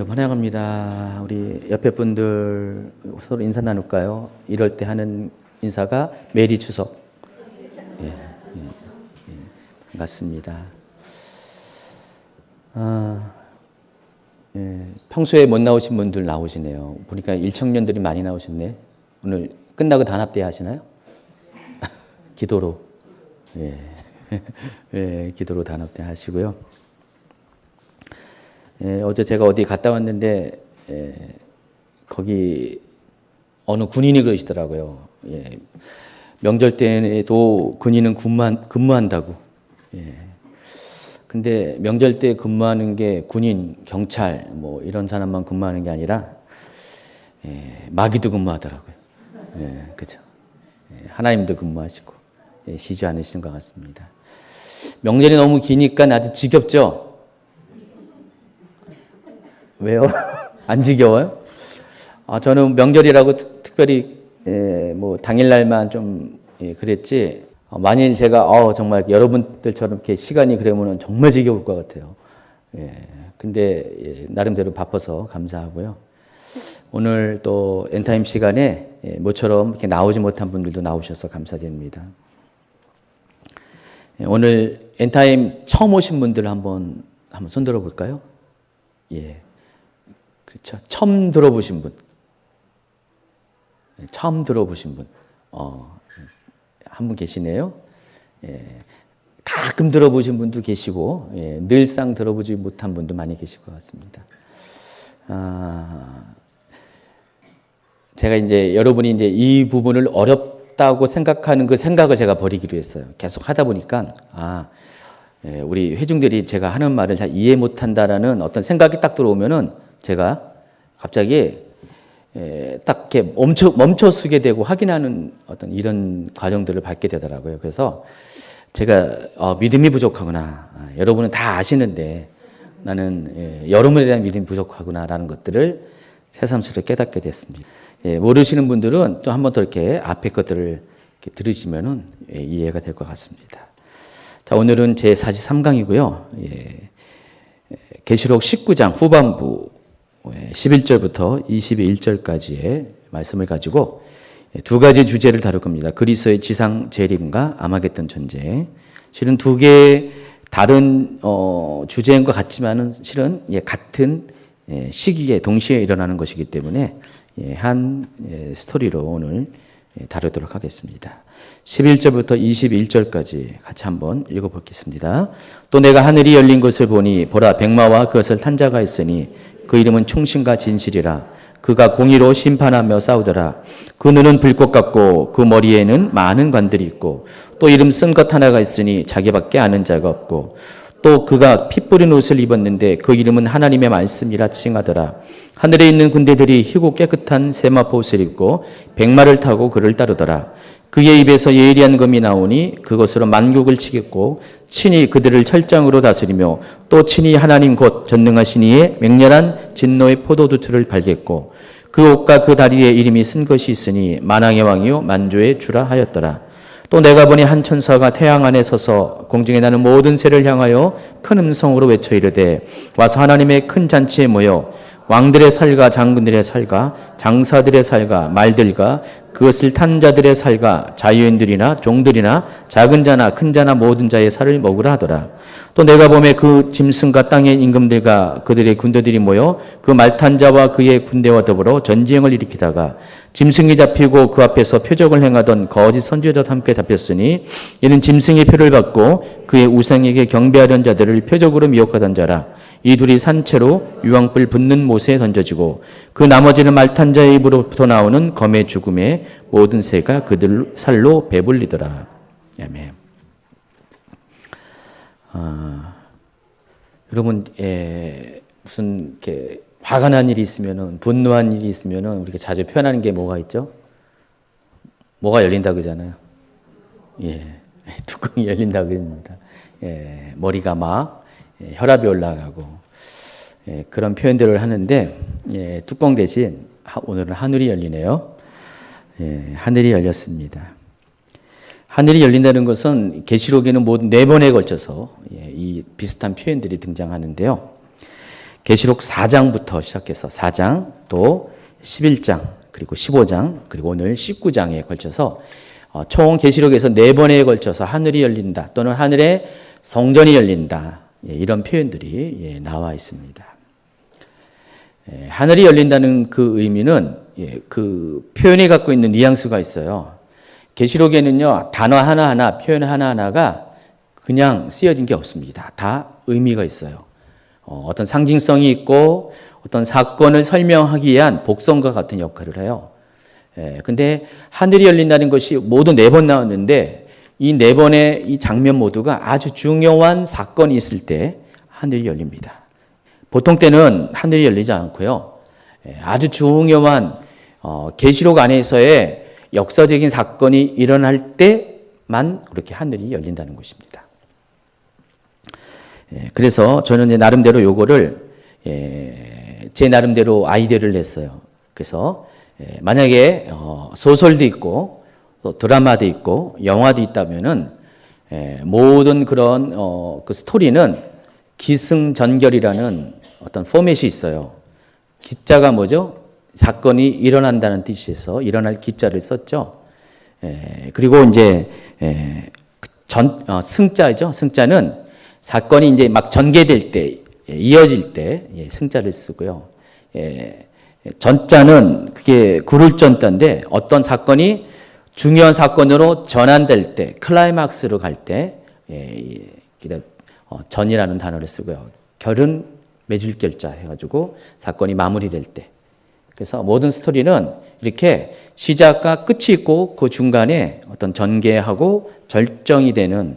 여러분 환영합니다. 우리 옆에 분들 서로 인사 나눌까요? 이럴 때 하는 인사가 메리 추석. 예, 반갑습니다. 평소에 못 나오신 분들 나오시네요. 보니까 일청년들이 많이 나오셨네. 오늘 끝나고 단합대회 하시나요? 기도로. 기도로 단합대회 하시고요. 어제 제가 어디 갔다 왔는데 거기 어느 군인이 그러시더라고요. 명절 때에도 군인은 근무한다고. 근데 명절 때 근무하는 게 군인, 경찰 뭐 이런 사람만 근무하는 게 아니라 마귀도 근무하더라고요. 그죠? 하나님도 근무하시고 쉬지 않으시는 것 같습니다. 명절이 너무 기니까 아주 지겹죠? 왜요? 안 지겨워요? 저는 명절이라고 특별히 뭐 당일날만 좀 그랬지. 만일 제가 정말 여러분들처럼 이렇게 시간이 그러면은 정말 지겨울 것 같아요. 근데 나름대로 바빠서 감사하고요. 오늘 또 엔타임 시간에 모처럼 이렇게 나오지 못한 분들도 나오셔서 감사드립니다. 오늘 엔타임 처음 오신 분들 한번 손 들어 볼까요? 그렇죠. 처음 들어보신 분. 처음 들어보신 분. 한 분 계시네요. 가끔 들어보신 분도 계시고, 늘상 들어보지 못한 분도 많이 계실 것 같습니다. 제가 이제 여러분이 이제 이 부분을 어렵다고 생각하는 그 생각을 제가 버리기로 했어요. 계속 하다 보니까, 우리 회중들이 제가 하는 말을 잘 이해 못 한다라는 어떤 생각이 딱 들어오면은 제가 갑자기 딱 이렇게 멈춰서게 되고 확인하는 어떤 이런 과정들을 밟게 되더라고요. 그래서 제가 믿음이 부족하구나. 여러분은 다 아시는데 나는 여러분에 대한 믿음이 부족하구나라는 것들을 새삼스레 깨닫게 됐습니다. 모르시는 분들은 또 한 번 더 이렇게 앞에 것들을 이렇게 들으시면은 이해가 될 것 같습니다. 자, 오늘은 제 43강이고요. 계시록 19장 후반부 11절부터 21절까지의 말씀을 가지고 두 가지 주제를 다룰 겁니다. 그리스도의 지상 재림과 아마겟돈 전쟁. 실은 두 개의 다른 주제인 것 같지만은 실은 같은 시기에 동시에 일어나는 것이기 때문에 한 스토리로 오늘 다루도록 하겠습니다. 11절부터 21절까지 같이 한번 읽어보겠습니다. 또 내가 하늘이 열린 것을 보니 보라 백마와 그것을 탄 자가 있으니 그 이름은 충신과 진실이라. 그가 공의로 심판하며 싸우더라. 그 눈은 불꽃 같고 그 머리에는 많은 관들이 있고 또 이름 쓴 것 하나가 있으니 자기밖에 아는 자가 없고 또 그가 피 뿌린 옷을 입었는데 그 이름은 하나님의 말씀이라 칭하더라. 하늘에 있는 군대들이 희고 깨끗한 세마포 옷을 입고 백마를 타고 그를 따르더라. 그의 입에서 예리한 검이 나오니 그것으로 만국을 치겠고 친히 그들을 철장으로 다스리며 또 친히 하나님 곧 전능하신 이의 맹렬한 진노의 포도두틀을 발겠고 그 옷과 그 다리에 이름이 쓴 것이 있으니 만왕의 왕이요 만주의 주라 하였더라. 또 내가 보니 한 천사가 태양 안에 서서 공중에 나는 모든 새를 향하여 큰 음성으로 외쳐 이르되 와서 하나님의 큰 잔치에 모여 왕들의 살과 장군들의 살과 장사들의 살과 말들과 그것을 탄 자들의 살과 자유인들이나 종들이나 작은 자나 큰 자나 모든 자의 살을 먹으라 하더라. 또 내가 보매 그 짐승과 땅의 임금들과 그들의 군대들이 모여 그 말 탄 자와 그의 군대와 더불어 전쟁을 일으키다가 짐승이 잡히고 그 앞에서 표적을 행하던 거짓 선지자도 함께 잡혔으니 이는 짐승의 표를 받고 그의 우상에게 경배하던 자들을 표적으로 미혹하던 자라. 이 둘이 산채로 유황불 붙는 못에 던져지고 그 나머지는 말탄 자의 입으로부터 나오는 검의 죽음에 모든 새가 그들 살로 배불리더라. 아멘. 여러분, 무슨 이렇게 화가 난 일이 있으면은 분노한 일이 있으면은 우리가 자주 표현하는 게 뭐가 있죠? 뭐가 열린다 그러잖아요. 뚜껑이 열린다 그럽니다. 머리가 막 혈압이 올라가고 그런 표현들을 하는데 뚜껑 대신 오늘은 하늘이 열리네요. 하늘이 열렸습니다. 하늘이 열린다는 것은 계시록에는 모두 4번에 걸쳐서 이 비슷한 표현들이 등장하는데요. 계시록 4장부터 1장부터 시작해서 4장, 또 11장, 그리고 15장, 그리고 오늘 19장에 걸쳐서 총 계시록에서 4번에 걸쳐서 하늘이 열린다 또는 하늘의 성전이 열린다, 이런 표현들이 나와 있습니다. 하늘이 열린다는 그 의미는 그 표현이 갖고 있는 뉘앙스가 있어요. 계시록에는요, 단어 하나하나, 표현 하나하나가 그냥 쓰여진 게 없습니다. 다 의미가 있어요. 어떤 상징성이 있고 어떤 사건을 설명하기 위한 복선과 같은 역할을 해요. 근데 하늘이 열린다는 것이 모두 4번 나왔는데 이 4번의 이 장면 모두가 아주 중요한 사건이 있을 때 하늘이 열립니다. 보통 때는 하늘이 열리지 않고요. 아주 중요한 계시록 안에서의 역사적인 사건이 일어날 때만 그렇게 하늘이 열린다는 것입니다. 그래서 저는 나름대로 요거를 제 나름대로 아이디어를 냈어요. 그래서 만약에 소설도 있고 또 드라마도 있고 영화도 있다면은 모든 그런 그 스토리는 기승전결이라는 어떤 포맷이 있어요. 기자가 뭐죠? 사건이 일어난다는 뜻에서 일어날 기자를 썼죠. 그리고 이제 승자죠. 승자는 사건이 이제 막 전개될 때, 이어질 때 승자를 쓰고요. 전자는 그게 구를 전자인데 어떤 사건이 중요한 사건으로 전환될 때, 클라이막스로 갈 때 전이라는 단어를 쓰고요. 결은 맺을 결자 해가지고 사건이 마무리될 때. 그래서 모든 스토리는 이렇게 시작과 끝이 있고 그 중간에 어떤 전개하고 절정이 되는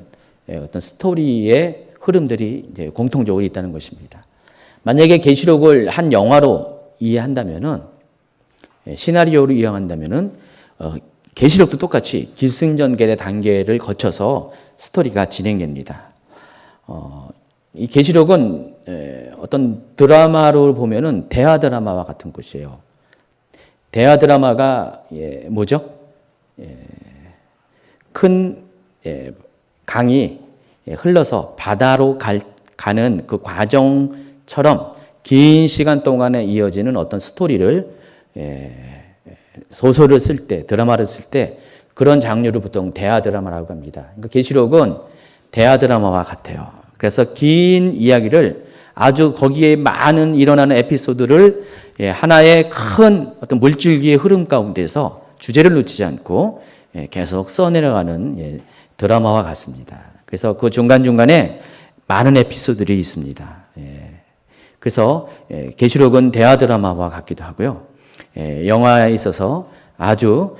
어떤 스토리의 흐름들이 이제 공통적으로 있다는 것입니다. 만약에 계시록을 한 영화로 이해한다면은, 시나리오로 이해한다면은 계시록도 똑같이 기승전결의 단계를 거쳐서 스토리가 진행됩니다. 이 계시록은 어떤 드라마로 보면은 대하 드라마와 같은 것이에요. 대하 드라마가 뭐죠? 큰 강이 흘러서 바다로 가는 그 과정처럼 긴 시간 동안에 이어지는 어떤 스토리를 소설을 쓸 때, 드라마를 쓸 때 그런 장르를 보통 대하 드라마라고 합니다. 그러니까 계시록은 대하 드라마와 같아요. 그래서 긴 이야기를 아주 거기에 많은 일어나는 에피소드를 하나의 큰 어떤 물줄기의 흐름 가운데서 주제를 놓치지 않고 계속 써내려가는 드라마와 같습니다. 그래서 그 중간중간에 많은 에피소드들이 있습니다. 그래서 계시록은 대하 드라마와 같기도 하고요. 영화에 있어서 아주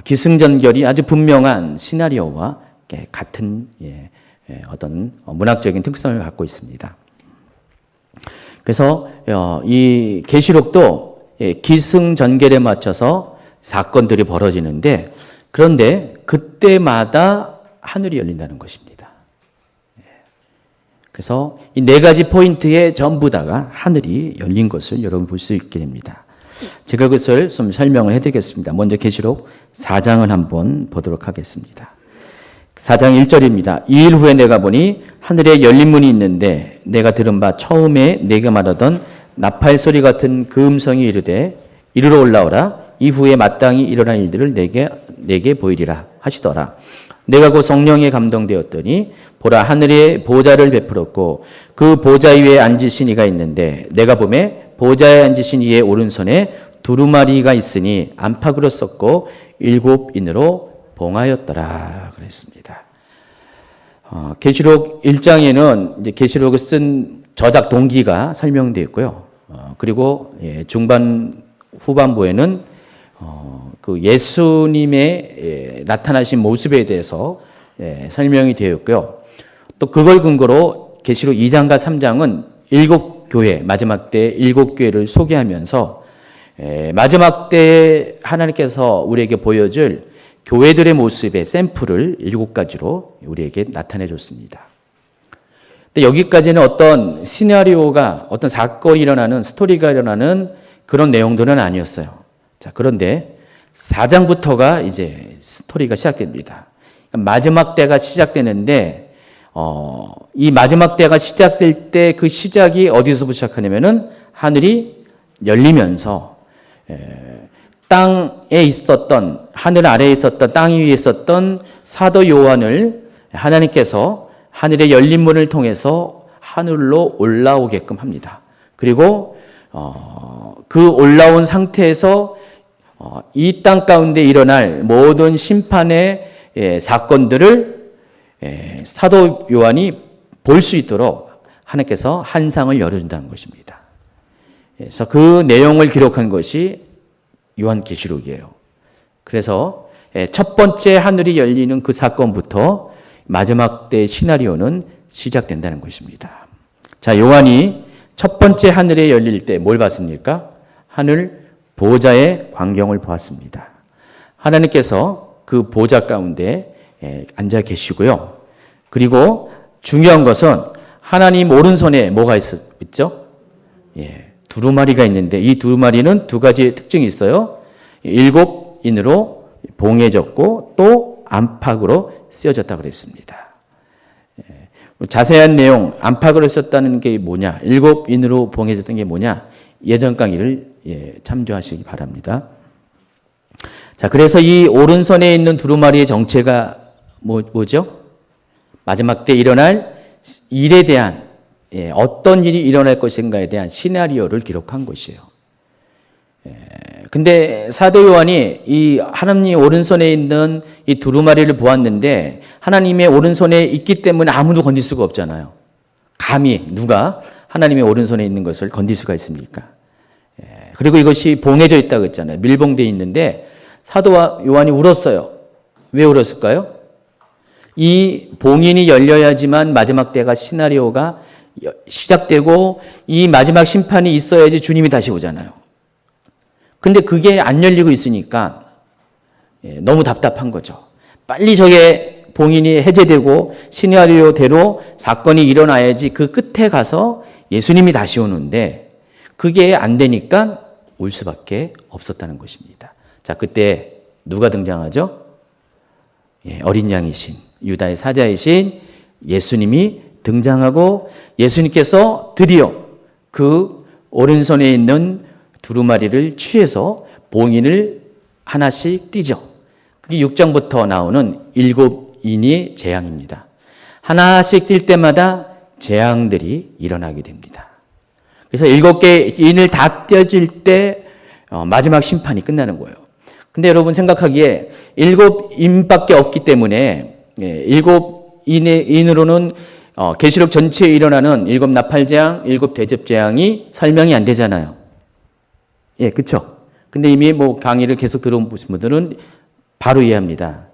기승전결이 아주 분명한 시나리오와 같은 어떤 문학적인 특성을 갖고 있습니다. 그래서 이 계시록도 기승전결에 맞춰서 사건들이 벌어지는데, 그런데 그때마다 하늘이 열린다는 것입니다. 그래서 이 4가지 포인트에 전부 다가 하늘이 열린 것을 여러분 볼 수 있게 됩니다. 제가 그것을 좀 설명을 해드리겠습니다. 먼저 계시록 4장을 한번 보도록 하겠습니다. 4장 1절입니다. 2일 후에 내가 보니 하늘에 열린 문이 있는데 내가 들은 바 처음에 내게 말하던 나팔 소리 같은 그 음성이 이르되 이리로 올라오라. 이후에 마땅히 일어날 일들을 내게 보이리라 하시더라. 내가 곧 성령에 감동되었더니 보라, 하늘에 보좌를 베풀었고 그 보좌 위에 앉으신 이가 있는데 내가 보매 보좌에 앉으신 이의 오른손에 두루마리가 있으니 안팎으로 썼고 7인으로 봉하였더라 그랬습니다. 계시록 1장에는 이제 계시록을 쓴 저작 동기가 설명되어 있고요. 그리고 중반 후반부에는 그 예수님의 나타나신 모습에 대해서 설명이 되어 있고요. 또 그걸 근거로 계시록 2장과 3장은 7교회, 마지막 때 7교회를 소개하면서 마지막 때 하나님께서 우리에게 보여줄 교회들의 모습의 샘플을 7가지로 우리에게 나타내 줬습니다. 근데 여기까지는 어떤 시나리오가, 어떤 사건이 일어나는, 스토리가 일어나는 그런 내용들은 아니었어요. 자, 그런데 4장부터가 이제 스토리가 시작됩니다. 마지막 때가 시작되는데, 이 마지막 때가 시작될 때 그 시작이 어디서부터 시작하냐면은 하늘이 열리면서 땅에 있었던, 하늘 아래에 있었던, 땅 위에 있었던 사도 요한을 하나님께서 하늘의 열린 문을 통해서 하늘로 올라오게끔 합니다. 그리고 그 올라온 상태에서 이 땅 가운데 일어날 모든 심판의 사건들을 사도 요한이 볼 수 있도록 하나님께서 한상을 열어준다는 것입니다. 그래서 그 내용을 기록한 것이 요한계시록이에요. 그래서 첫 번째 하늘이 열리는 그 사건부터 마지막 때 시나리오는 시작된다는 것입니다. 자, 요한이 첫 번째 하늘에 열릴 때 뭘 봤습니까? 하늘 보좌의 광경을 보았습니다. 하나님께서 그 보좌 가운데 앉아 계시고요. 그리고 중요한 것은 하나님 오른손에 뭐가 있죠? 두루마리가 있는데 이 두루마리는 두 가지 특징이 있어요. 7인으로 봉해졌고 또 안팎으로 쓰여졌다고 그랬습니다. 자세한 내용, 안팎으로 썼다는 게 뭐냐, 7인으로 봉해졌던 게 뭐냐, 예전 강의를 참조하시기 바랍니다. 자, 그래서 이 오른손에 있는 두루마리의 정체가 뭐죠? 마지막 때 일어날 일에 대한, 어떤 일이 일어날 것인가에 대한 시나리오를 기록한 것이에요. 근데 사도 요한이 이 하나님 오른손에 있는 이 두루마리를 보았는데 하나님의 오른손에 있기 때문에 아무도 건질 수가 없잖아요. 감히 누가 하나님의 오른손에 있는 것을 건질 수가 있습니까? 그리고 이것이 봉해져 있다고 했잖아요. 밀봉되어 있는데 사도 요한이 울었어요. 왜 울었을까요? 이 봉인이 열려야지만 마지막 때가 시나리오가 시작되고 이 마지막 심판이 있어야지 주님이 다시 오잖아요. 근데 그게 안 열리고 있으니까 너무 답답한 거죠. 빨리 저게 봉인이 해제되고 시나리오대로 사건이 일어나야지 그 끝에 가서 예수님이 다시 오는데 그게 안 되니까 올 수밖에 없었다는 것입니다. 자, 그때 누가 등장하죠? 어린 양이신 유다의 사자이신 예수님이 등장하고 예수님께서 드디어 그 오른손에 있는 두루마리를 취해서 봉인을 하나씩 띄죠. 그게 6장부터 나오는 7인의 재앙입니다. 하나씩 뛸 때마다 재앙들이 일어나게 됩니다. 그래서 7개 인을 다 떼어질 때 마지막 심판이 끝나는 거예요. 근데 여러분 생각하기에 7인밖에 없기 때문에 7인으로는 계시록 전체에 일어나는 7 나팔재앙, 7 대접재앙이 설명이 안 되잖아요. 그렇죠. 근데 이미 강의를 계속 들어온 분들은 바로 이해합니다.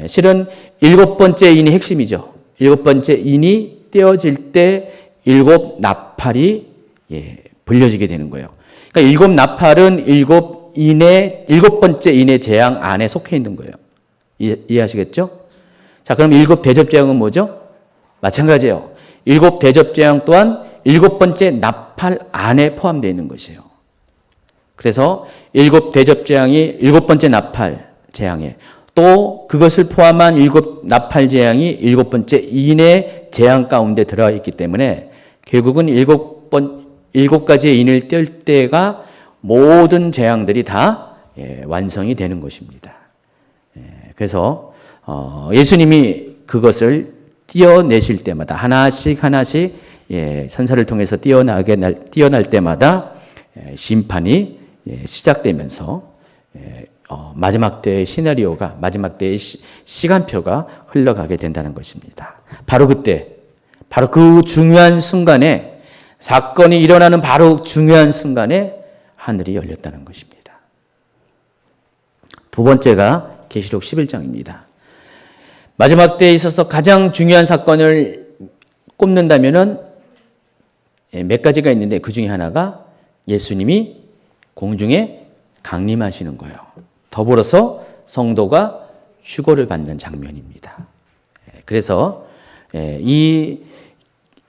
실은 7번째 인이 핵심이죠. 7번째 인이 떼어질 때 7 나팔이 불려지게 되는 거예요. 그러니까 7 나팔은 7번째 인의 재앙 안에 속해 있는 거예요. 이해하시겠죠? 자, 그럼 7 대접재앙은 뭐죠? 마찬가지예요. 7 대접재앙 또한 7번째 나팔 안에 포함되어 있는 것이에요. 그래서 7 대접재앙이 7번째 나팔 재앙에 또 그것을 포함한 7 나팔 재앙이 7번째 인의 재앙 가운데 들어가 있기 때문에 결국은 7가지의 인을 뗄 때가 모든 재앙들이 다 완성이 되는 것입니다. 그래서 예수님이 그것을 띄어내실 때마다 하나씩 선사를 통해서 띄어날 때마다 심판이 시작되면서 마지막 때의 시나리오가 마지막 때의 시간표가 흘러가게 된다는 것입니다. 바로 그때 바로 그 중요한 순간에 사건이 일어나는 바로 중요한 순간에 하늘이 열렸다는 것입니다. 두 번째가 계시록 11장입니다. 마지막 때에 있어서 가장 중요한 사건을 꼽는다면은 몇 가지가 있는데 그 중에 하나가 예수님이 공중에 강림하시는 거예요. 더불어서 성도가 휴거를 받는 장면입니다. 그래서 이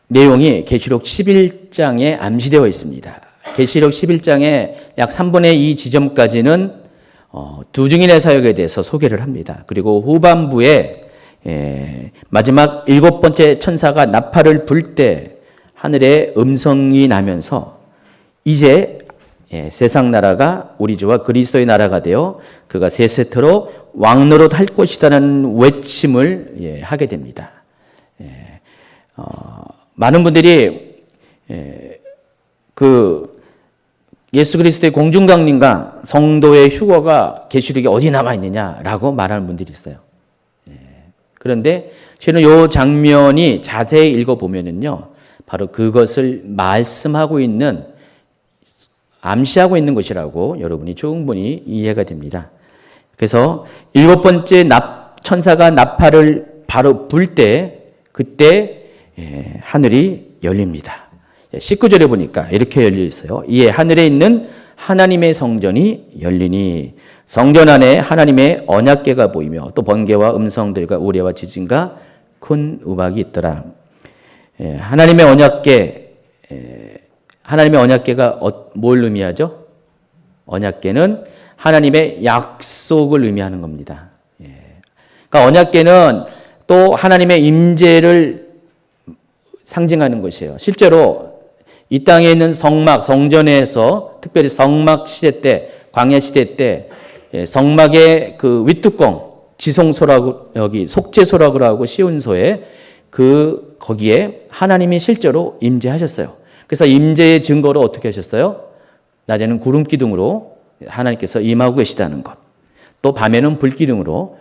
내용이 계시록 11장에 암시되어 있습니다. 계시록 11장의 약 3분의 2 지점까지는 두 증인의 사역에 대해서 소개를 합니다. 그리고 후반부에 마지막 7번째 천사가 나팔을 불 때 하늘에 음성이 나면서 이제 세상 나라가 우리 주와 그리스도의 나라가 되어 그가 세세토록 왕노릇 할 것이다라는 외침을 하게 됩니다. 많은 분들이 그 예수 그리스도의 공중강림과 성도의 휴거가 계시록에 어디 나와 있느냐라고 말하는 분들이 있어요. 그런데 실은 이 장면이 자세히 읽어보면은요, 바로 그것을 말씀하고 있는, 암시하고 있는 것이라고 여러분이 충분히 이해가 됩니다. 그래서 7번째 천사가 나팔을 바로 불 때, 그때 하늘이 열립니다. 19절에 보니까 이렇게 열려 있어요. 이에 하늘에 있는 하나님의 성전이 열리니 성전 안에 하나님의 언약궤가 보이며 또 번개와 음성들과 우레와 지진과 큰 우박이 있더라. 하나님의 언약궤가 뭘 의미하죠? 언약궤는 하나님의 약속을 의미하는 겁니다. 그러니까 언약궤는 또 하나님의 임재를 상징하는 것이에요. 실제로 이 땅에 있는 성전에서 특별히 성막 시대 때, 광야 시대 때 성막의 그 윗뚜껑, 지성소라고, 여기 속죄소라고 하고 시온소에 거기에 하나님이 실제로 임재하셨어요. 그래서 임재의 증거로 어떻게 하셨어요? 낮에는 구름 기둥으로 하나님께서 임하고 계시다는 것, 또 밤에는 불 기둥으로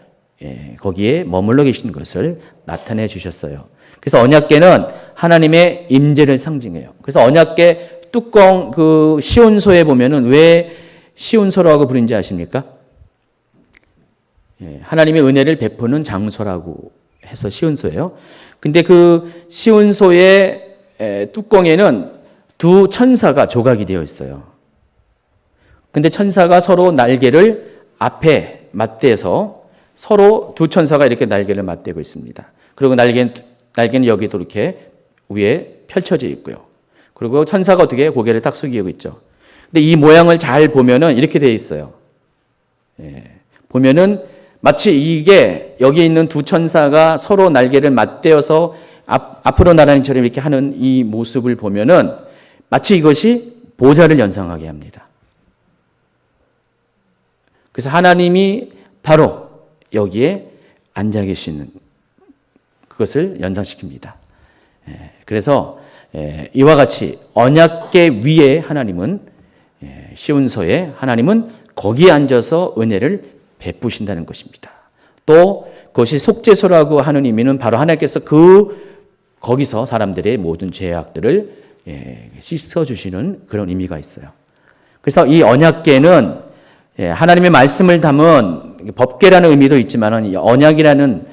거기에 머물러 계신 것을 나타내 주셨어요. 그래서 언약궤는 하나님의 임재를 상징해요. 그래서 언약궤 뚜껑 그 시온소에 보면은 왜 시온소라고 부르는지 아십니까? 하나님의 은혜를 베푸는 장소라고 해서 시온소예요. 근데 그 시온소의 뚜껑에는 두 천사가 조각이 되어 있어요. 근데 천사가 서로 날개를 앞에 맞대서 서로 두 천사가 이렇게 날개를 맞대고 있습니다. 그리고 날개는 여기도 이렇게 위에 펼쳐져 있고요. 그리고 천사가 어떻게 고개를 딱 숙이고 있죠. 근데 이 모양을 잘 보면은 이렇게 되어 있어요. 보면은 마치 이게 여기 있는 두 천사가 서로 날개를 맞대어서 앞으로 나라는 처럼 이렇게 하는 이 모습을 보면은 마치 이것이 보좌를 연상하게 합니다. 그래서 하나님이 바로 여기에 앉아 계시는 그것을 연상시킵니다. 그래서 이와 같이 언약궤 위에 하나님은 시온소에 하나님은 거기에 앉아서 은혜를 베푸신다는 것입니다. 또 그것이 속죄소라고 하는 의미는 바로 하나님께서 거기서 사람들의 모든 죄악들을 씻어주시는 그런 의미가 있어요. 그래서 이 언약궤는 하나님의 말씀을 담은 법궤라는 의미도 있지만 언약이라는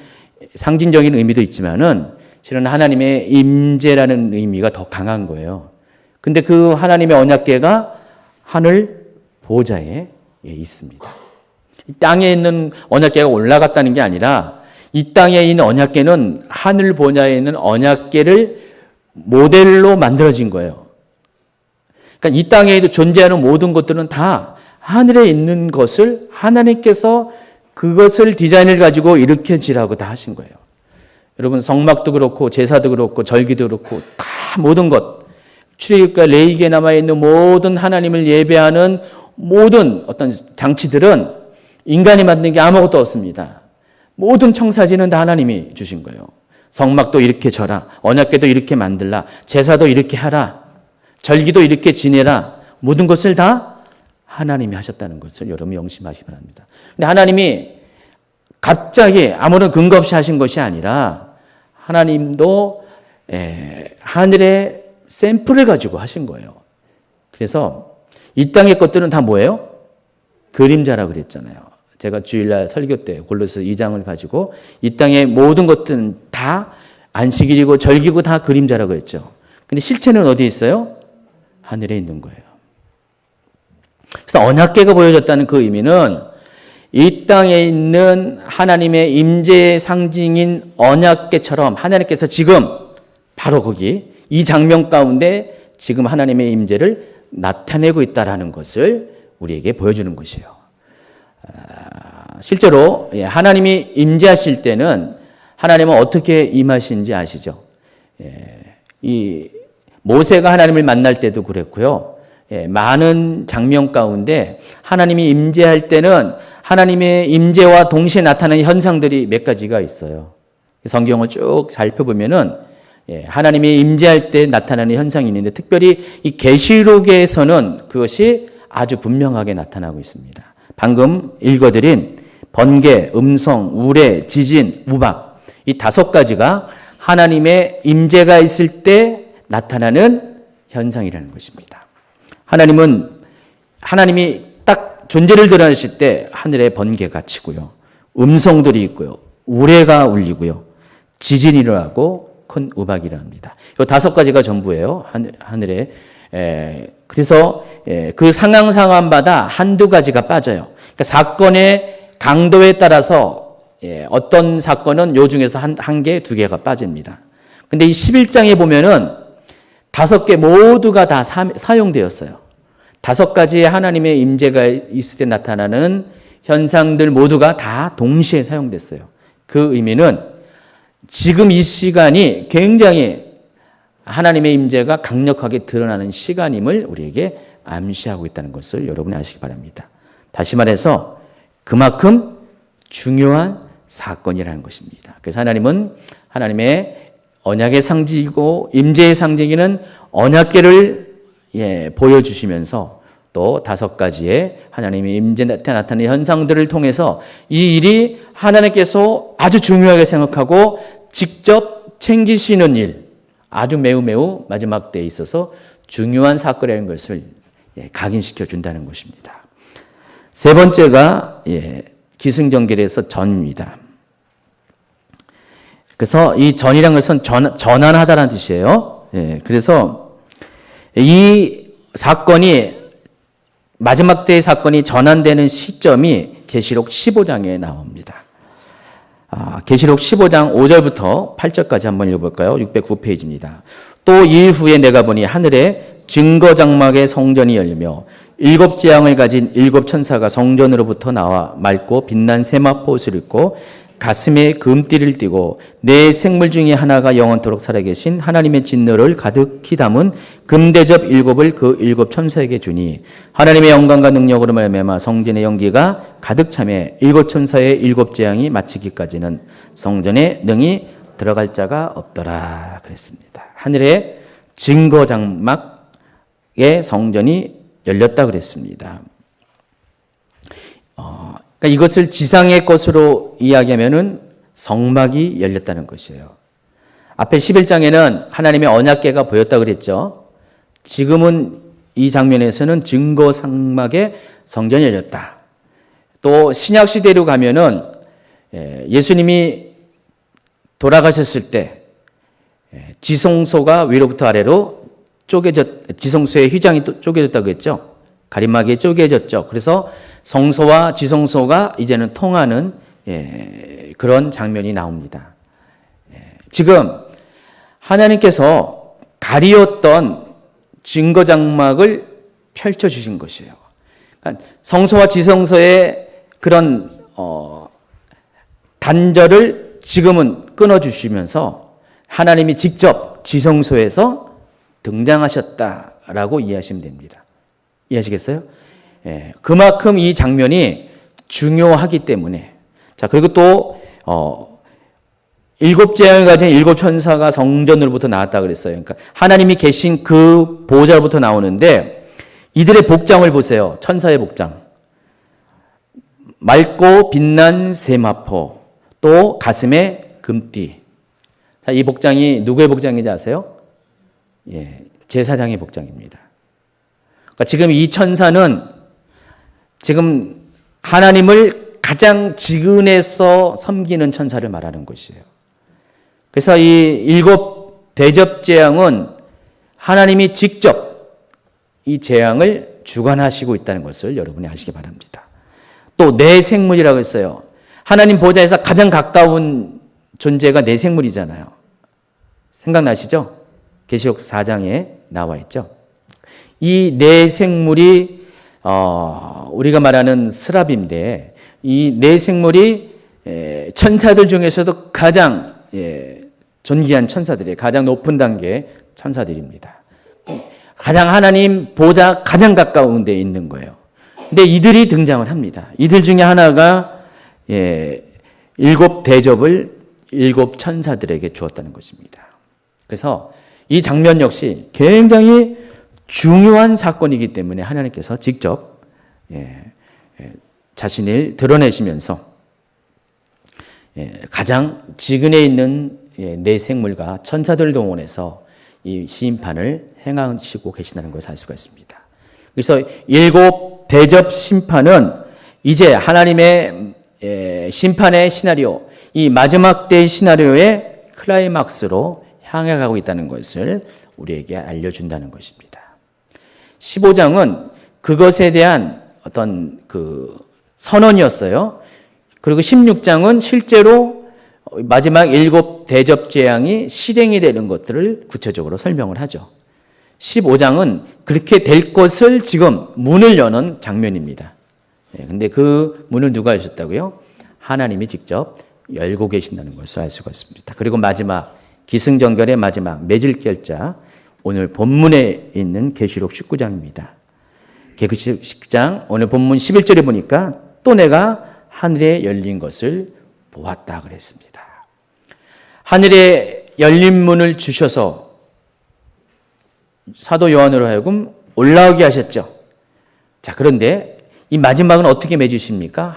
상징적인 의미도 있지만은 실은 하나님의 임재라는 의미가 더 강한 거예요. 근데 그 하나님의 언약궤가 하늘 보좌에 있습니다. 이 땅에 있는 언약궤가 올라갔다는 게 아니라 이 땅에 있는 언약궤는 하늘 보좌에 있는 언약궤를 모델로 만들어진 거예요. 그러니까 이 땅에 존재하는 모든 것들은 다 하늘에 있는 것을 하나님께서 그것을 디자인을 가지고 이렇게 지라고 다 하신 거예요. 여러분 성막도 그렇고 제사도 그렇고 절기도 그렇고 다 모든 것, 출애굽과 레위기에 남아있는 모든 하나님을 예배하는 모든 어떤 장치들은 인간이 만든 게 아무것도 없습니다. 모든 청사진은 다 하나님이 주신 거예요. 성막도 이렇게 져라, 언약궤도 이렇게 만들라, 제사도 이렇게 하라, 절기도 이렇게 지내라, 모든 것을 다 하나님이 하셨다는 것을 여러분 명심하시기 바랍니다. 근데 하나님이 갑자기 아무런 근거 없이 하신 것이 아니라 하나님도 하늘의 샘플을 가지고 하신 거예요. 그래서 이 땅의 것들은 다 뭐예요? 그림자라고 그랬잖아요. 제가 주일날 설교 때 골로새 2장을 가지고 이 땅의 모든 것들은 다 안식일이고 절기고 다 그림자라고 했죠. 근데 실체는 어디에 있어요? 하늘에 있는 거예요. 그래서 언약궤가 보여졌다는 그 의미는 이 땅에 있는 하나님의 임재의 상징인 언약궤처럼 하나님께서 지금 바로 거기 이 장면 가운데 지금 하나님의 임재를 나타내고 있다는 것을 우리에게 보여주는 것이에요. 실제로 하나님이 임재하실 때는 하나님은 어떻게 임하신지 아시죠? 이 모세가 하나님을 만날 때도 그랬고요. 많은 장면 가운데 하나님이 임재할 때는 하나님의 임재와 동시에 나타나는 현상들이 몇 가지가 있어요. 성경을 쭉 살펴보면은 하나님이 임재할 때 나타나는 현상이 있는데 특별히 이 계시록에서는 그것이 아주 분명하게 나타나고 있습니다. 방금 읽어드린 번개, 음성, 우레, 지진, 우박 이 5가지가 하나님의 임재가 있을 때 나타나는 현상이라는 것입니다. 하나님이 딱 존재를 드러내실 때 하늘에 번개가 치고요. 음성들이 있고요. 우레가 울리고요. 지진이 일어나고 큰 우박이 일어납니다. 이 5가지가 전부예요. 하늘에. 그래서 그 상황마다 한두 가지가 빠져요. 그러니까 사건의 강도에 따라서 어떤 사건은 요 중에서 한 개, 2개가 빠집니다. 근데 이 11장에 보면은 5개 모두가 다 사용되었어요. 5가지의 하나님의 임재가 있을 때 나타나는 현상들 모두가 다 동시에 사용됐어요. 그 의미는 지금 이 시간이 굉장히 하나님의 임재가 강력하게 드러나는 시간임을 우리에게 암시하고 있다는 것을 여러분이 아시기 바랍니다. 다시 말해서 그만큼 중요한 사건이라는 것입니다. 그래서 하나님은 하나님의 언약의 상징이고 임재의 상징이는 언약궤를 보여주시면서 또 5가지의 하나님의 임재 나타나는 현상들을 통해서 이 일이 하나님께서 아주 중요하게 생각하고 직접 챙기시는 일, 아주 매우 마지막 때에 있어서 중요한 사건이라는 것을 각인시켜 준다는 것입니다. 세 번째가 기승전결에서 전입니다. 그래서 이 전이라는 것은 전환하다라는 뜻이에요. 그래서 이 사건이 마지막 때의 사건이 전환되는 시점이 계시록 15장에 나옵니다. 계시록 15장 5절부터 8절까지 한번 읽어볼까요? 609페이지입니다. 또 이후에 내가 보니 하늘에 증거장막의 성전이 열리며 7 재앙을 가진 7 천사가 성전으로부터 나와 맑고 빛난 세마포옷을 입고 가슴에 금띠를 띠고 네 생물 중에 하나가 영원토록 살아계신 하나님의 진노를 가득히 담은 금대접 7을 그 7 천사에게 주니 하나님의 영광과 능력으로 말미암아 성전의 연기가 가득 차매 7 천사의 7 재앙이 마치기까지는 성전에 능히 들어갈 자가 없더라 그랬습니다. 하늘의 증거장막의 성전이 열렸다 그랬습니다. 그러니까 이것을 지상의 것으로 이야기하면은 성막이 열렸다는 것이에요. 앞에 11장에는 하나님의 언약궤가 보였다 그랬죠. 지금은 이 장면에서는 증거장막의 성전이 열렸다. 또 신약 시대로 가면은 예수님이 돌아가셨을 때 지성소가 위로부터 아래로 지성소의 휘장이 쪼개졌다고 했죠. 가림막이 쪼개졌죠. 그래서 성소와 지성소가 이제는 통하는 그런 장면이 나옵니다. 지금 하나님께서 가리었던 증거장막을 펼쳐주신 것이에요. 그러니까 성소와 지성소의 그런 단절을 지금은 끊어주시면서 하나님이 직접 지성소에서 등장하셨다라고 이해하시면 됩니다. 이해하시겠어요? 그만큼 이 장면이 중요하기 때문에. 자, 그리고 또 7 재앙을 가진 7 천사가 성전으로부터 나왔다 그랬어요. 그러니까 하나님이 계신 그 보좌로부터 나오는데 이들의 복장을 보세요. 천사의 복장. 맑고 빛난 세마포, 또 가슴에 금띠. 자, 이 복장이 누구의 복장인지 아세요? 제사장의 복장입니다. 그러니까 지금 이 천사는 지금 하나님을 가장 지근해서 섬기는 천사를 말하는 것이에요. 그래서 이 7 대접 재앙은 하나님이 직접 이 재앙을 주관하시고 있다는 것을 여러분이 아시기 바랍니다. 또 내 생물이라고 했어요. 하나님 보좌에서 가장 가까운 존재가 내 생물이잖아요. 생각나시죠? 계시록 4장에 나와 있죠. 이 내 생물이 우리가 말하는 스랍인데 이 내 생물이 천사들 중에서도 가장 존귀한 천사들이에요. 가장 높은 단계의 천사들입니다. 가장 하나님 보좌 가장 가까운 데 있는 거예요. 근데 이들이 등장을 합니다. 이들 중에 하나가 일곱 대접을 일곱 천사들에게 주었다는 것입니다. 그래서 이 장면 역시 굉장히 중요한 사건이기 때문에 하나님께서 직접 자신을 드러내시면서 가장 지근에 있는 내 생물과 천사들을 동원해서 이 심판을 행하시고 계신다는 것을 알 수가 있습니다. 그래서 일곱 대접 심판은 이제 하나님의 심판의 시나리오, 이 마지막 때의 시나리오의 클라이막스로 향해 가고 있다는 것을 우리에게 알려준다는 것입니다. 15장은 그것에 대한 어떤 그 선언이었어요. 그리고 16장은 실제로 마지막 일곱 대접 재앙이 실행이 되는 것들을 구체적으로 설명을 하죠. 15장은 그렇게 될 것을 지금 문을 여는 장면입니다. 근데 그 문을 누가 여셨다고요? 하나님이 직접 열고 계신다는 것을 알 수가 있습니다. 그리고 마지막 기승전결의 마지막 맺을 결자, 오늘 본문에 있는 계시록 19장입니다. 계시록 19장 오늘 본문 11절에 보니까 또 내가 하늘에 열린 것을 보았다 그랬습니다. 하늘에 열린 문을 주셔서 사도 요한으로 하여금 올라오게 하셨죠. 자, 그런데 이 마지막은 어떻게 맺으십니까?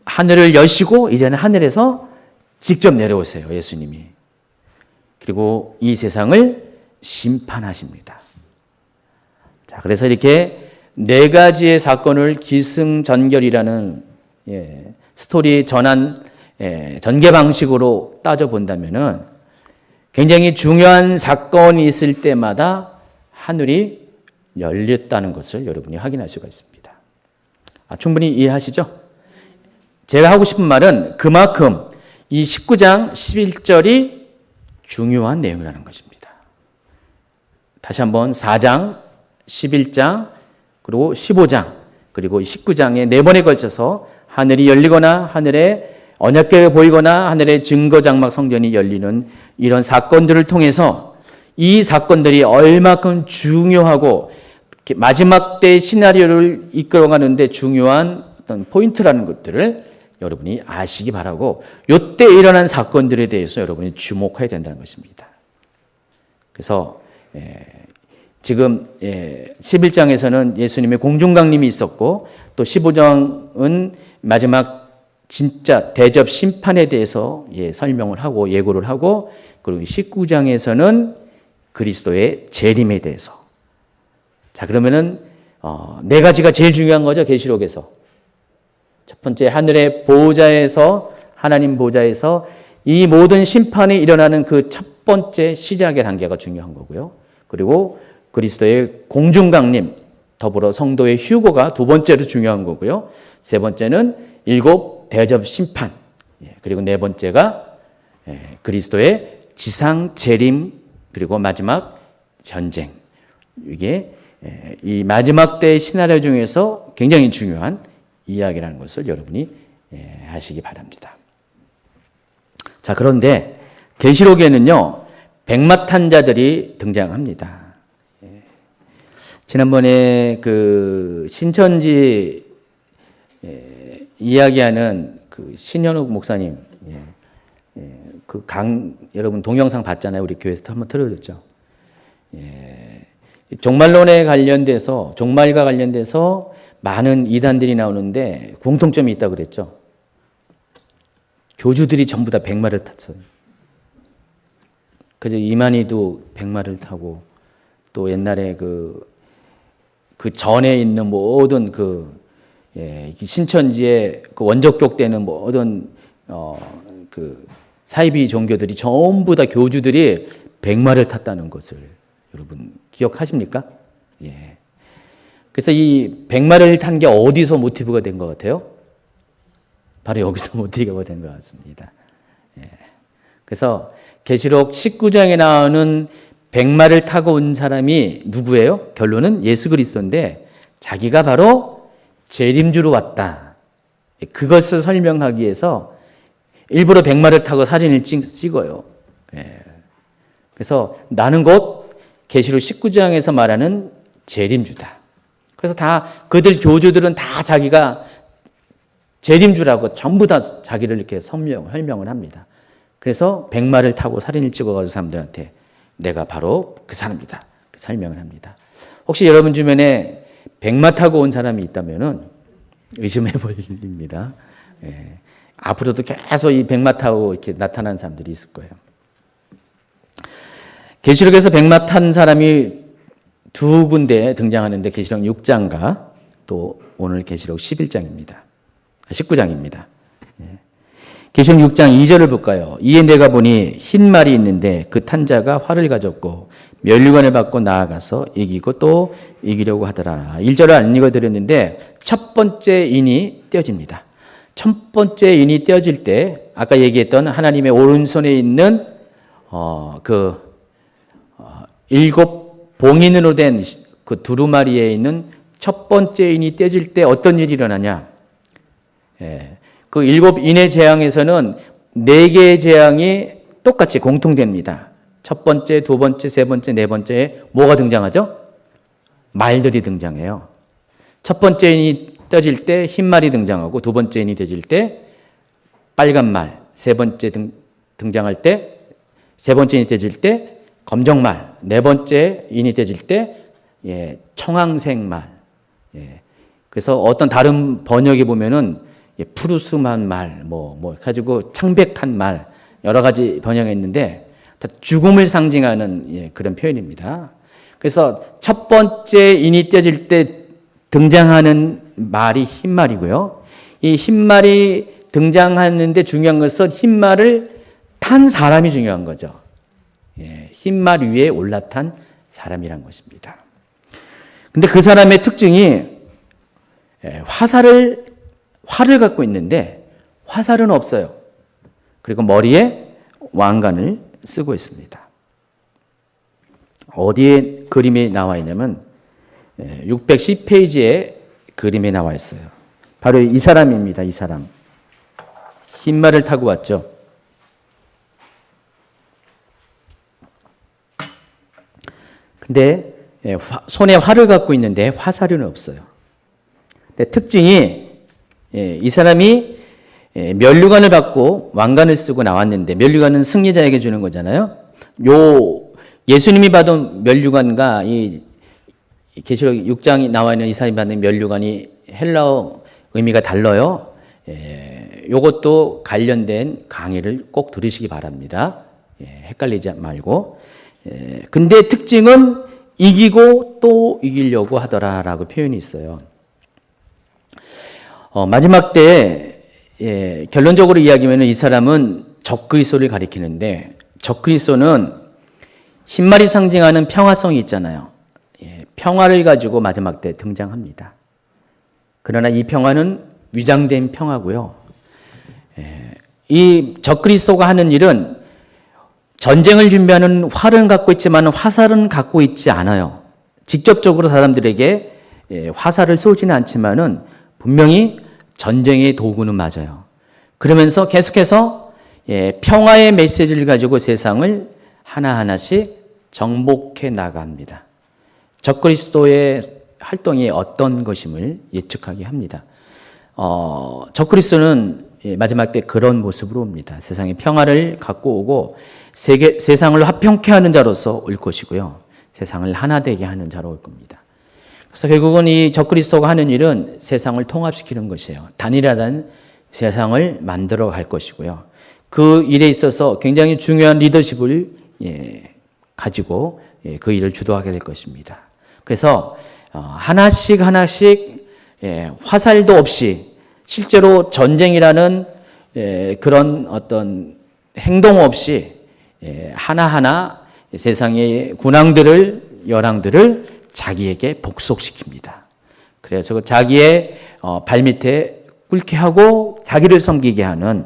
하늘을 여시고 이제는 하늘에서 직접 내려오세요, 예수님이. 그리고 이 세상을 심판하십니다. 자, 그래서 이렇게 네 가지의 사건을 기승전결이라는 스토리 전환 전개 방식으로 따져본다면은 굉장히 중요한 사건이 있을 때마다 하늘이 열렸다는 것을 여러분이 확인할 수가 있습니다. 충분히 이해하시죠? 제가 하고 싶은 말은 그만큼 이 19장 11절이 중요한 내용이라는 것입니다. 다시 한번 4장, 11장, 그리고 15장, 그리고 19장에 네 번에 걸쳐서 하늘이 열리거나 하늘에 언약궤가 보이거나 하늘의 증거장막 성전이 열리는 이런 사건들을 통해서 이 사건들이 얼마큼 중요하고 마지막 때 시나리오를 이끌어가는 데 중요한 어떤 포인트라는 것들을 여러분이 아시기 바라고 이때 일어난 사건들에 대해서 여러분이 주목해야 된다는 것입니다. 그래서 지금 11장에서는 예수님의 공중강림이 있었고 또 15장은 마지막 진짜 대접 심판에 대해서 설명을 하고 예고를 하고 그리고 19장에서는 그리스도의 재림에 대해서. 자, 그러면은 네 가지가 제일 중요한 거죠, 계시록에서. 첫 번째, 하늘의 보좌에서 하나님 보좌에서 이 모든 심판이 일어나는 그 첫 번째 시작의 단계가 중요한 거고요. 그리고 그리스도의 공중강림, 더불어 성도의 휴거가 두 번째로 중요한 거고요. 세 번째는 일곱 대접 심판, 그리고 네 번째가 그리스도의 지상 재림, 그리고 마지막 전쟁. 이게 이 마지막 때의 시나리오 중에서 굉장히 중요한 이야기라는 것을 여러분이 아시기 바랍니다. 자, 그런데 계시록에는요 백마탄 자들이 등장합니다. 지난번에 그 신천지 이야기하는 그 신현욱 목사님, 그 여러분 동영상 봤잖아요. 우리 교회에서 한번 틀어줬죠. 종말론에 관련돼서 종말과 관련돼서 많은 이단들이 나오는데 공통점이 있다고 그랬죠. 교주들이 전부 다 백마를 탔어요. 그래서 이만희도 백마를 타고 또 옛날에 그 전에 있는 모든 신천지의 그 원적격 때는 모든 그 사이비 종교들이 전부 다 교주들이 백마를 탔다는 것을 여러분 기억하십니까? 그래서 이 백마를 탄 게 어디서 모티브가 된 것 같아요? 바로 여기서 모티브가 된 것 같습니다. 그래서 계시록 19장에 나오는 백마를 타고 온 사람이 누구예요? 결론은 예수 그리스도인데 자기가 바로 재림주로 왔다. 그것을 설명하기 위해서 일부러 백마를 타고 사진을 찍어요. 그래서 나는 곧 계시록 19장에서 말하는 재림주다. 그래서 다 그들 교주들은 다 자기가 재림주라고 전부 다 자기를 이렇게 설명을 합니다. 그래서 백마를 타고 살인을 찍어가지고 사람들한테 내가 바로 그 사람이다. 설명을 합니다. 혹시 여러분 주변에 백마 타고 온 사람이 있다면은 의심해 볼 일입니다. 예. 앞으로도 계속 이 백마 타고 이렇게 나타나는 사람들이 있을 거예요. 계시록에서 백마 탄 사람이 두 군데 등장하는데 계시록 6장과 또 오늘 계시록 11장입니다. 19장입니다. 계시록 6장 2절을 볼까요? 이에 내가 보니 흰 말이 있는데 그 탄 자가 활을 가졌고 면류관을 받고 나아가서 이기고 또 이기려고 하더라. 1절을 안 읽어드렸는데 첫 번째 인이 떼어집니다. 첫 번째 인이 떼어질 때 아까 얘기했던 하나님의 오른손에 있는 일곱 봉인으로 된 그 두루마리에 있는 첫 번째 인이 떼어질 때 어떤 일이 일어나냐? 그 일곱 인의 재앙에서는 네 개의 재앙이 똑같이 공통됩니다. 첫 번째, 두 번째, 세 번째, 네 번째에 뭐가 등장하죠? 말들이 등장해요. 첫 번째 인이 떼어질 때 흰 말이 등장하고 두 번째 인이 떼어질 때 빨간 말, 세 번째 등장할 때 세 번째 인이 떼어질 때 검정 말, 네 번째 인이 떼어질 때 청황색 말. 그래서 어떤 다른 번역에 보면은 푸르스름한 말, 가지고 창백한 말 여러 가지 번역이 있는데 다 죽음을 상징하는 그런 표현입니다. 그래서 첫 번째 인이 떼어질 때 등장하는 말이 흰 말이고요. 이 흰 말이 등장하는데 중요한 것은 흰 말을 탄 사람이 중요한 거죠. 흰 말 위에 올라탄 사람이란 것입니다. 근데 그 사람의 특징이 활을 갖고 있는데 화살은 없어요. 그리고 머리에 왕관을 쓰고 있습니다. 어디에 그림이 나와 있냐면 610페이지에 그림이 나와 있어요. 바로 이 사람입니다. 이 사람. 흰 말을 타고 왔죠. 근데 손에 활을 갖고 있는데 화살은 없어요. 근데 특징이 이 사람이 면류관을 받고 왕관을 쓰고 나왔는데 면류관은 승리자에게 주는 거잖아요. 예수님이 받은 면류관과 이 계시록 6장이 나와 있는 이 사람이 받는 면류관이 헬라어 의미가 달라요. 이것도 관련된 강의를 꼭 들으시기 바랍니다. 헷갈리지 말고. 근데 특징은 이기고 또 이기려고 하더라라고 표현이 있어요. 마지막 때 결론적으로 이야기하면 이 사람은 적그리스도를 가리키는데 적그리스도는 흰말이 상징하는 평화성이 있잖아요. 평화를 가지고 마지막 때 등장합니다. 그러나 이 평화는 위장된 평화고요. 이 적그리스도가 하는 일은 전쟁을 준비하는 활은 갖고 있지만 화살은 갖고 있지 않아요. 직접적으로 사람들에게 화살을 쏘지는 않지만은 분명히 전쟁의 도구는 맞아요. 그러면서 계속해서 평화의 메시지를 가지고 세상을 하나하나씩 정복해 나갑니다. 적그리스도의 활동이 어떤 것임을 예측하게 합니다. 적그리스도는 마지막 때 그런 모습으로 옵니다. 세상에 평화를 갖고 오고 세상을 화평케 하는 자로서 올 것이고요. 세상을 하나 되게 하는 자로 올 겁니다. 그래서 결국은 이 적그리스도가 하는 일은 세상을 통합시키는 것이에요. 단일화된 세상을 만들어 갈 것이고요. 그 일에 있어서 굉장히 중요한 리더십을 가지고 그 일을 주도하게 될 것입니다. 그래서 하나씩 화살도 없이 실제로 전쟁이라는 그런 어떤 행동 없이 하나하나 세상의 열왕들을 자기에게 복속시킵니다. 그래서 자기의 발밑에 꿇게 하고 자기를 섬기게 하는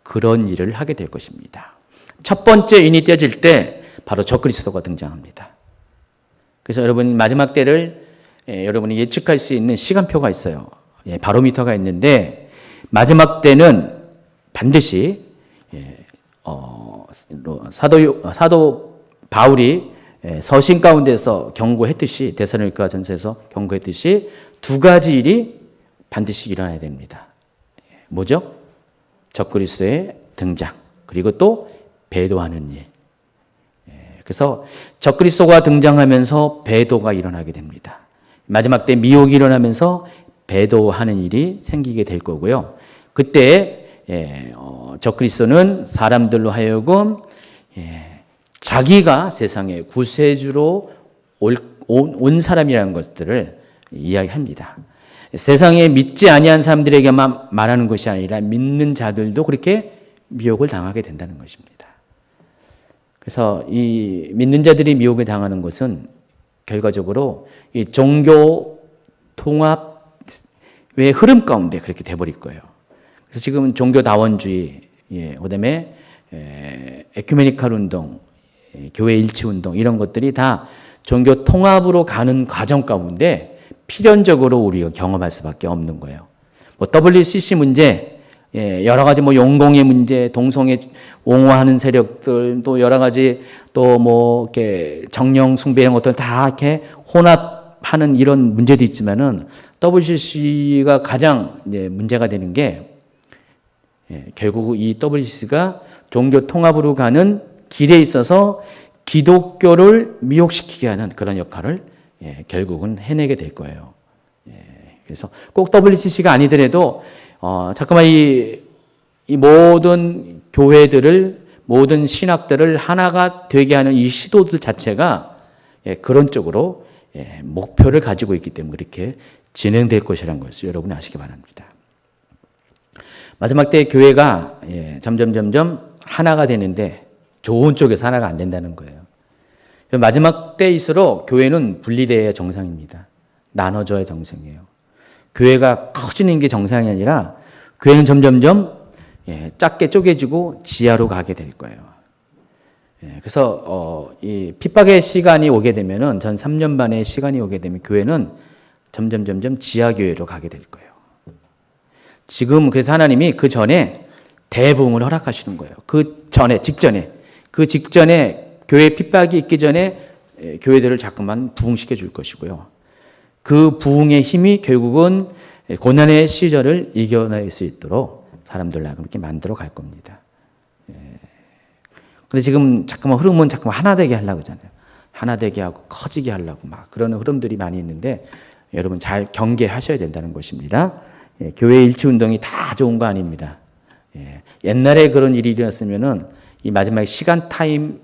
그런 일을 하게 될 것입니다. 첫 번째 인이 떼어질 때 바로 적그리스도가 등장합니다. 그래서 여러분 마지막 때를 여러분이 예측할 수 있는 시간표가 있어요. 바로미터가 있는데 마지막 때는 반드시 사도 바울이 서신 가운데서 경고했듯이 데살로니가 전서에서 경고했듯이 두 가지 일이 반드시 일어나야 됩니다. 뭐죠? 적그리스도의 등장 그리고 또 배도하는 일. 그래서 적그리스도가 등장하면서 배도가 일어나게 됩니다. 마지막 때 미혹이 일어나면서 배도하는 일이 생기게 될 거고요. 그때 적그리스도는 사람들로 하여금 자기가 세상의 구세주로 온 사람이라는 것들을 이야기합니다. 세상에 믿지 아니한 사람들에게만 말하는 것이 아니라 믿는 자들도 그렇게 미혹을 당하게 된다는 것입니다. 그래서 이 믿는 자들이 미혹을 당하는 것은 결과적으로 이 종교 통합의 흐름 가운데 그렇게 돼버릴 거예요. 그래서 지금은 종교다원주의, 그다음에 에큐메니칼 운동, 교회 일치 운동 이런 것들이 다 종교 통합으로 가는 과정 가운데 필연적으로 우리가 경험할 수밖에 없는 거예요. 뭐 WCC 문제, 여러 가지 뭐 용공의 문제, 동성애 옹호하는 세력들, 또 여러 가지 또 뭐 이렇게 정령 숭배 이런 것들 다 이렇게 혼합하는 이런 문제도 있지만은 WCC가 가장 이제 문제가 되는 게 결국 이 WCC가 종교 통합으로 가는 길에 있어서 기독교를 미혹시키게 하는 그런 역할을 결국은 해내게 될 거예요. 그래서 꼭 WCC가 아니더라도 잠깐만 이 모든 교회들을 모든 신학들을 하나가 되게 하는 이 시도들 자체가 그런 쪽으로 목표를 가지고 있기 때문에 그렇게 진행될 것이라는 것을 여러분이 아시기 바랍니다. 마지막 때 교회가 점점 하나가 되는데 좋은 쪽에서 하나가 안 된다는 거예요. 마지막 때일수록 교회는 분리되어야 정상입니다. 나눠져야 정상이에요. 교회가 커지는 게 정상이 아니라 교회는 점점점 작게 쪼개지고 지하로 가게 될 거예요. 그래서 이 핍박의 시간이 오게 되면은 전 3년 반의 시간이 오게 되면 교회는 점점 지하 교회로 가게 될 거예요. 지금 그래서 하나님이 그 전에 대부흥을 허락하시는 거예요. 그 직전에 교회 핍박이 있기 전에 교회들을 자꾸만 부흥시켜 줄 것이고요. 그 부흥의 힘이 결국은 고난의 시절을 이겨낼 수 있도록 사람들을 그렇게 만들어 갈 겁니다. 근데 지금 자꾸만 흐름은 자꾸만 하나 되게 하려고 하잖아요. 하나 되게 하고 커지게 하려고 막 그런 흐름들이 많이 있는데 여러분 잘 경계하셔야 된다는 것입니다. 교회 일치 운동이 다 좋은 거 아닙니다. 옛날에 그런 일이 일어났으면은 이 마지막 시간 타임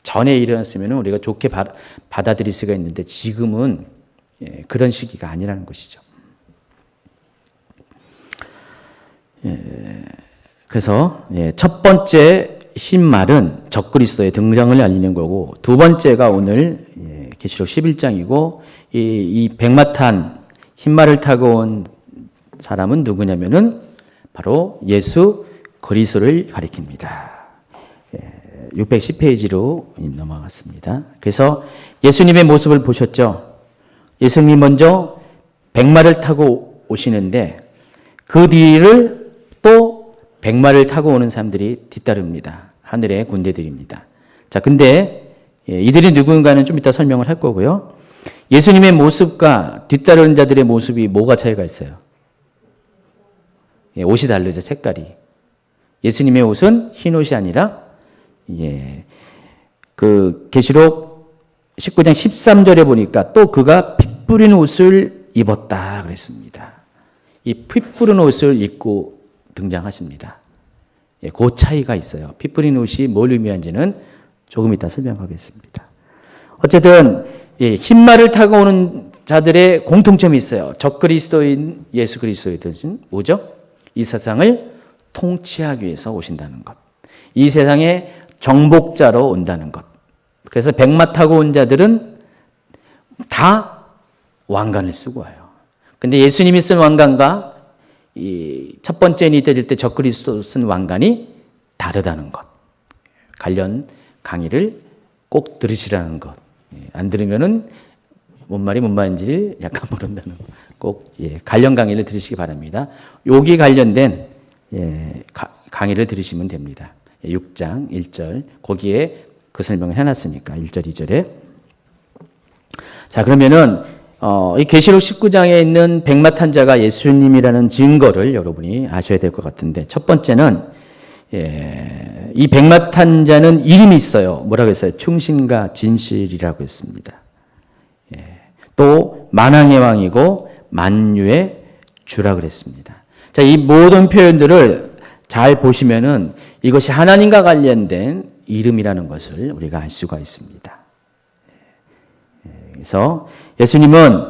전에 일어났으면은 우리가 좋게 받아들일 수가 있는데 지금은 그런 시기가 아니라는 것이죠. 그래서 첫 번째 흰말은 적그리스도의 등장을 알리는 거고 두 번째가 오늘 계시록 11장이고 이 백마탄 흰말을 타고 온 사람은 누구냐면은 바로 예수 그리스도를 가리킵니다. 610페이지로 넘어갔습니다. 그래서 예수님의 모습을 보셨죠? 예수님이 먼저 백마를 타고 오시는데 그 뒤를 또 백마를 타고 오는 사람들이 뒤따릅니다. 하늘의 군대들입니다. 자, 근데 이들이 누군가는 좀 이따 설명을 할 거고요. 예수님의 모습과 뒤따르는 자들의 모습이 뭐가 차이가 있어요? 옷이 다르죠, 색깔이. 예수님의 옷은 흰 옷이 아니라 그 계시록 19장 13절에 보니까 또 그가 피 뿌린 옷을 입었다 그랬습니다. 이 피 뿌린 옷을 입고 등장하십니다. 그 차이가 있어요. 피 뿌린 옷이 뭘 의미한지는 조금 이따 설명하겠습니다. 어쨌든 흰말을 타고 오는 자들의 공통점이 있어요. 적그리스도인 예수 그리스도인 뭐죠? 이 세상을 통치하기 위해서 오신다는 것. 이 세상의 정복자로 온다는 것. 그래서 백마 타고 온 자들은 다 왕관을 쓰고 와요. 근데 예수님이 쓴 왕관과 이 첫 번째 니들일 때 적그리스도 쓴 왕관이 다르다는 것. 관련 강의를 꼭 들으시라는 것. 안 들으면은 뭔 말인지 약간 모른다는 것. 꼭 관련 강의를 들으시기 바랍니다. 여기 관련된 강의를 들으시면 됩니다. 6장 1절 거기에 그 설명을 해놨으니까 1절 2절에 자, 그러면은 이 계시록 19장에 있는 백마탄자가 예수님이라는 증거를 여러분이 아셔야 될 것 같은데, 첫 번째는 이 백마탄자는 이름이 있어요. 뭐라고 했어요? 충신과 진실이라고 했습니다. 또 만왕의 왕이고 만유의 주라 그랬습니다. 자, 이 모든 표현들을 잘 보시면은 이것이 하나님과 관련된 이름이라는 것을 우리가 알 수가 있습니다. 그래서 예수님은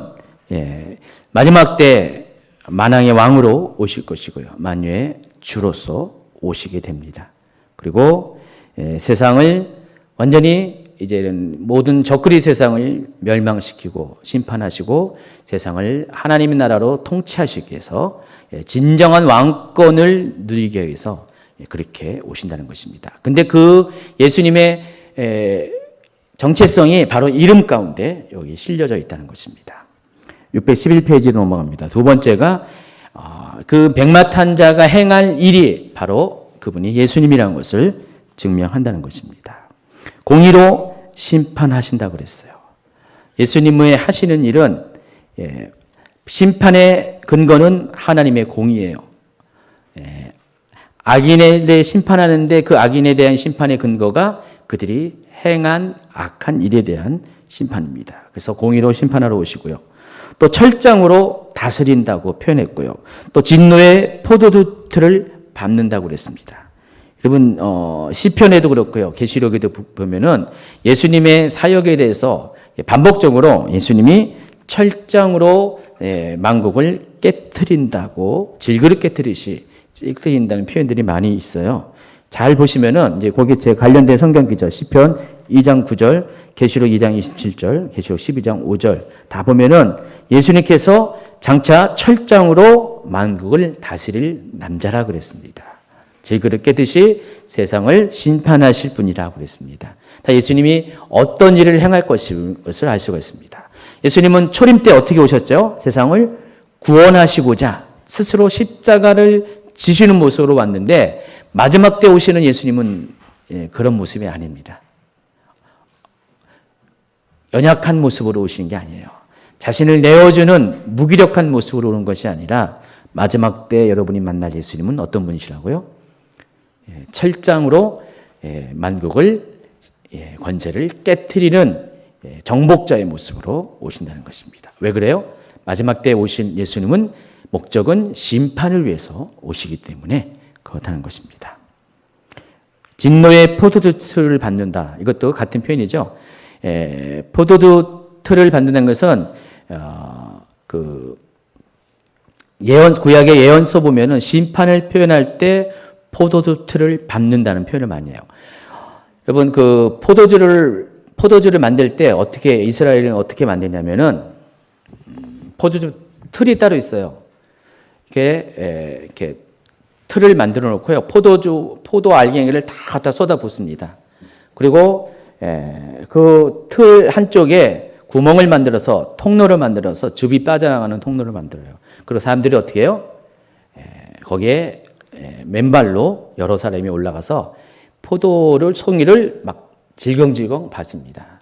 마지막 때 만왕의 왕으로 오실 것이고요. 만유의 주로서 오시게 됩니다. 그리고 세상을 완전히 이제는 모든 적그리 세상을 멸망시키고 심판하시고 세상을 하나님의 나라로 통치하시기 위해서 진정한 왕권을 누리기 위해서 그렇게 오신다는 것입니다. 근데 그 예수님의 정체성이 바로 이름 가운데 여기 실려져 있다는 것입니다. 611페이지로 넘어갑니다. 두 번째가 그 백마탄자가 행할 일이 바로 그분이 예수님이라는 것을 증명한다는 것입니다. 공의로 심판하신다고 그랬어요. 예수님의 하시는 일은 심판의 근거는 하나님의 공의예요. 악인에 대해 심판하는데 그 악인에 대한 심판의 근거가 그들이 행한 악한 일에 대한 심판입니다. 그래서 공의로 심판하러 오시고요. 또 철장으로 다스린다고 표현했고요. 또 진노의 포도주틀을 밟는다고 그랬습니다. 여러분 시편에도 그렇고요. 계시록에도 보면은 예수님의 사역에 대해서 반복적으로 예수님이 철장으로 만국을 깨트린다고 질그릇 깨트린다는 표현들이 많이 있어요. 잘 보시면은 이제 거기에 제 관련된 성경 기저 시편 2장 9절, 계시록 2장 27절, 계시록 12장 5절 다 보면은 예수님께서 장차 철장으로 만국을 다스릴 남자라 그랬습니다. 질그릇 깨듯이 세상을 심판하실 분이라고 그랬습니다. 다 예수님이 어떤 일을 행할 것을 알 수가 있습니다. 예수님은 초림 때 어떻게 오셨죠? 세상을 구원하시고자 스스로 십자가를 지시는 모습으로 왔는데 마지막 때 오시는 예수님은 그런 모습이 아닙니다. 연약한 모습으로 오시는 게 아니에요. 자신을 내어주는 무기력한 모습으로 오는 것이 아니라 마지막 때 여러분이 만날 예수님은 어떤 분이시라고요? 철장으로 만국을 권세를 깨트리는 정복자의 모습으로 오신다는 것입니다. 왜 그래요? 마지막 때 오신 예수님은 목적은 심판을 위해서 오시기 때문에 그렇다는 것입니다. 진노의 포도주 틀을 밟는다. 이것도 같은 표현이죠. 포도주 틀을 밟는다는 것은 구약의 예언서 보면은 심판을 표현할 때 포도주 틀을 밟는다는 표현을 많이 해요. 여러분 그 포도주를 만들 때 이스라엘은 어떻게 만드냐면은 포도주 틀이 따로 있어요. 이렇게 틀을 만들어 놓고요. 포도 알갱이를 다 갖다 쏟아 붓습니다. 그리고 그 틀 한쪽에 구멍을 만들어서 통로를 만들어서 즙이 빠져나가는 통로를 만들어요. 그리고 사람들이 어떻게 해요? 거기에 맨발로 여러 사람이 올라가서 송이를 막 질겅질겅 밟습니다.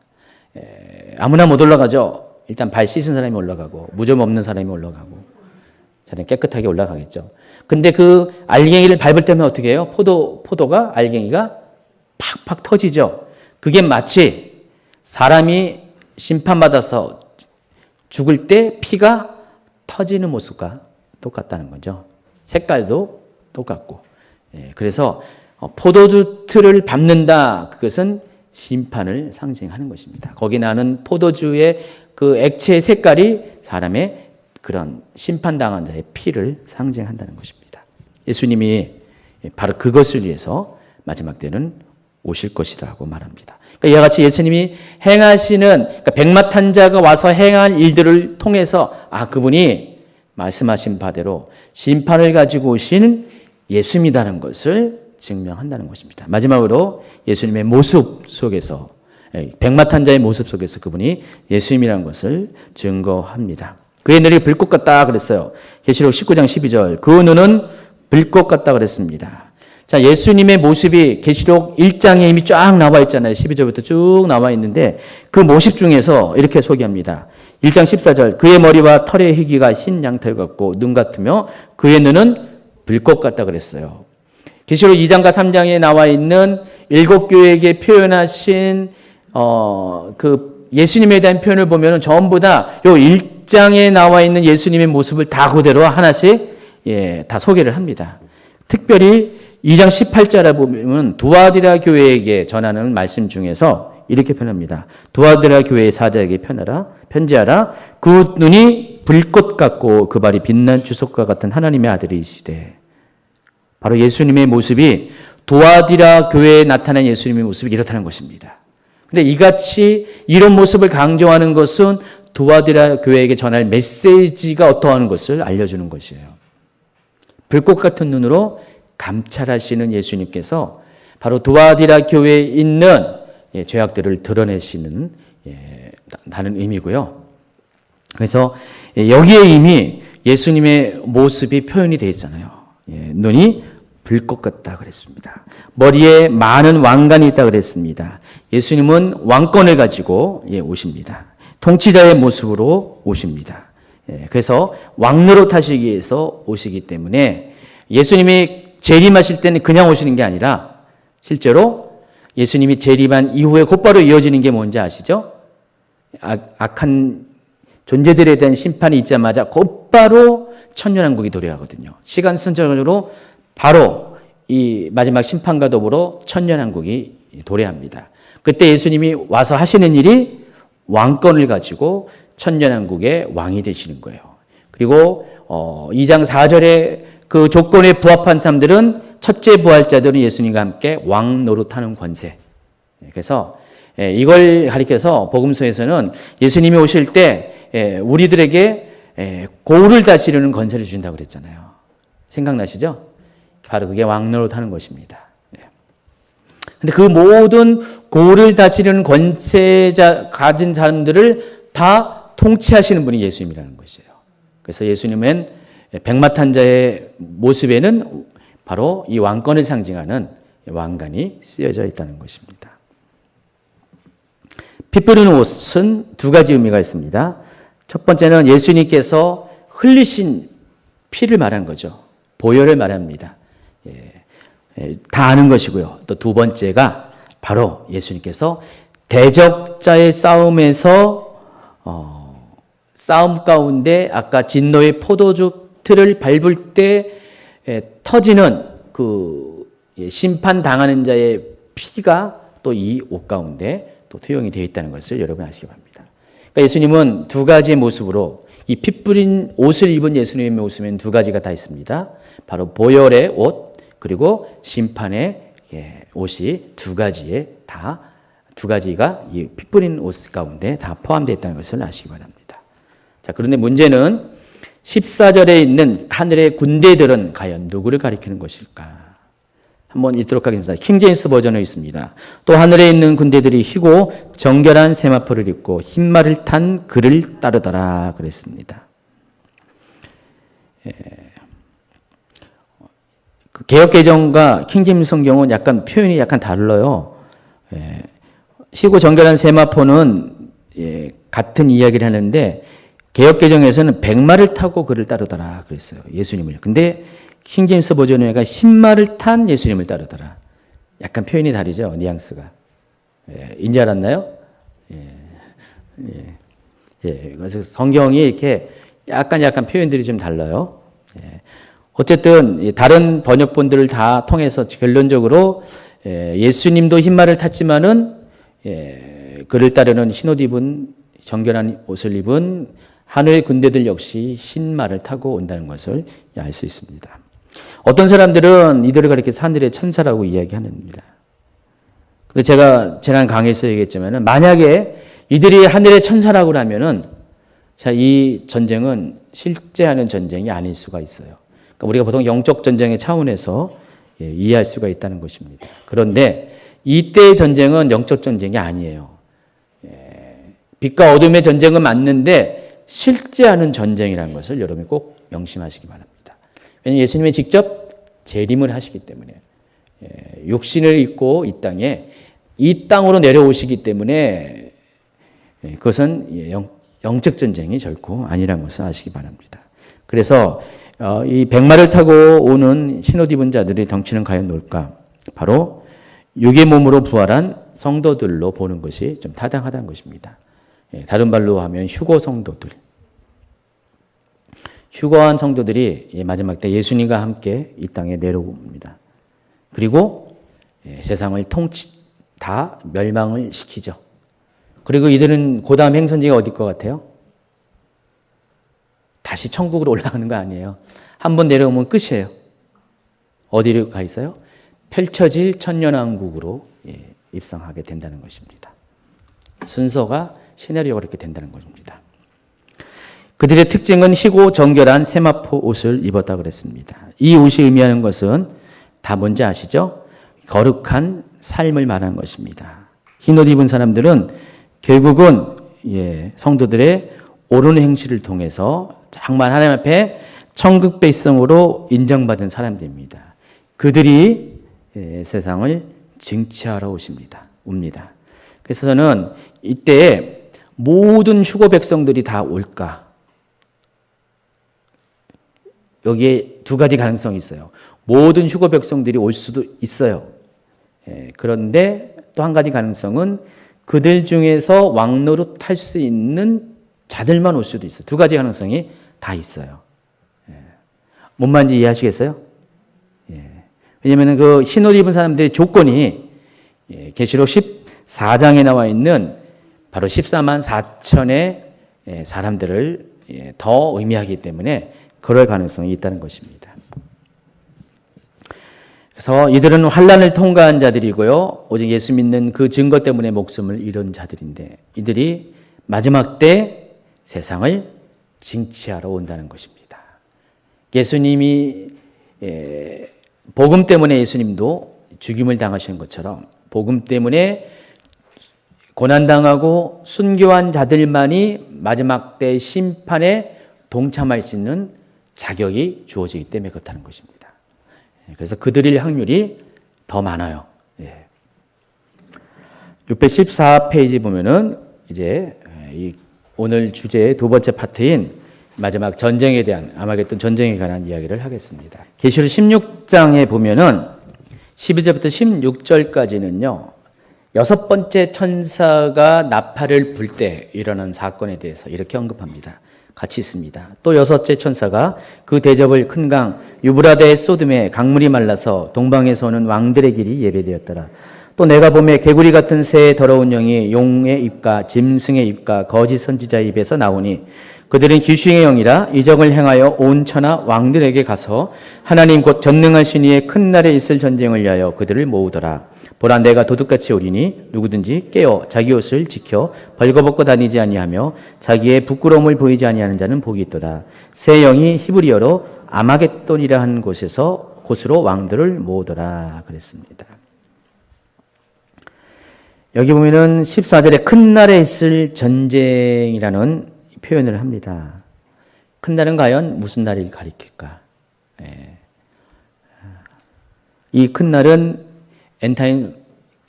아무나 못 올라가죠. 일단 발 씻은 사람이 올라가고 무좀 없는 사람이 올라가고 자연 깨끗하게 올라가겠죠. 근데 그 알갱이를 밟을 때면 어떻게 해요? 포도가 알갱이가 팍팍 터지죠. 그게 마치 사람이 심판받아서 죽을 때 피가 터지는 모습과 똑같다는 거죠. 색깔도 똑같고. 그래서 포도주 틀을 밟는다. 그것은 심판을 상징하는 것입니다. 거기 나는 포도주의 그 액체의 색깔이 사람의 그런 심판당한 자의 피를 상징한다는 것입니다. 예수님이 바로 그것을 위해서 마지막 때는 오실 것이라고 말합니다. 그러니까 이와 같이 예수님이 행하시는 백마탄자가 와서 행한 일들을 통해서 그분이 말씀하신 바대로 심판을 가지고 오신 예수님이라는 것을 증명한다는 것입니다. 마지막으로 예수님의 모습 속에서 백마탄자의 모습 속에서 그분이 예수님이라는 것을 증거합니다. 그의 눈이 불꽃 같다 그랬어요. 계시록 19장 12절. 그 눈은 불꽃 같다 그랬습니다. 자, 예수님의 모습이 계시록 1장에 이미 쫙 나와 있잖아요. 12절부터 쭉 나와 있는데 그 모습 중에서 이렇게 소개합니다. 1장 14절 그의 머리와 털의 희기가 흰 양털 같고 눈 같으며 그의 눈은 불꽃 같다 그랬어요. 계시록 2장과 3장에 나와 있는 7교회에게 표현하신 그 예수님에 대한 표현을 보면 전부 다 요 1장에 나와 있는 예수님의 모습을 다 그대로 하나씩 다 소개를 합니다. 특별히 2장 18절에 보면 두아디라 교회에게 전하는 말씀 중에서 이렇게 표현합니다. 두아디라 교회의 사자에게 편지하라. 그 눈이 불꽃 같고 그 발이 빛난 주석과 같은 하나님의 아들이시되. 바로 예수님의 모습이 두아디라 교회에 나타난 예수님의 모습이 이렇다는 것입니다. 근데 이같이 이런 모습을 강조하는 것은 두아디라 교회에게 전할 메시지가 어떠한 것을 알려주는 것이에요. 불꽃 같은 눈으로 감찰하시는 예수님께서 바로 두아디라 교회에 있는 죄악들을 드러내시는 다는 의미고요. 그래서 여기에 이미 예수님의 모습이 표현이 되어 있잖아요. 눈이 불꽃 같다 그랬습니다. 머리에 많은 왕관이 있다 그랬습니다. 예수님은 왕권을 가지고 오십니다. 통치자의 모습으로 오십니다. 그래서 왕노릇 하시기 위해서 오시기 때문에 예수님이 재림하실 때는 그냥 오시는 게 아니라 실제로 예수님이 재림한 이후에 곧바로 이어지는 게 뭔지 아시죠? 악한 존재들에 대한 심판이 있자마자 곧바로 천년왕국이 도래하거든요. 시간 순서적으로 바로 이 마지막 심판과 더불어 천년왕국이 도래합니다. 그때 예수님이 와서 하시는 일이 왕권을 가지고 천년왕국의 왕이 되시는 거예요. 그리고 2장 4절에 그 조건에 부합한 사람들은 첫째 부활자들은 예수님과 함께 왕 노릇하는 권세. 그래서 이걸 가리켜서 복음서에서는 예수님이 오실 때 우리들에게 고를 다스리는 권세를 주신다고 그랬잖아요. 생각나시죠? 바로 그게 왕 노릇하는 것입니다. 근데 그 모든 고를 다스리는 권세자 가진 사람들을 다 통치하시는 분이 예수님이라는 것이에요. 그래서 예수님은 백마탄 자의 모습에는 바로 이 왕권을 상징하는 왕관이 쓰여져 있다는 것입니다. 피 뿌리는 옷은 두 가지 의미가 있습니다. 첫 번째는 예수님께서 흘리신 피를 말한 거죠. 보혈을 말합니다. 다 아는 것이고요. 또 두 번째가 바로 예수님께서 대적자의 싸움에서 싸움 가운데 아까 진노의 포도주 틀을 밟을 때 터지는 그 심판 당하는 자의 피가 또 이 옷 가운데 또 투영이 되어 있다는 것을 여러분 아시기 바랍니다. 그러니까 예수님은 두 가지의 모습으로 이 피 뿌린 옷을 입은 예수님의 모습에는 두 가지가 다 있습니다. 바로 보혈의 옷 그리고 심판의 옷이 두 가지가 이 피 뿌린 옷 가운데 다 포함되어 있다는 것을 아시기 바랍니다. 자, 그런데 문제는 14절에 있는 하늘의 군대들은 과연 누구를 가리키는 것일까? 한번 읽도록 하겠습니다. 킹제임스 버전에 있습니다. 또 하늘에 있는 군대들이 희고 정결한 세마포를 입고 흰 말을 탄 그를 따르더라 그랬습니다. 그 개역개정과 킹제임스 성경은 약간 표현이 약간 달라요. 희고 정결한 세마포는 같은 이야기를 하는데 개역개정에서는 백마를 타고 그를 따르더라 그랬어요. 예수님을. 근데 킹제임스 버전에가 흰말을 탄 예수님을 따르더라. 약간 표현이 다르죠. 뉘앙스가. 인지 알았나요? 그래서 성경이 이렇게 약간 표현들이 좀 달라요. 어쨌든 다른 번역본들을 다 통해서 결론적으로 예수님도 흰말을 탔지만은 그를 따르는 흰옷 입은 정결한 옷을 입은 하늘의 군대들 역시 흰말을 타고 온다는 것을 알 수 있습니다. 어떤 사람들은 이들을 가리켜서 하늘의 천사라고 이야기합니다. 근데 제가 지난 강의에서 얘기했지만은 만약에 이들이 하늘의 천사라고 하면은 자, 이 전쟁은 실제 하는 전쟁이 아닐 수가 있어요. 그러니까 우리가 보통 영적 전쟁의 차원에서 이해할 수가 있다는 것입니다. 그런데 이때의 전쟁은 영적 전쟁이 아니에요. 빛과 어둠의 전쟁은 맞는데 실제 하는 전쟁이라는 것을 여러분이 꼭 명심하시기 바랍니다. 왜냐하면 예수님이 직접 재림을 하시기 때문에 육신을 입고 이 땅으로 내려오시기 때문에 그것은 영적 전쟁이 결코 아니라는 것을 아시기 바랍니다. 그래서 이 백마를 타고 오는 신옷 입은 자들의 덩치는 과연 놀까? 바로 육의 몸으로 부활한 성도들로 보는 것이 좀 타당하다는 것입니다. 다른 말로 하면 휴거 성도들. 휴거한 성도들이 마지막 때 예수님과 함께 이 땅에 내려옵니다. 그리고 세상을 다 멸망을 시키죠. 그리고 이들은 그 다음 행선지가 어디일 것 같아요? 다시 천국으로 올라가는 거 아니에요. 한번 내려오면 끝이에요. 어디로 가 있어요? 펼쳐질 천년왕국으로 입성하게 된다는 것입니다. 순서가 시나리오가 이렇게 된다는 것입니다. 그들의 특징은 희고 정결한 세마포 옷을 입었다 그랬습니다. 이 옷이 의미하는 것은 다 뭔지 아시죠? 거룩한 삶을 말하는 것입니다. 흰옷 입은 사람들은 결국은 성도들의 옳은 행실을 통해서 정말 하나님 앞에 천국 백성으로 인정받은 사람들입니다. 그들이 세상을 징치하러 옵니다. 그래서 저는 이때 모든 휴거 백성들이 다 올까? 여기에 두 가지 가능성이 있어요. 모든 휴거 백성들이 올 수도 있어요. 그런데 또 한 가지 가능성은 그들 중에서 왕노릇 할 수 있는 자들만 올 수도 있어요. 두 가지 가능성이 다 있어요. 뭔 말인지 이해하시겠어요? 왜냐하면 그 흰옷 입은 사람들의 조건이 계시록 14장에 나와 있는 바로 14만 4천의 사람들을 더 의미하기 때문에 그럴 가능성이 있다는 것입니다. 그래서 이들은 환난을 통과한 자들이고요. 오직 예수 믿는 그 증거 때문에 목숨을 잃은 자들인데 이들이 마지막 때 세상을 징치하러 온다는 것입니다. 예수님이 복음 때문에 예수님도 죽임을 당하신 것처럼 복음 때문에 고난당하고 순교한 자들만이 마지막 때 심판에 동참할 수 있는 자격이 주어지기 때문에 그렇다는 것입니다. 그래서 그들일 확률이 더 많아요. 614페이지 보면은 이제 오늘 주제의 두 번째 파트인 마지막 전쟁에 대한 아마겟돈 전쟁에 관한 이야기를 하겠습니다. 계시록 16장에 보면은 12절부터 16절까지는요. 여섯 번째 천사가 나팔을 불 때 일어난 사건에 대해서 이렇게 언급합니다. 같이 있습니다. 또 여섯째 천사가 그 대접을 큰 강 유브라데 소돔에 강물이 말라서 동방에서 오는 왕들의 길이 예배되었더라. 또 내가 보매 개구리 같은 새 더러운 영이 용의 입과 짐승의 입과 거짓 선지자의 입에서 나오니 그들은 귀신의 영이라 이적을 행하여 온 천하 왕들에게 가서 하나님 곧 전능하신 이의 큰 날에 있을 전쟁을 위하여 그들을 모으더라. 보라 내가 도둑같이 오리니 누구든지 깨어 자기 옷을 지켜 벌거벗고 다니지 아니하며 자기의 부끄러움을 보이지 아니하는 자는 복이 있도다. 새 영이 히브리어로 아마겟돈이라 한 곳으로 왕들을 모으더라 그랬습니다. 여기 보면은 14절에 큰 날에 있을 전쟁이라는 표현을 합니다. 큰 날은 과연 무슨 날을 가리킬까? 이 큰 날은 엔타임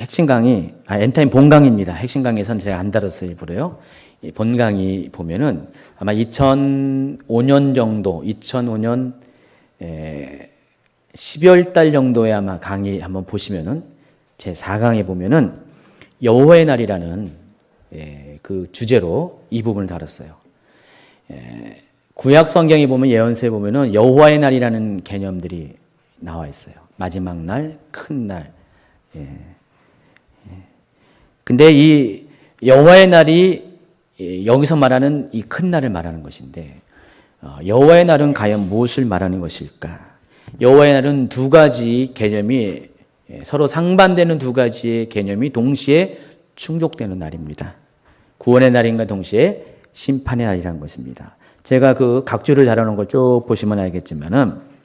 핵심 강의, 엔타임 본강입니다. 핵심 강의에서는 제가 안 다뤘어요, 일부러요. 본강의 보면은 아마 2005년 정도, 2005년 12월 달 정도에 아마 강의 한번 보시면은 제 4강에 보면은 여호와의 날이라는 그 주제로 이 부분을 다뤘어요. 구약 성경에 보면 예언서에 보면은 여호와의 날이라는 개념들이 나와 있어요. 마지막 날, 큰 날. 근데 이 여호와의 날이 여기서 말하는 이 큰 날을 말하는 것인데 여호와의 날은 과연 무엇을 말하는 것일까? 여호와의 날은 두 가지 개념이 서로 상반되는 두 가지의 개념이 동시에 충족되는 날입니다. 구원의 날인가 동시에 심판의 날이라는 것입니다. 제가 그 각주를 달아놓은 걸 쭉 보시면 알겠지만은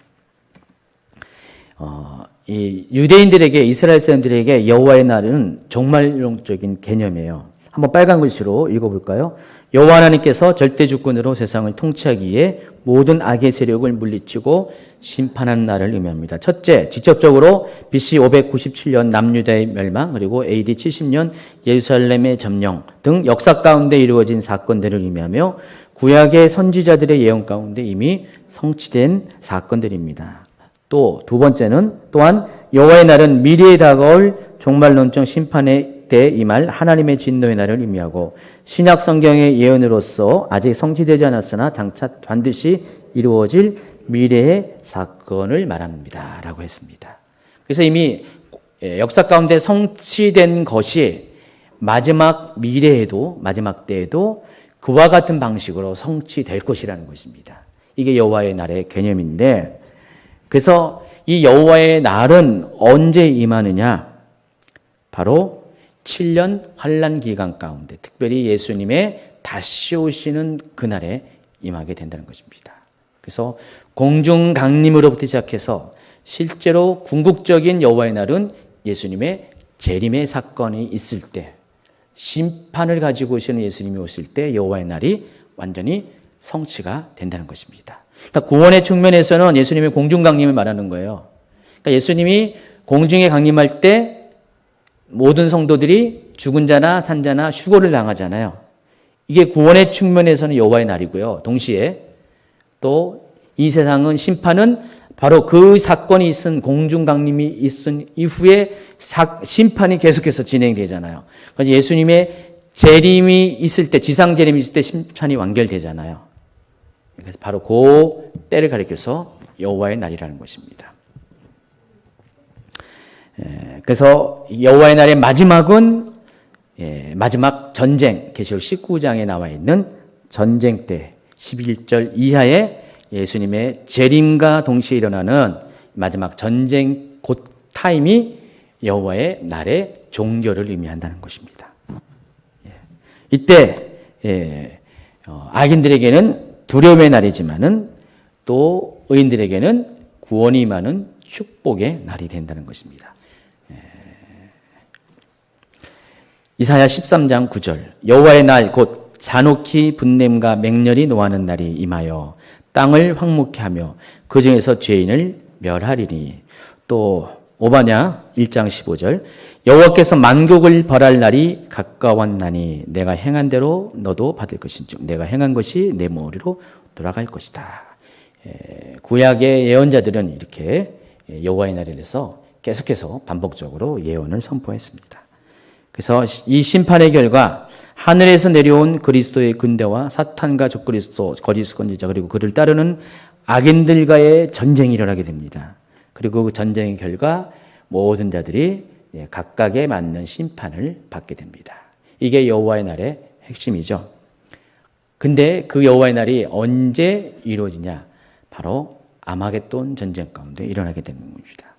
이 유대인들에게 이스라엘 사람들에게 여호와의 날은 종말론적인 개념이에요. 한번 빨간 글씨로 읽어볼까요? 여호와 하나님께서 절대 주권으로 세상을 통치하기 위해 모든 악의 세력을 물리치고 심판하는 날을 의미합니다. 첫째, 직접적으로 BC 597년 남유다의 멸망, 그리고 AD 70년 예루살렘의 점령 등 역사 가운데 이루어진 사건들을 의미하며 구약의 선지자들의 예언 가운데 이미 성취된 사건들입니다. 또 두 번째는 또한 여호와의 날은 미래에 다가올 종말론적 심판의 때 임할 하나님의 진노의 날을 의미하고 신약 성경의 예언으로서 아직 성취되지 않았으나 장차 반드시 이루어질 미래의 사건을 말합니다. 라고 했습니다. 그래서 이미 역사 가운데 성취된 것이 마지막 미래에도 마지막 때에도 그와 같은 방식으로 성취될 것이라는 것입니다. 이게 여호와의 날의 개념인데, 그래서 이 여호와의 날은 언제 임하느냐? 바로 7년 환난 기간 가운데, 특별히 예수님의 다시 오시는 그날에 임하게 된다는 것입니다. 그래서 공중 강림으로부터 시작해서 실제로 궁극적인 여호와의 날은 예수님의 재림의 사건이 있을 때, 심판을 가지고 오시는 예수님이 오실 때 여호와의 날이 완전히 성취가 된다는 것입니다. 그러니까 구원의 측면에서는 예수님의 공중 강림을 말하는 거예요. 그러니까 예수님이 공중에 강림할 때 모든 성도들이 죽은 자나 산 자나 휴거를 당하잖아요. 이게 구원의 측면에서는 여호와의 날이고요. 동시에 또 이 세상은 심판은 바로 그 사건이 있은 공중 강림이 있은 이후에 심판이 계속해서 진행되잖아요. 그래서 예수님의 재림이 있을 때, 지상 재림이 있을 때 심판이 완결되잖아요. 그래서 바로 그 때를 가리켜서 여호와의 날이라는 것입니다. 그래서 여호와의 날의 마지막은 마지막 전쟁, 계시록 19장에 나와 있는 전쟁 때 11절 이하에 예수님의 재림과 동시에 일어나는 마지막 전쟁 곧 타임이 여호와의 날의 종결을 의미한다는 것입니다. 이때 악인들에게는 두려움의 날이지만은 또 의인들에게는 구원이 임하는 축복의 날이 된다는 것입니다. 이사야 13장 9절 여호와의 날 곧 잔혹히 분냄과 맹렬히 노하는 날이 임하여 땅을 황무케 하며 그 중에서 죄인을 멸하리니. 또 오바냐 1장 15절 여호와께서 만국을 벌할 날이 가까웠나니 내가 행한 대로 너도 받을 것인즉 내가 행한 것이 내 머리로 돌아갈 것이다. 구약의 예언자들은 이렇게 여호와의 날에 대해서 계속해서 반복적으로 예언을 선포했습니다. 그래서 이 심판의 결과 하늘에서 내려온 그리스도의 근대와 사탄과 적그리스도, 거짓 선지자 그리고 그를 따르는 악인들과의 전쟁이 일어나게 됩니다. 그리고 그 전쟁의 결과 모든 자들이 각각에 맞는 심판을 받게 됩니다. 이게 여호와의 날의 핵심이죠. 근데 그 여호와의 날이 언제 이루어지냐? 바로 아마겟돈 전쟁 가운데 일어나게 되는 겁니다.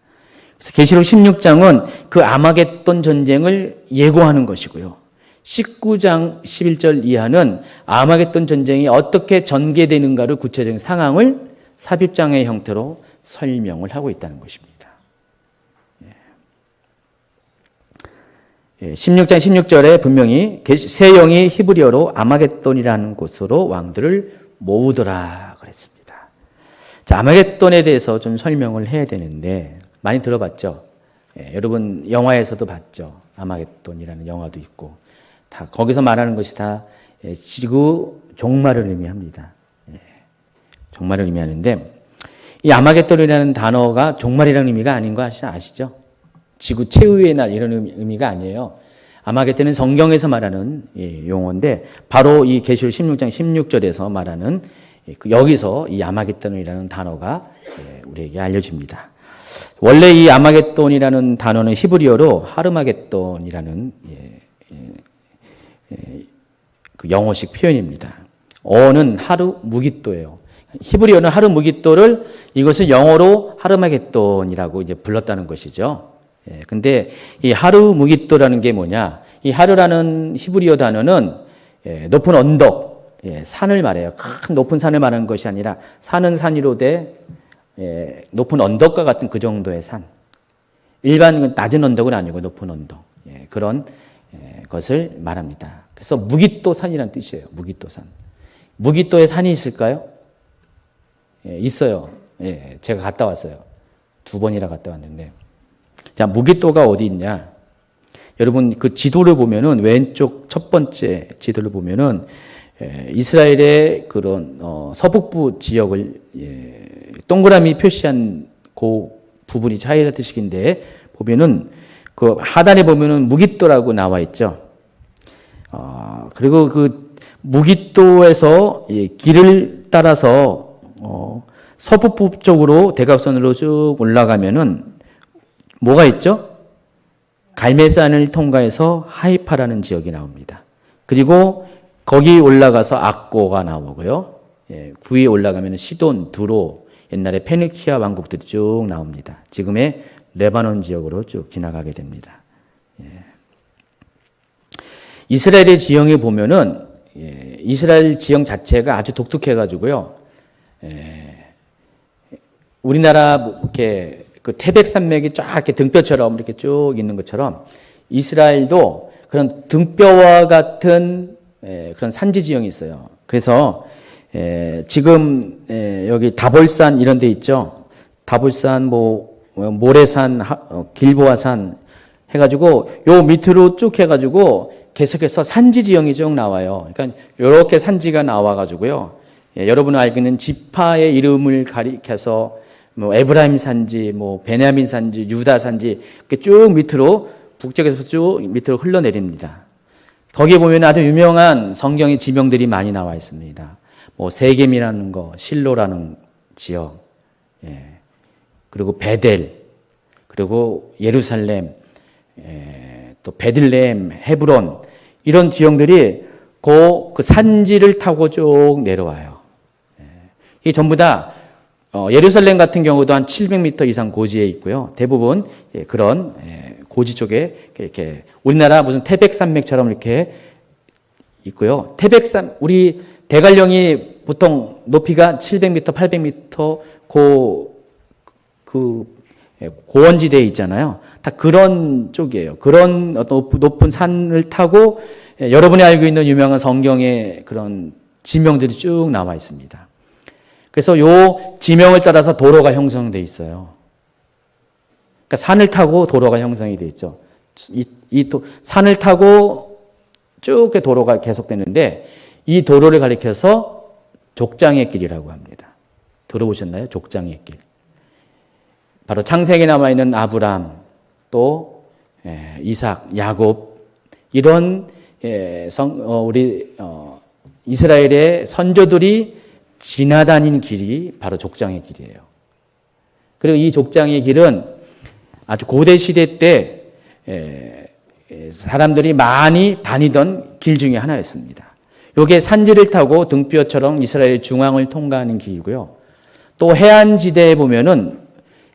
그래서 계시록 16장은 그 아마겟돈 전쟁을 예고하는 것이고요. 19장 11절 이하는 아마겟돈 전쟁이 어떻게 전개되는가를 구체적인 상황을 삽입장의 형태로 설명을 하고 있다는 것입니다. 16장 16절에 분명히 새 영이 히브리어로 아마겟돈이라는 곳으로 왕들을 모으더라 그랬습니다. 자, 아마겟돈에 대해서 좀 설명을 해야 되는데 많이 들어봤죠? 여러분 영화에서도 봤죠? 아마겟돈이라는 영화도 있고 다 거기서 말하는 것이 다 지구 종말을 의미합니다. 종말을 의미하는데 이 아마겟돈이라는 단어가 종말이라는 의미가 아닌 거 아시죠? 지구 최후의 날 이런 의미가 아니에요. 아마겟돈은 성경에서 말하는 용어인데 바로 이 계시록 16장 16절에서 말하는 여기서 이 아마겟돈이라는 단어가 우리에게 알려집니다. 원래 이 아마겟돈이라는 단어는 히브리어로 하르마겟돈이라는 그 영어식 표현입니다. 어는 하루 무깃도예요. 히브리어는 하루 무깃도를 이것을 영어로 하르마겟돈이라고 이제 불렀다는 것이죠. 근데 이 하루 무깃도라는 게 뭐냐? 이 하루라는 히브리어 단어는 높은 언덕, 산을 말해요. 큰 높은 산을 말하는 것이 아니라 산은 산이로되 높은 언덕과 같은 그 정도의 산. 일반 낮은 언덕은 아니고 높은 언덕. 그런 것을 말합니다. 그래서 무깃도산이라는 뜻이에요. 무깃도산. 무깃도에 산이 있을까요? 예, 있어요. 예, 제가 갔다 왔어요. 2번이나 갔다 왔는데. 자, 무깃도가 어디 있냐? 여러분 그 지도를 보면은 왼쪽 첫 번째 지도를 보면은 이스라엘의 그런 서북부 지역을 동그라미 표시한 그 부분이 차이라 뜻인데 보면은 그 하단에 보면은 무깃도라고 나와 있죠. 그리고 그 무깃도에서 길을 따라서 서북부 쪽으로 대각선으로 쭉 올라가면은 뭐가 있죠? 갈멜산을 통과해서 하이파라는 지역이 나옵니다. 그리고 거기 올라가서 악고가 나오고요. 구위에 올라가면 시돈, 두로, 옛날에 페니키아 왕국들이 쭉 나옵니다. 지금의 레바논 지역으로 쭉 지나가게 됩니다. 이스라엘의 지형에 보면은 이스라엘 지형 자체가 아주 독특해가지고요. 우리나라 이렇게 그 태백산맥이 쫙 이렇게 등뼈처럼 이렇게 쭉 있는 것처럼 이스라엘도 그런 등뼈와 같은 그런 산지 지형이 있어요. 그래서 지금 여기 다볼산 이런 데 있죠. 다볼산, 모래산, 길보아산 해가지고 요 밑으로 쭉 해가지고 계속해서 산지 지형이 쭉 나와요. 그러니까 이렇게 산지가 나와가지고요. 여러분은 알고 있는 지파의 이름을 가리켜서 에브라임 산지, 베냐민 산지, 유다 산지 이렇게 쭉 밑으로 북쪽에서 쭉 밑으로 흘러내립니다. 거기에 보면 아주 유명한 성경의 지명들이 많이 나와 있습니다. 세겜이라는 거, 실로라는 지역, 그리고 베델, 그리고 예루살렘, 또 베들레헴, 헤브론 이런 지형들이 그 산지를 타고 쭉 내려와요. 이게 전부 다 예루살렘 같은 경우도 한 700m 이상 고지에 있고요. 대부분 그런 고지 쪽에 이렇게 우리나라 무슨 태백산맥처럼 이렇게 있고요. 태백산 우리 대관령이 보통 높이가 700m, 800m 고원지대에 있잖아요. 다 그런 쪽이에요. 그런 높은 산을 타고 여러분이 알고 있는 유명한 성경의 그런 지명들이 쭉 나와 있습니다. 그래서 요 지명을 따라서 도로가 형성돼 있어요. 그러니까 산을 타고 도로가 형성이 돼 있죠. 산을 타고 쭉 도로가 계속되는데 이 도로를 가리켜서 족장의 길이라고 합니다. 들어보셨나요? 족장의 길. 바로 창세기에 남아있는 아브람, 또 이삭, 야곱 이런 우리 이스라엘의 선조들이 지나다닌 길이 바로 족장의 길이에요. 그리고 이 족장의 길은 아주 고대 시대 때 사람들이 많이 다니던 길 중에 하나였습니다. 이게 산지를 타고 등뼈처럼 이스라엘 중앙을 통과하는 길이고요. 또 해안지대에 보면은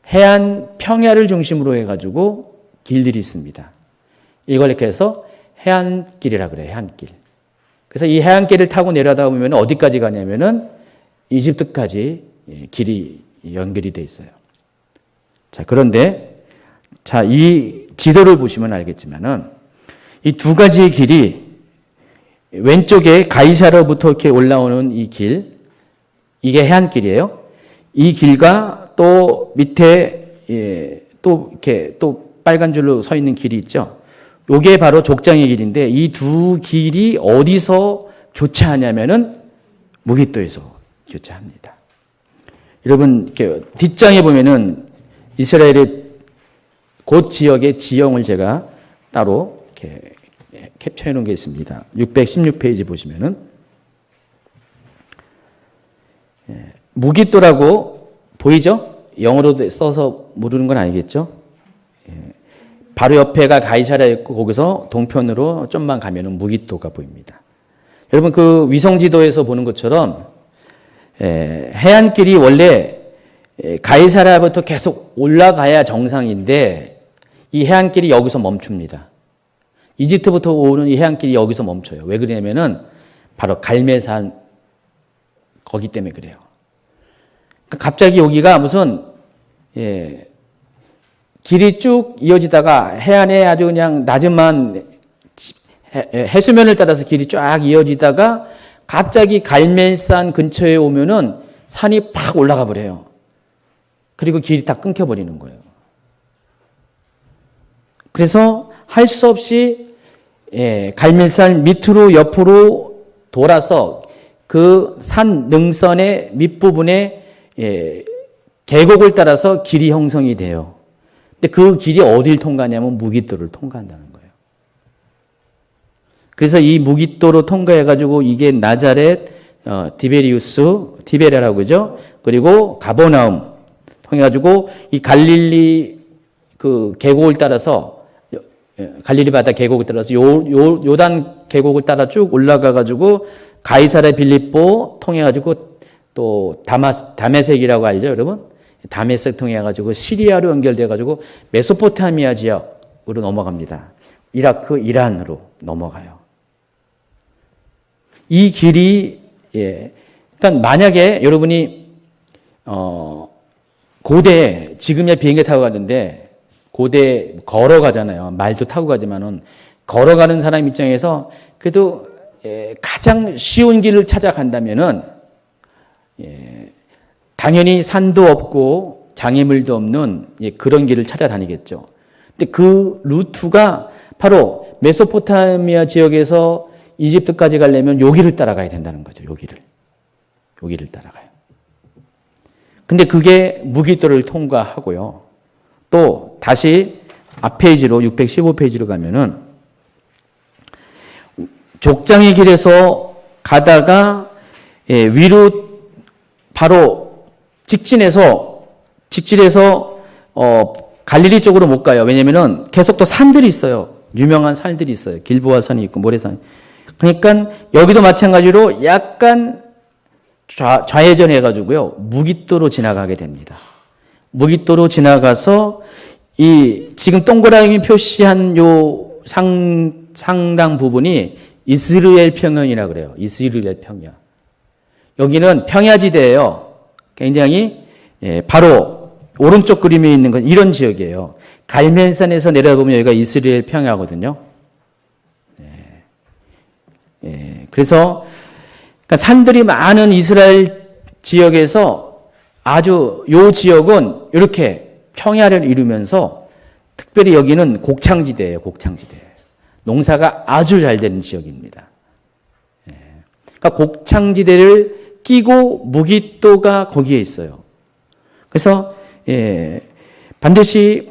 해안 평야를 중심으로 해가지고 길들이 있습니다. 이걸 이렇게 해서 해안길이라 그래요. 해안길. 그래서 이 해안길을 타고 내려다 보면 어디까지 가냐면은 이집트까지 길이 연결이 돼 있어요. 자, 그런데 이 지도를 보시면 알겠지만은 이 두 가지의 길이 왼쪽에 가이사르부터 이렇게 올라오는 이 길, 이게 해안길이에요. 이 길과 또 밑에 또 이렇게 또 빨간 줄로 서 있는 길이 있죠. 요게 바로 족장의 길인데 이 두 길이 어디서 교차하냐면은 무깃도에서 교차합니다. 여러분 이렇게 뒷장에 보면은 이스라엘의 곳 지역의 지형을 제가 따로 이렇게 캡처해 놓은 게 있습니다. 616페이지 보시면은 무깃도라고 보이죠? 영어로 써서 모르는 건 아니겠죠? 바로 옆에가 가이사랴 있고 거기서 동편으로 좀만 가면은 무깃도가 보입니다. 여러분 그 위성지도에서 보는 것처럼 해안길이 원래 가이사랴부터 계속 올라가야 정상인데 이 해안길이 여기서 멈춥니다. 이집트부터 오는 이 해안길이 여기서 멈춰요. 왜 그러냐면은 바로 갈멜산 거기 때문에 그래요. 갑자기 여기가 무슨 길이 쭉 이어지다가 해안에 아주 그냥 나즈만 해수면을 따라서 길이 쫙 이어지다가 갑자기 갈멜산 근처에 오면은 산이 팍 올라가 버려요. 그리고 길이 다 끊겨버리는 거예요. 그래서 할 수 없이 갈멜산 밑으로 옆으로 돌아서 그 산 능선의 밑부분에 계곡을 따라서 길이 형성이 돼요. 근데 그 길이 어딜 통과하냐면 무깃도를 통과한다는 거예요. 그래서 이 무깃도로 통과해가지고 이게 나자렛, 티베리아라고 그러죠. 그리고 가버나움 통해가지고 이 갈릴리 그 계곡을 따라서 갈릴리 바다 계곡을 따라서 요단 계곡을 따라 쭉 올라가가지고 가이사랴 빌립보 통해가지고 또 다메섹이라고 알죠, 여러분? 다메섹 통해가지고 시리아로 연결돼가지고 메소포타미아 지역으로 넘어갑니다. 이라크, 이란으로 넘어가요. 이 길이 그러니까 만약에 여러분이 고대 지금이야 비행기 타고 가는데 고대 걸어가잖아요. 말도 타고 가지만은 걸어가는 사람 입장에서 그래도 가장 쉬운 길을 찾아간다면은 당연히 산도 없고 장애물도 없는 그런 길을 찾아다니겠죠. 근데 그 루트가 바로 메소포타미아 지역에서 이집트까지 가려면 요 길을 따라가야 된다는 거죠. 요 길을 따라가요. 근데 그게 무깃도를 통과하고요. 또 다시 앞 페이지로 615페이지로 가면은 족장의 길에서 가다가 위로 바로 직진해서 갈릴리 쪽으로 못 가요. 왜냐면은 계속 또 산들이 있어요. 유명한 산들이 있어요. 길보아 산이 있고 모래산. 그러니까 여기도 마찬가지로 약간 좌회전 해가지고요. 무깃도로 지나가게 됩니다. 무깃도로 지나가서 이 지금 동그라미 표시한 요 상당 부분이 이스라엘 평야이라 그래요. 이스라엘 평야. 여기는 평야지대예요. 굉장히 바로 오른쪽 그림에 있는 건 이런 지역이에요. 갈멜산에서 내려보면 여기가 이스라엘 평야거든요. 그래서 그러니까 산들이 많은 이스라엘 지역에서 아주 요 지역은 이렇게 평야를 이루면서 특별히 여기는 곡창지대예요. 곡창지대. 농사가 아주 잘 되는 지역입니다. 그러니까 곡창지대를 끼고 무깃도가 거기에 있어요. 그래서 반드시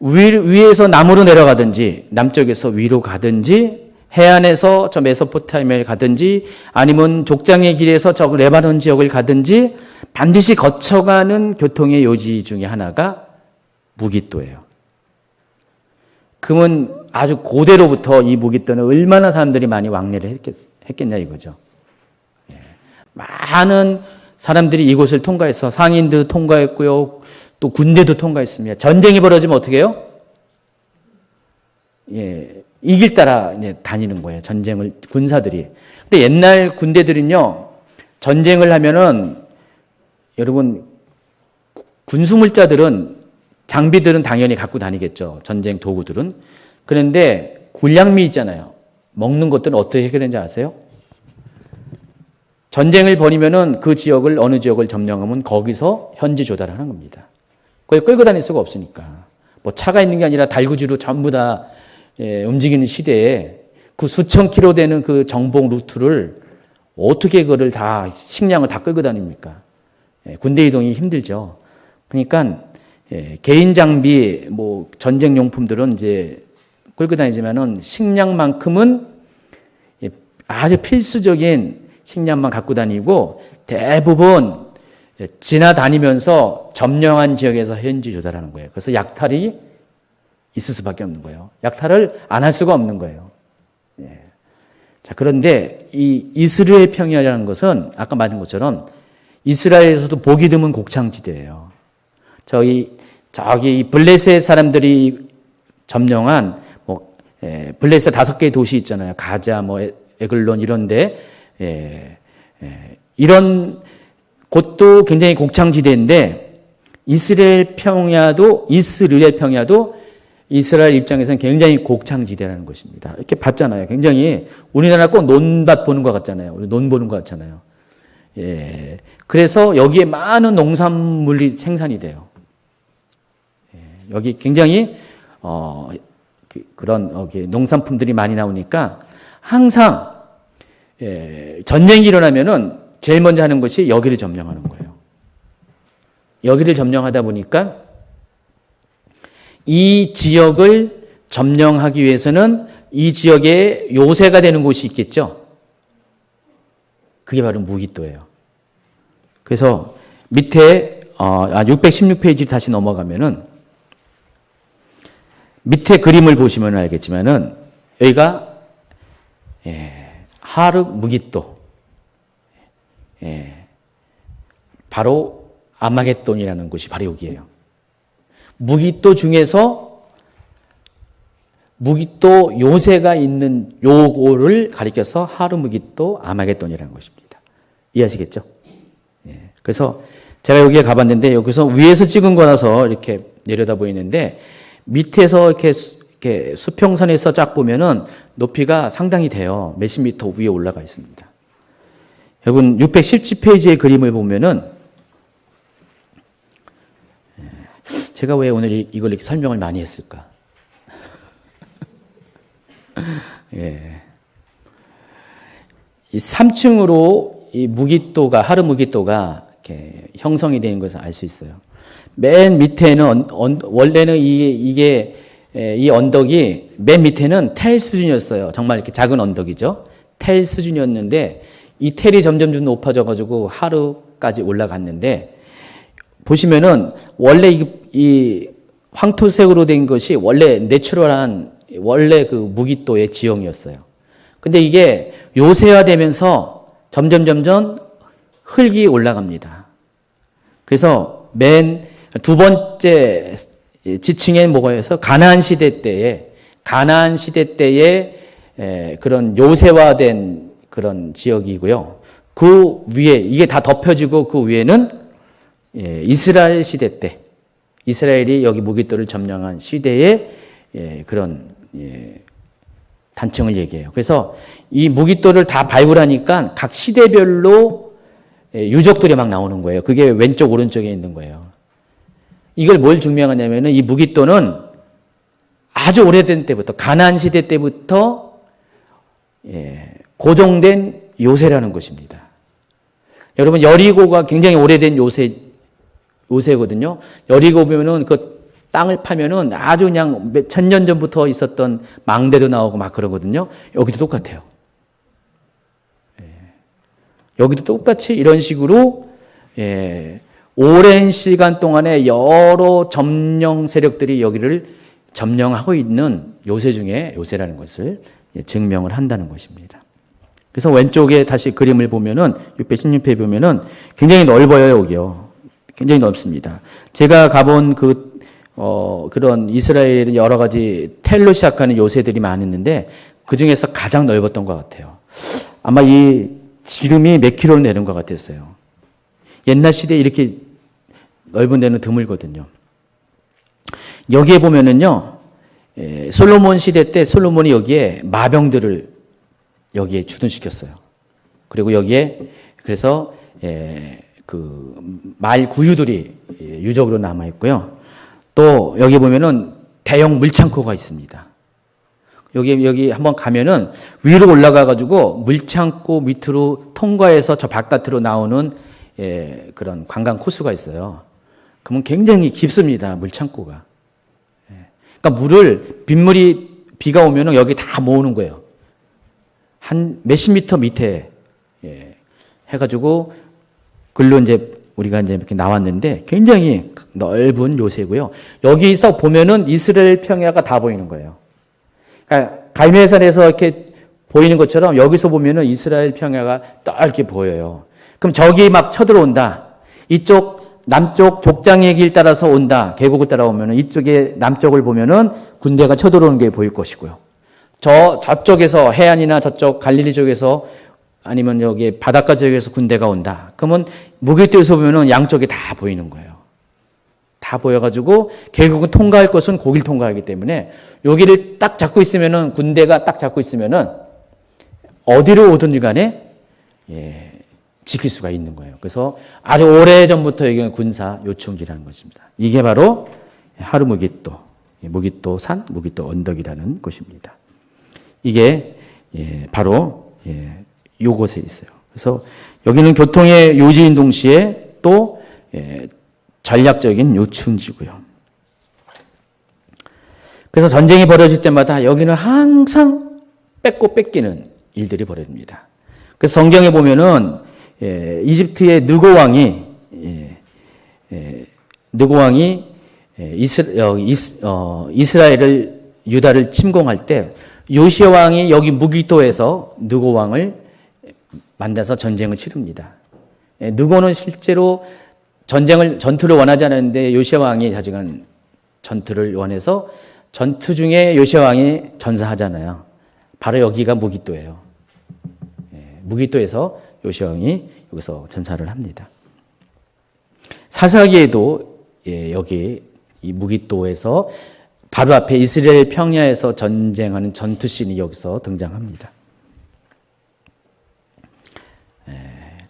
위에서 남으로 내려가든지 남쪽에서 위로 가든지 해안에서 저 메소포타미아를 가든지 아니면 족장의 길에서 저 레바논 지역을 가든지 반드시 거쳐가는 교통의 요지 중에 하나가 무깃도예요. 그러면 아주 고대로부터 이 무깃도는 얼마나 사람들이 많이 왕래를 했겠냐 이거죠. 많은 사람들이 이곳을 통과해서 상인도 통과했고요. 또 군대도 통과했습니다. 전쟁이 벌어지면 어떻게 해요? 이 길 따라 다니는 거예요. 전쟁을, 군사들이. 근데 옛날 군대들은요, 전쟁을 하면은, 여러분, 군수물자들은, 장비들은 당연히 갖고 다니겠죠. 전쟁 도구들은. 그런데 군량미 있잖아요. 먹는 것들은 어떻게 해결했는지 아세요? 전쟁을 벌이면은 그 지역을, 어느 지역을 점령하면 거기서 현지 조달하는 겁니다. 그걸 끌고 다닐 수가 없으니까. 뭐 차가 있는 게 아니라 달구지로 전부 다 움직이는 시대에 그 수천 킬로 되는 그 정복 루트를 어떻게 그거를 다 식량을 다 끌고 다닙니까? 군대 이동이 힘들죠. 그러니까 개인 장비, 뭐 전쟁 용품들은 이제 끌고 다니지만은 식량만큼은 아주 필수적인 식량만 갖고 다니고 대부분 지나다니면서 점령한 지역에서 현지 조달하는 거예요. 그래서 약탈이 있을 수밖에 없는 거예요. 약탈을 안 할 수가 없는 거예요. 자, 그런데 이 이스라엘 평야라는 것은 아까 말한 것처럼 이스라엘에서도 보기 드문 곡창지대예요. 저기 블레셋 사람들이 점령한 블레셋 5개의 도시 있잖아요. 가자, 뭐 에글론 이런데 이런 곳도 굉장히 곡창지대인데 이스라엘 평야도 이스라엘 입장에서는 굉장히 곡창지대라는 것입니다. 이렇게 봤잖아요. 굉장히 우리나라 꼭 논밭 보는 것 같잖아요. 우리 논 보는 것 같잖아요. 예. 그래서 여기에 많은 농산물이 생산이 돼요. 예. 여기 굉장히 그런 농산품들이 많이 나오니까 항상 전쟁이 일어나면은 제일 먼저 하는 것이 여기를 점령하는 거예요. 여기를 점령하다 보니까 이 지역을 점령하기 위해서는 이 지역에 요새가 되는 곳이 있겠죠. 그게 바로 무기또예요. 그래서 밑에 616페이지 다시 넘어가면은 밑에 그림을 보시면 알겠지만은 여기가 하르 무기또, 바로 아마겟돈이라는 곳이 바로 여기예요. 무기또 중에서 무기또 요새가 있는 요거를 가리켜서 하르 무기또 아마겟돈이라는 것입니다. 이해하시겠죠? 그래서 제가 여기에 가봤는데 여기서 위에서 찍은 거라서 이렇게 내려다 보이는데 밑에서 이렇게 수평선에서 쫙 보면은 높이가 상당히 돼요. 몇십 미터 위에 올라가 있습니다. 여러분 617페이지의 그림을 보면은 제가 왜 오늘 이걸 이렇게 설명을 많이 했을까? 예. 이 3층으로 이 무기또가 하르 무기또가 이렇게 형성이 되는 것을 알 수 있어요. 맨 밑에는 원래는 이게 이 언덕이 맨 밑에는 텔 수준이었어요. 정말 이렇게 작은 언덕이죠. 텔 수준이었는데 이 텔이 점점 높아져 가지고 하르까지 올라갔는데 보시면은 원래 이 황토색으로 된 것이 원래 내추럴한 원래 그 무기또의 지형이었어요. 근데 이게 요새화되면서 점점 흙이 올라갑니다. 그래서 맨 두 번째 지층에 뭐가 해서 가나안 시대 때에 그런 요새화된 그런 지역이고요. 그 위에 이게 다 덮여지고 그 위에는 이스라엘 시대 때 이스라엘이 여기 무기또를 점령한 시대의 그런 단층을 얘기해요. 그래서 이 무기또를 다 발굴하니까 각 시대별로 유적들이 막 나오는 거예요. 그게 왼쪽 오른쪽에 있는 거예요. 이걸 뭘 증명하냐면은 이 무기또는 아주 오래된 때부터 가나안 시대 때부터 고정된 요새라는 것입니다. 여러분 여리고가 굉장히 오래된 요새거든요. 여리고 보면은 그 땅을 파면은 아주 그냥 몇 천 년 전부터 있었던 망대도 나오고 막 그러거든요. 여기도 똑같아요. 여기도 똑같이 이런 식으로 오랜 시간 동안에 여러 점령 세력들이 여기를 점령하고 있는 요새 중에 요새라는 것을 증명을 한다는 것입니다. 그래서 왼쪽에 다시 그림을 보면은 616페이지 보면은 굉장히 넓어요, 여기요. 굉장히 넓습니다. 제가 가본 그런 이스라엘의 여러 가지 텔로 시작하는 요새들이 많았는데 그 중에서 가장 넓었던 것 같아요. 아마 이 지름이 몇 킬로를 내는 것 같았어요. 옛날 시대에 이렇게 넓은 데는 드물거든요. 여기에 보면은요, 솔로몬 시대 때 솔로몬이 여기에 마병들을 여기에 주둔시켰어요. 그리고 여기에 그래서 그 말 구유들이 유적으로 남아 있고요. 또 여기 보면은 대형 물창고가 있습니다. 여기 한번 가면은 위로 올라가 가지고 물창고 밑으로 통과해서 저 바깥으로 나오는 그런 관광 코스가 있어요. 그러면 굉장히 깊습니다. 물창고가. 그러니까 빗물이 비가 오면은 여기 다 모으는 거예요. 한 몇십 미터 밑에 해가지고 글로 이제 우리가 이제 이렇게 나왔는데 굉장히 넓은 요새고요. 여기서 보면은 이스라엘 평야가 다 보이는 거예요. 그러니까 갈멜산에서 이렇게 보이는 것처럼 여기서 보면은 이스라엘 평야가 딱 이렇게 보여요. 그럼 저기 막 쳐들어온다. 이쪽 남쪽 족장의 길 따라서 온다. 계곡을 따라오면은 이쪽에 남쪽을 보면은 군대가 쳐들어오는 게 보일 것이고요. 저쪽에서 해안이나 저쪽 갈릴리 쪽에서 아니면 여기 바닷가 지역에서 군대가 온다. 그러면 무기또에서 보면은 양쪽이 다 보이는 거예요. 다 보여가지고 결국은 통과할 것은 거길 통과하기 때문에 여기를 딱 잡고 있으면은 군대가 딱 잡고 있으면은 어디로 오든지 간에 지킬 수가 있는 거예요. 그래서 아주 오래전부터 여기는 군사 요충지라는 것입니다. 이게 바로 하루무깃도, 무깃도 산, 무깃도 언덕이라는 곳입니다. 이게 바로 요곳에 있어요. 그래서 여기는 교통의 요지인 동시에 또 전략적인 요충지고요. 그래서 전쟁이 벌어질 때마다 여기는 항상 뺏고 뺏기는 일들이 벌어집니다. 그래서 성경에 보면은 이집트의 느고 왕이 이스라엘을 유다를 침공할 때 요시야 왕이 여기 무기도에서 느고 왕을 만나서 전쟁을 치릅니다. 느고는 실제로 전투를 원하지 않았는데 요시야 왕이 하여간 전투를 원해서 전투 중에 요시야 왕이 전사하잖아요. 바로 여기가 무기도예요. 무기도에서 요시야 왕이 여기서 전사를 합니다. 사사기에도 여기 이 무기도에서 바로 앞에 이스라엘 평야에서 전쟁하는 전투씬이 여기서 등장합니다.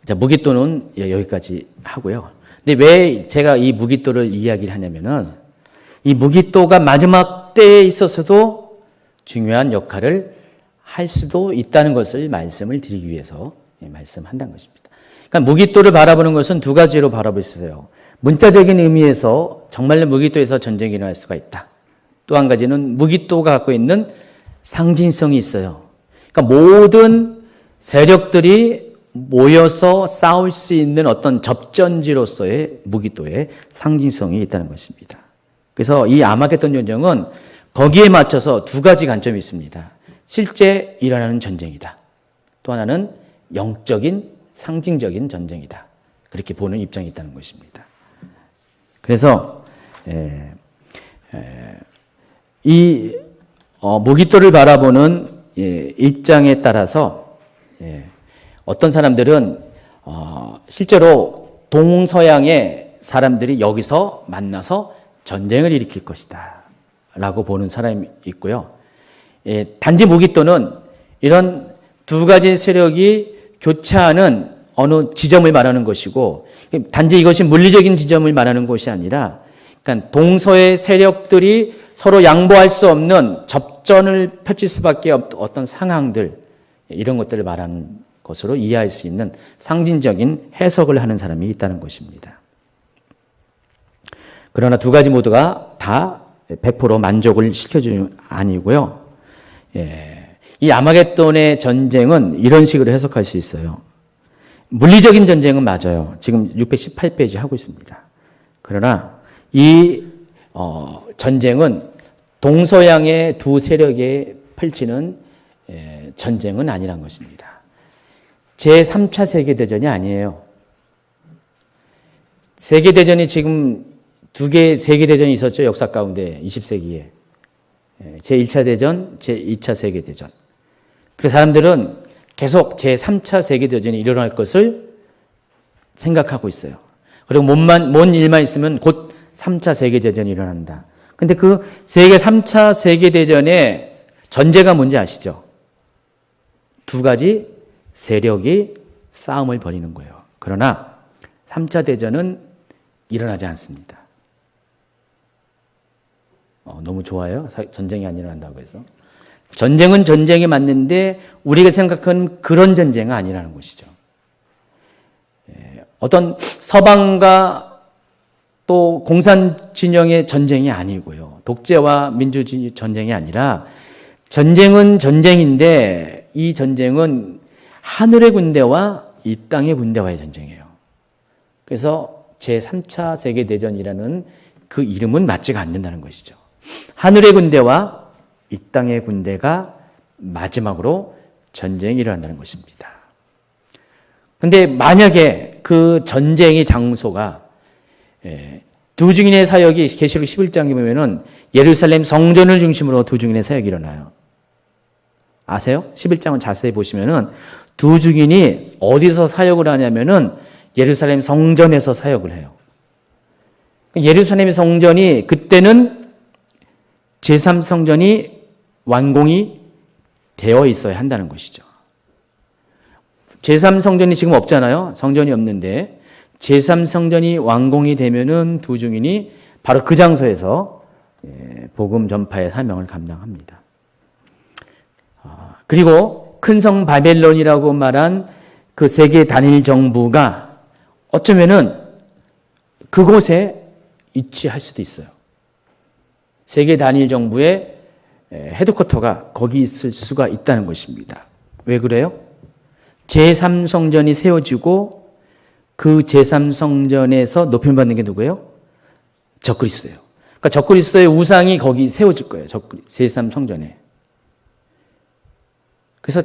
자, 무기도는 여기까지 하고요. 근데 왜 제가 이 무기도를 이야기를 하냐면은 이 무기도가 마지막 때에 있어서도 중요한 역할을 할 수도 있다는 것을 말씀을 드리기 위해서 말씀한다는 것입니다. 그러니까 무기도를 바라보는 것은 두 가지로 바라볼 수 있어요. 문자적인 의미에서 정말로 무기도에서 전쟁이 일어날 수가 있다. 또 한 가지는 무기도가 갖고 있는 상징성이 있어요. 그러니까 모든 세력들이 모여서 싸울 수 있는 어떤 접전지로서의 무기도의 상징성이 있다는 것입니다. 그래서 이 아마겟돈 전쟁은 거기에 맞춰서 두 가지 관점이 있습니다. 실제 일어나는 전쟁이다. 또 하나는 영적인 상징적인 전쟁이다. 그렇게 보는 입장이 있다는 것입니다. 그래서 이 무기도를 바라보는 입장에 따라서 어떤 사람들은 실제로 동서양의 사람들이 여기서 만나서 전쟁을 일으킬 것이다 라고 보는 사람이 있고요. 단지 무기도는 이런 두 가지 세력이 교차하는 어느 지점을 말하는 것이고 단지 이것이 물리적인 지점을 말하는 것이 아니라 그러니까 동서의 세력들이 서로 양보할 수 없는 접전을 펼칠 수밖에 없는 어떤 상황들 이런 것들을 말하는 것으로 이해할 수 있는 상징적인 해석을 하는 사람이 있다는 것입니다. 그러나 두 가지 모두가 다 100% 만족을 시켜주는 아니고요. 이 아마겟돈의 전쟁은 이런 식으로 해석할 수 있어요. 물리적인 전쟁은 맞아요. 지금 618페이지 하고 있습니다. 그러나 이 전쟁은 동서양의 두 세력에 펼치는 전쟁은 아니란 것입니다. 제3차 세계대전이 아니에요. 세계대전이 지금 두 개의 세계대전이 있었죠. 역사 가운데 20세기에. 제1차 대전, 제2차 세계대전. 그 사람들은 계속 제3차 세계대전이 일어날 것을 생각하고 있어요. 그리고 뭔 일만 있으면 곧 3차 세계대전이 일어난다. 근데 그 세계 3차 세계대전의 전제가 뭔지 아시죠? 두 가지 세력이 싸움을 벌이는 거예요. 그러나 3차 대전은 일어나지 않습니다. 너무 좋아요. 전쟁이 안 일어난다고 해서. 전쟁은 전쟁이 맞는데 우리가 생각하는 그런 전쟁은 아니라는 것이죠. 어떤 서방과 또 공산 진영의 전쟁이 아니고요. 독재와 민주주의 전쟁이 아니라 전쟁은 전쟁인데 이 전쟁은 하늘의 군대와 이 땅의 군대와의 전쟁이에요. 그래서 제3차 세계대전이라는 그 이름은 맞지가 않는다는 것이죠. 하늘의 군대와 이 땅의 군대가 마지막으로 전쟁이 일어난다는 것입니다. 그런데 만약에 그 전쟁의 장소가 두 증인의 사역이 계시록 11장에 보면은 예루살렘 성전을 중심으로 두 증인의 사역이 일어나요. 아세요? 11장을 자세히 보시면은 두 증인이 어디서 사역을 하냐면은 예루살렘 성전에서 사역을 해요. 예루살렘 성전이 그때는 제3성전이 완공이 되어 있어야 한다는 것이죠. 제3성전이 지금 없잖아요. 성전이 없는데 제3성전이 완공이 되면은 두 증인이 바로 그 장소에서 복음 전파의 사명을 감당합니다. 그리고 큰 성 바벨론이라고 말한 그 세계 단일 정부가 어쩌면은 그곳에 위치할 수도 있어요. 세계 단일 정부의 헤드쿼터가 거기 있을 수가 있다는 것입니다. 왜 그래요? 제3성전이 세워지고 그 제3성전에서 높임받는 게 누구예요? 적그리스도예요. 그러니까 적그리스도의 우상이 거기 세워질 거예요. 제3성전에. 그래서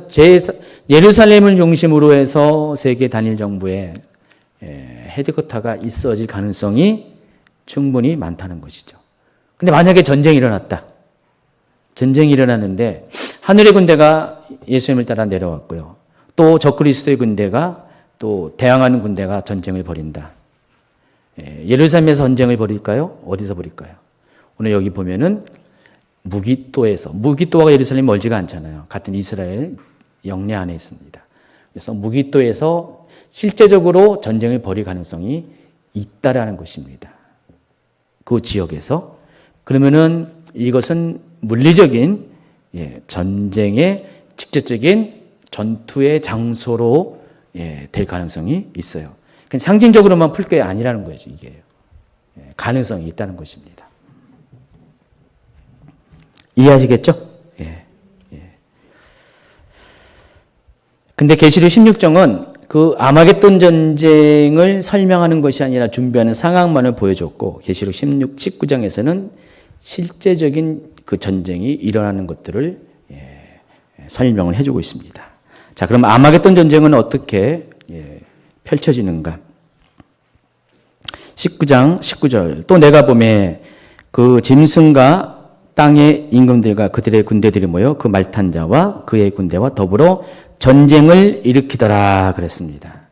예루살렘을 중심으로 해서 세계 단일 정부의 헤드쿼터가 있어질 가능성이 충분히 많다는 것이죠. 근데 만약에 전쟁이 일어났다. 전쟁이 일어났는데 하늘의 군대가 예수님을 따라 내려왔고요. 또 적그리스도의 군대가 또 대항하는 군대가 전쟁을 벌인다. 예루살렘에서 전쟁을 벌일까요? 어디서 벌일까요? 오늘 여기 보면은 무기또가 예루살렘 멀지가 않잖아요. 같은 이스라엘 영내 안에 있습니다. 그래서 무기또에서 실제적으로 전쟁을 벌일 가능성이 있다라는 것입니다. 그 지역에서. 그러면은 이것은 물리적인 전쟁의 직접적인 전투의 장소로 될 가능성이 있어요. 그냥 상징적으로만 풀 게 아니라는 거죠. 이게 가능성이 있다는 것입니다. 이해하시겠죠? 예. 근데 계시록 16장은 그 아마겟돈 전쟁을 설명하는 것이 아니라 준비하는 상황만을 보여줬고 계시록 19장에서는 실제적인 그 전쟁이 일어나는 것들을 설명을 해주고 있습니다. 자, 그럼 아마겟돈 전쟁은 어떻게 펼쳐지는가? 19장 19절 또 내가 보매 그 짐승과 땅의 임금들과 그들의 군대들이 모여 그 말탄 자와 그의 군대와 더불어 전쟁을 일으키더라 그랬습니다.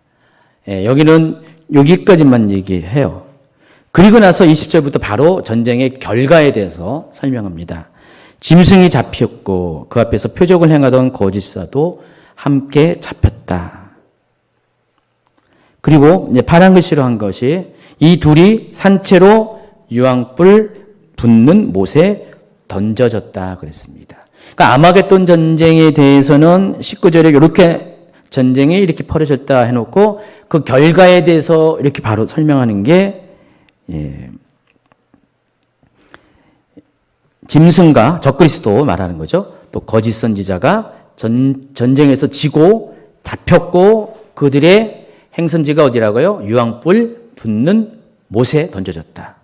여기는 여기까지만 얘기해요. 그리고 나서 20절부터 바로 전쟁의 결과에 대해서 설명합니다. 짐승이 잡혔고 그 앞에서 표적을 행하던 거짓사도 함께 잡혔다. 그리고 이제 파란 글씨로 한 것이 이 둘이 산채로 유황불 붙는 못에 던져졌다 그랬습니다. 그러니까 아마겟돈 전쟁에 대해서는 19절에 이렇게 전쟁이 이렇게 벌어졌다 해놓고 그 결과에 대해서 이렇게 바로 설명하는 게 짐승과 적그리스도 말하는 거죠. 또 거짓 선지자가 전쟁에서 지고 잡혔고 그들의 행선지가 어디라고요? 유황불 붙는 못에 던져졌다.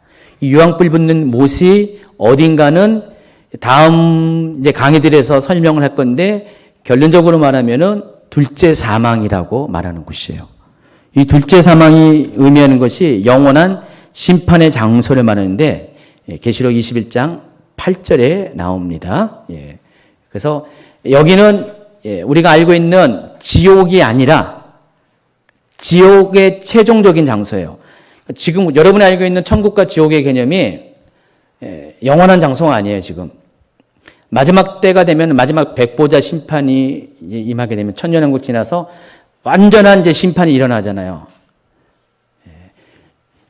이 유황불 붙는 못이 어딘가는 다음 이제 강의들에서 설명을 할 건데 결론적으로 말하면은 둘째 사망이라고 말하는 곳이에요. 이 둘째 사망이 의미하는 것이 영원한 심판의 장소를 말하는데 계시록 21장 8절에 나옵니다. 그래서 여기는 우리가 알고 있는 지옥이 아니라 지옥의 최종적인 장소예요. 지금 여러분이 알고 있는 천국과 지옥의 개념이 영원한 장소가 아니에요, 지금. 마지막 때가 되면 마지막 백보자 심판이 임하게 되면 천년왕국 지나서 완전한 이제 심판이 일어나잖아요.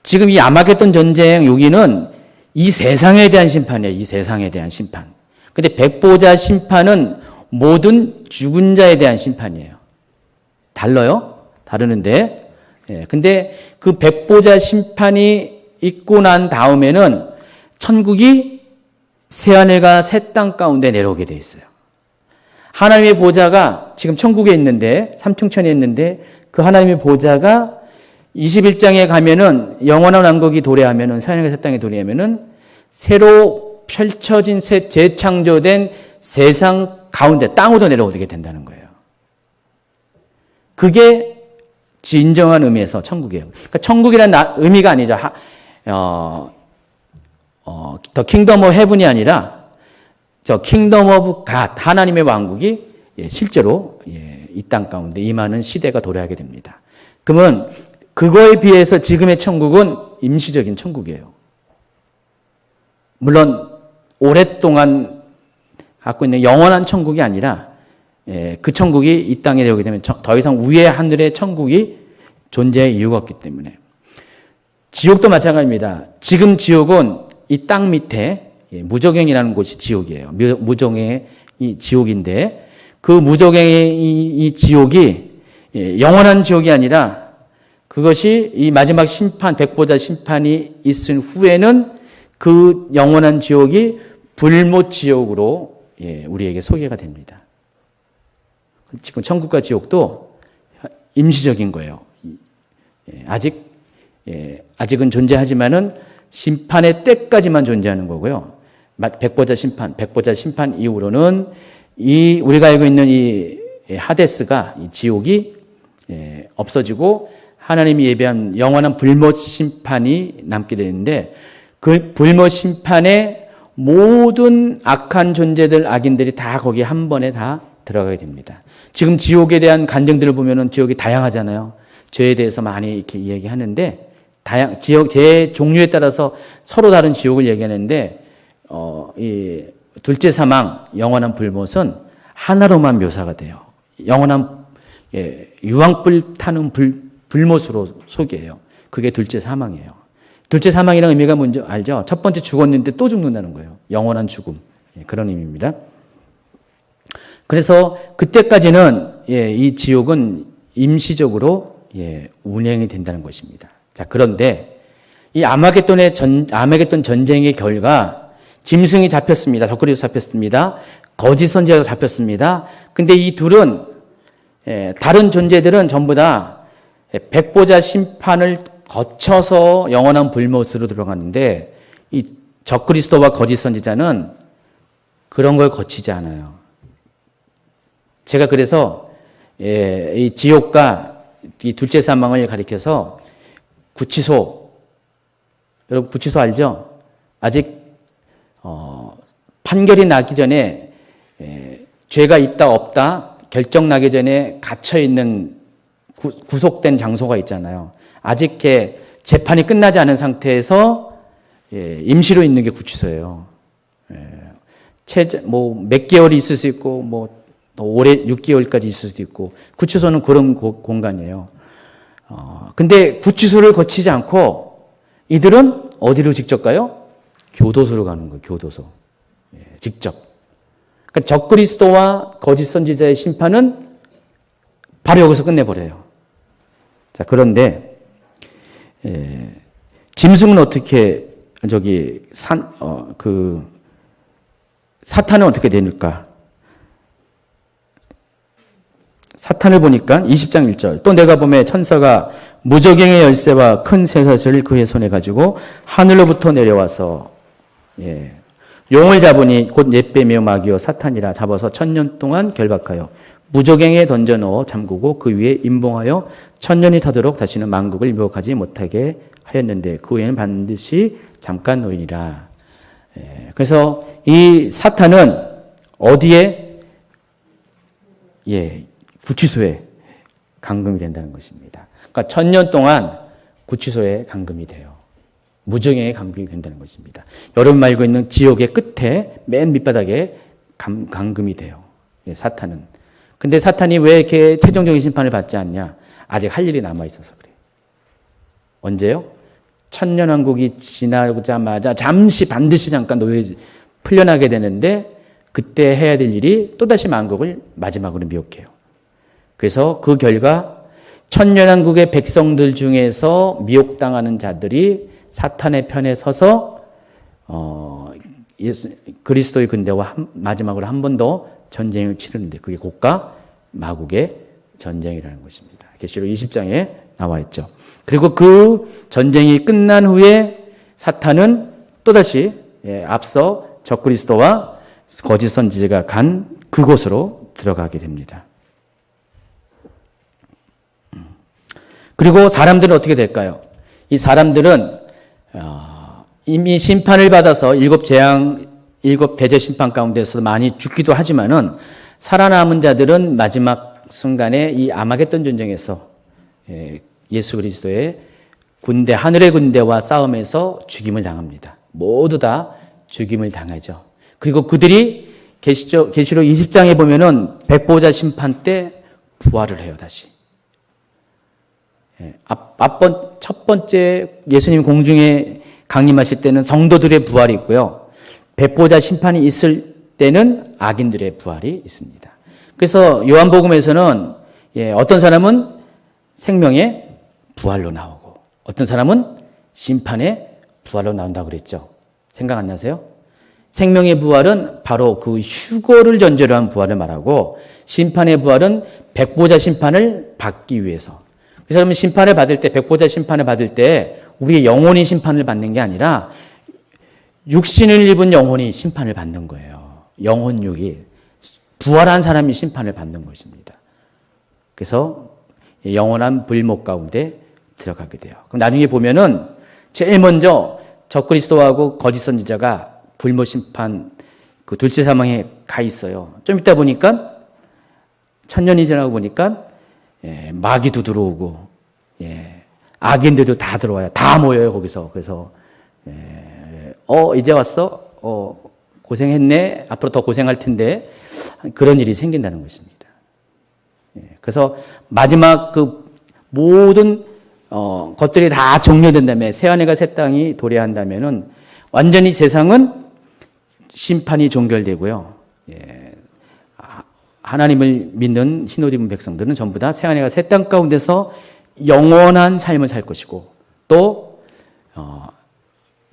지금 이 아마겟돈 전쟁 여기는 이 세상에 대한 심판이에요. 이 세상에 대한 심판. 근데 백보자 심판은 모든 죽은 자에 대한 심판이에요. 달라요? 다르는데. 근데 그 백보자 심판이 있고 난 다음에는 천국이 새하늘과 새 땅 가운데 내려오게 돼 있어요. 하나님의 보좌가 지금 천국에 있는데 삼층천에 있는데 그 하나님의 보좌가 21장에 가면은 영원한 왕국이 도래하면은 새하늘과 새 땅에 도래하면은 새로 펼쳐진 새 재창조된 세상 가운데 땅으로 내려오게 된다는 거예요. 그게 진정한 의미에서 천국이에요. 그러니까 천국이라는 의미가 아니죠. 더 킹덤 오브 헤븐이 아니라 저 킹덤 오브 갓 하나님의 왕국이 실제로 이 땅 가운데 임하는 시대가 도래하게 됩니다. 그러면 그거에 비해서 지금의 천국은 임시적인 천국이에요. 물론 오랫동안 갖고 있는 영원한 천국이 아니라 그 천국이 이 땅에 오게 되면 더 이상 위의 하늘의 천국이 존재할 이유가 없기 때문에. 지옥도 마찬가지입니다. 지금 지옥은 이 땅 밑에 무저갱이라는 곳이 지옥이에요. 무저갱의 이 지옥인데 그 무저갱의 이 지옥이 영원한 지옥이 아니라 그것이 이 마지막 심판, 백보자 심판이 있은 후에는 그 영원한 지옥이 불못 지옥으로 우리에게 소개가 됩니다. 지금 천국과 지옥도 임시적인 거예요. 아직은 존재하지만은 심판의 때까지만 존재하는 거고요. 백보자 심판 이후로는 우리가 알고 있는 이 하데스가 이 지옥이 없어지고 하나님이 예비한 영원한 불못 심판이 남게 되는데 그 불못 심판에 모든 악한 존재들, 악인들이 다 거기 한 번에 다 들어가게 됩니다. 지금 지옥에 대한 간증들을 보면은 지옥이 다양하잖아요. 죄에 대해서 많이 이렇게 이야기하는데 죄의 종류에 따라서 서로 다른 지옥을 얘기하는데 이 둘째 사망, 영원한 불못은 하나로만 묘사가 돼요. 영원한 유황불 타는 불못으로 소개해요. 그게 둘째 사망이에요. 둘째 사망이라는 의미가 뭔지 알죠? 첫 번째 죽었는데 또 죽는다는 거예요. 영원한 죽음. 그런 의미입니다. 그래서 그때까지는 이 지옥은 임시적으로 운행이 된다는 것입니다. 자, 그런데 이 아마겟돈 전쟁의 결과 짐승이 잡혔습니다. 덕거리도 잡혔습니다. 거짓 선지자가 잡혔습니다. 근데 이 둘은 다른 존재들은 전부 다 백보자 심판을 거쳐서 영원한 불못으로 들어가는데 이 적그리스도와 거짓 선지자는 그런 걸 거치지 않아요. 제가 그래서 이 지옥과 이 둘째 사망을 가리켜서 구치소, 여러분 구치소 알죠? 아직 판결이 나기 전에 죄가 있다 없다 결정 나기 전에 갇혀 있는 구속된 장소가 있잖아요. 아직 재판이 끝나지 않은 상태에서 임시로 있는 게 구치소예요. 몇 개월이 있을 수 있고 올해 6개월까지 있을 수도 있고 구치소는 그런 공간이에요. 근데 구치소를 거치지 않고 이들은 어디로 직접 가요? 교도소로 가는 거예요. 교도소. 직접. 그러니까 적그리스도와 거짓 선지자의 심판은 바로 여기서 끝내버려요. 자, 그런데 짐승은 어떻게 사탄은 어떻게 되니까? 사탄을 보니까 20장 1절. 또 내가 보매 천사가 무저갱의 열쇠와 큰 쇠사슬을 그의 손에 가지고 하늘로부터 내려와서 용을 잡으니 곧 옛뱀이요 마귀요 사탄이라 잡아서 1000년 동안 결박하여 무저갱에 던져 넣어 잠그고 그 위에 임봉하여 1000년이 타도록 다시는 만국을 미혹하지 못하게 하였는데 그 후에는 반드시 잠깐 노이니라. 그래서 이 사탄은 어디에? 구치소에 감금이 된다는 것입니다. 그러니까 1000년 동안 구치소에 감금이 돼요. 무저갱에 감금이 된다는 것입니다. 여러분 알고 있는 지옥의 끝에 맨 밑바닥에 감금이 돼요. 사탄은. 근데 사탄이 왜 이렇게 최종적인 심판을 받지 않냐? 아직 할 일이 남아 있어서 그래요. 언제요? 천년왕국이 지나자마자 잠시 반드시 잠깐 풀려나게 되는데 그때 해야 될 일이 또다시 만국을 마지막으로 미혹해요. 그래서 그 결과 천년왕국의 백성들 중에서 미혹당하는 자들이 사탄의 편에 서서 그리스도의 근대와 마지막으로 한 번 더 전쟁을 치르는데 그게 고가 마국의 전쟁이라는 것입니다. 계시록 20장에 나와 있죠. 그리고 그 전쟁이 끝난 후에 사탄은 또다시 앞서 적그리스도와 거짓 선지자가 간 그곳으로 들어가게 됩니다. 그리고 사람들은 어떻게 될까요? 이 사람들은 이미 심판을 받아서 일곱 대제 심판 가운데서 많이 죽기도 하지만은 살아남은 자들은 마지막 순간에 이 아마겟돈 전쟁에서 예수 그리스도의 군대, 하늘의 군대와 싸움에서 죽임을 당합니다. 모두 다 죽임을 당하죠. 그리고 그들이 계시록 20장에 보면은 백보자 심판 때 부활을 해요, 다시. 첫 번째 예수님 공중에 강림하실 때는 성도들의 부활이 있고요. 백보자 심판이 있을 때는 악인들의 부활이 있습니다. 그래서 요한복음에서는 어떤 사람은 생명의 부활로 나오고 어떤 사람은 심판의 부활로 나온다고 그랬죠. 생각 안 나세요? 생명의 부활은 바로 그 휴거를 전제로 한 부활을 말하고 심판의 부활은 백보자 심판을 받기 위해서. 그래서 그러면 심판을 받을 때, 백보자 심판을 받을 때 우리의 영혼이 심판을 받는 게 아니라 육신을 입은 영혼이 심판을 받는 거예요. 영혼육이. 부활한 사람이 심판을 받는 것입니다. 그래서 영원한 불목 가운데 들어가게 돼요. 그럼 나중에 보면은 제일 먼저 적그리스도하고 거짓 선지자가 불못 심판 그 둘째 사망에 가 있어요. 좀 이따 보니까 천년이 지나고 보니까 마귀도 들어오고 악인들도 다 들어와요. 다 모여요 거기서. 그래서 이제 왔어? 고생했네. 앞으로 더 고생할 텐데 그런 일이 생긴다는 것입니다. 그래서 마지막 그 모든 것들이 다 종료된 다음에 새하늘과 새 땅이 도래한다면은 완전히 세상은 심판이 종결되고요. 하나님을 믿는 흰옷 입은 백성들은 전부 다 새하늘과 새 땅 가운데서 영원한 삶을 살 것이고 또